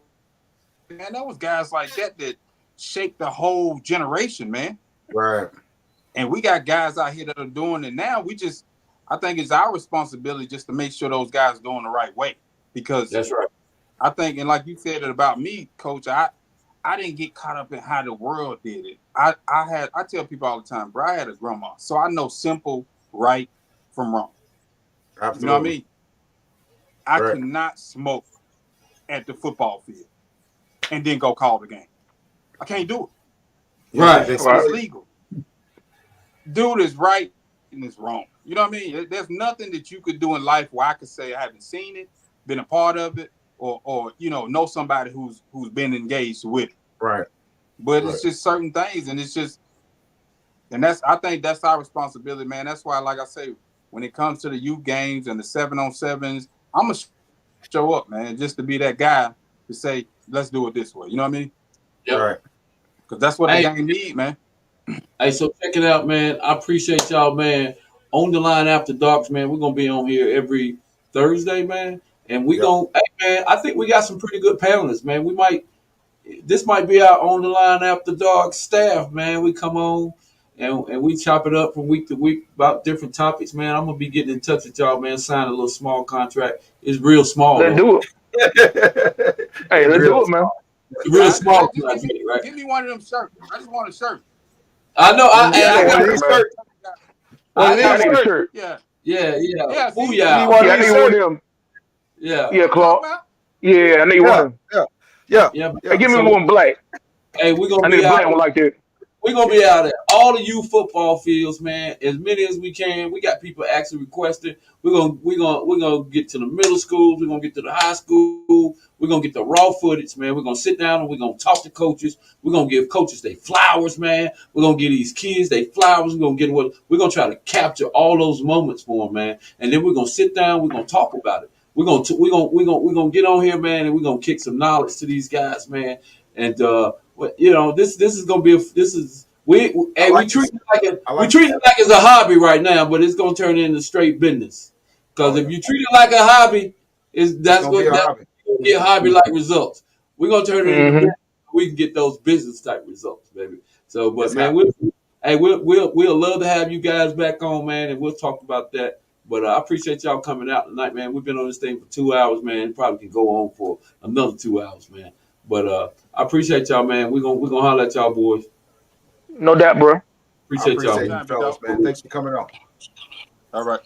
man, that was guys like that shaped the whole generation, man. Right. And we got guys out here that are doing it now. I think it's our responsibility just to make sure those guys are doing the right way. Because That's right. I think, and like you said it about me, Coach, I didn't get caught up in how the world did it. I tell people all the time, bro, I had a grandma, so I know simple right from wrong. You know what I Absolutely. mean? I Right. cannot smoke at the football field and then go call the game. I can't do it. Yeah. Right. They It's still. Right. legal. Dude is right and it's wrong. You know what I mean? There's nothing that you could do in life where I could say I haven't seen it, been a part of it, or know somebody who's been engaged with it. Right. But Right. it's just certain things, and I think that's our responsibility, man. That's why, like I say, when it comes to the youth games and the 7-on-7s, I'm gonna show up, man, just to be that guy to say, let's do it this way. You know what I mean? Yep. Right. Because that's what the Hey, game need, man. hey, so check it out, man. I appreciate y'all, man. On the line after darks, man. We're gonna be on here every Thursday, man. And we Yep. gonna, hey, man. I think we got some pretty good panelists, man. This might be our on the line after dark staff, man. We come on and we chop it up from week to week about different topics, man. I'm gonna be getting in touch with y'all, man. Sign a little small contract. It's real small Let's though. do it. Hey, It's let's do real. it, man. It's real small Just contract, right? give me one of them shirts. I just want a shirt. I know. One of these, Yeah, I I need a got, one of shirt, these man. shirts. One of I Yeah, I got, these need a shirts. shirt. Yeah, yeah. see, You need Booyah. one Yeah, of I these need one of shirts. them. Yeah, Yeah, you know what Clark. I'm about? Yeah, I need one Yeah. of them. Yeah. Yeah. yeah. Hey, Yeah. give me So, one black. hey, we're I gonna need be a out. black one like that. We're gonna be out at all the youth football fields, man. As many as we can. We got people actually requesting. We're gonna get to the middle schools. We're gonna get to the high school. We're gonna get the raw footage, man. We're gonna sit down and we're gonna talk to coaches. We're gonna give coaches their flowers, man. We're gonna give these kids their flowers. We're gonna try to capture all those moments for them, man. And then we're gonna sit down. We're gonna talk about it. We're gonna get on here, man, and we're gonna kick some knowledge to these guys, man. And this is gonna be this is I hey, we like treat this. it like I we like treat this. it like it's a hobby right now, but it's gonna turn into straight business. Because Oh if yeah. you treat it like a hobby, It's gonna be a that's hobby. what you get hobby like results. We're gonna turn it into Mm-hmm. business. We can get those business type results, baby. So, but It's man, happening. we'll love to have you guys back on, man, and we'll talk about that. But I appreciate y'all coming out tonight, man. We've been on this thing for 2 hours, man. Probably can go on for another 2 hours, man. But I appreciate y'all, man. We're gonna holler at y'all boys. No doubt, bro. I Appreciate y'all. appreciate you Anytime, big fellas, dog. man. Thanks for coming on. All right.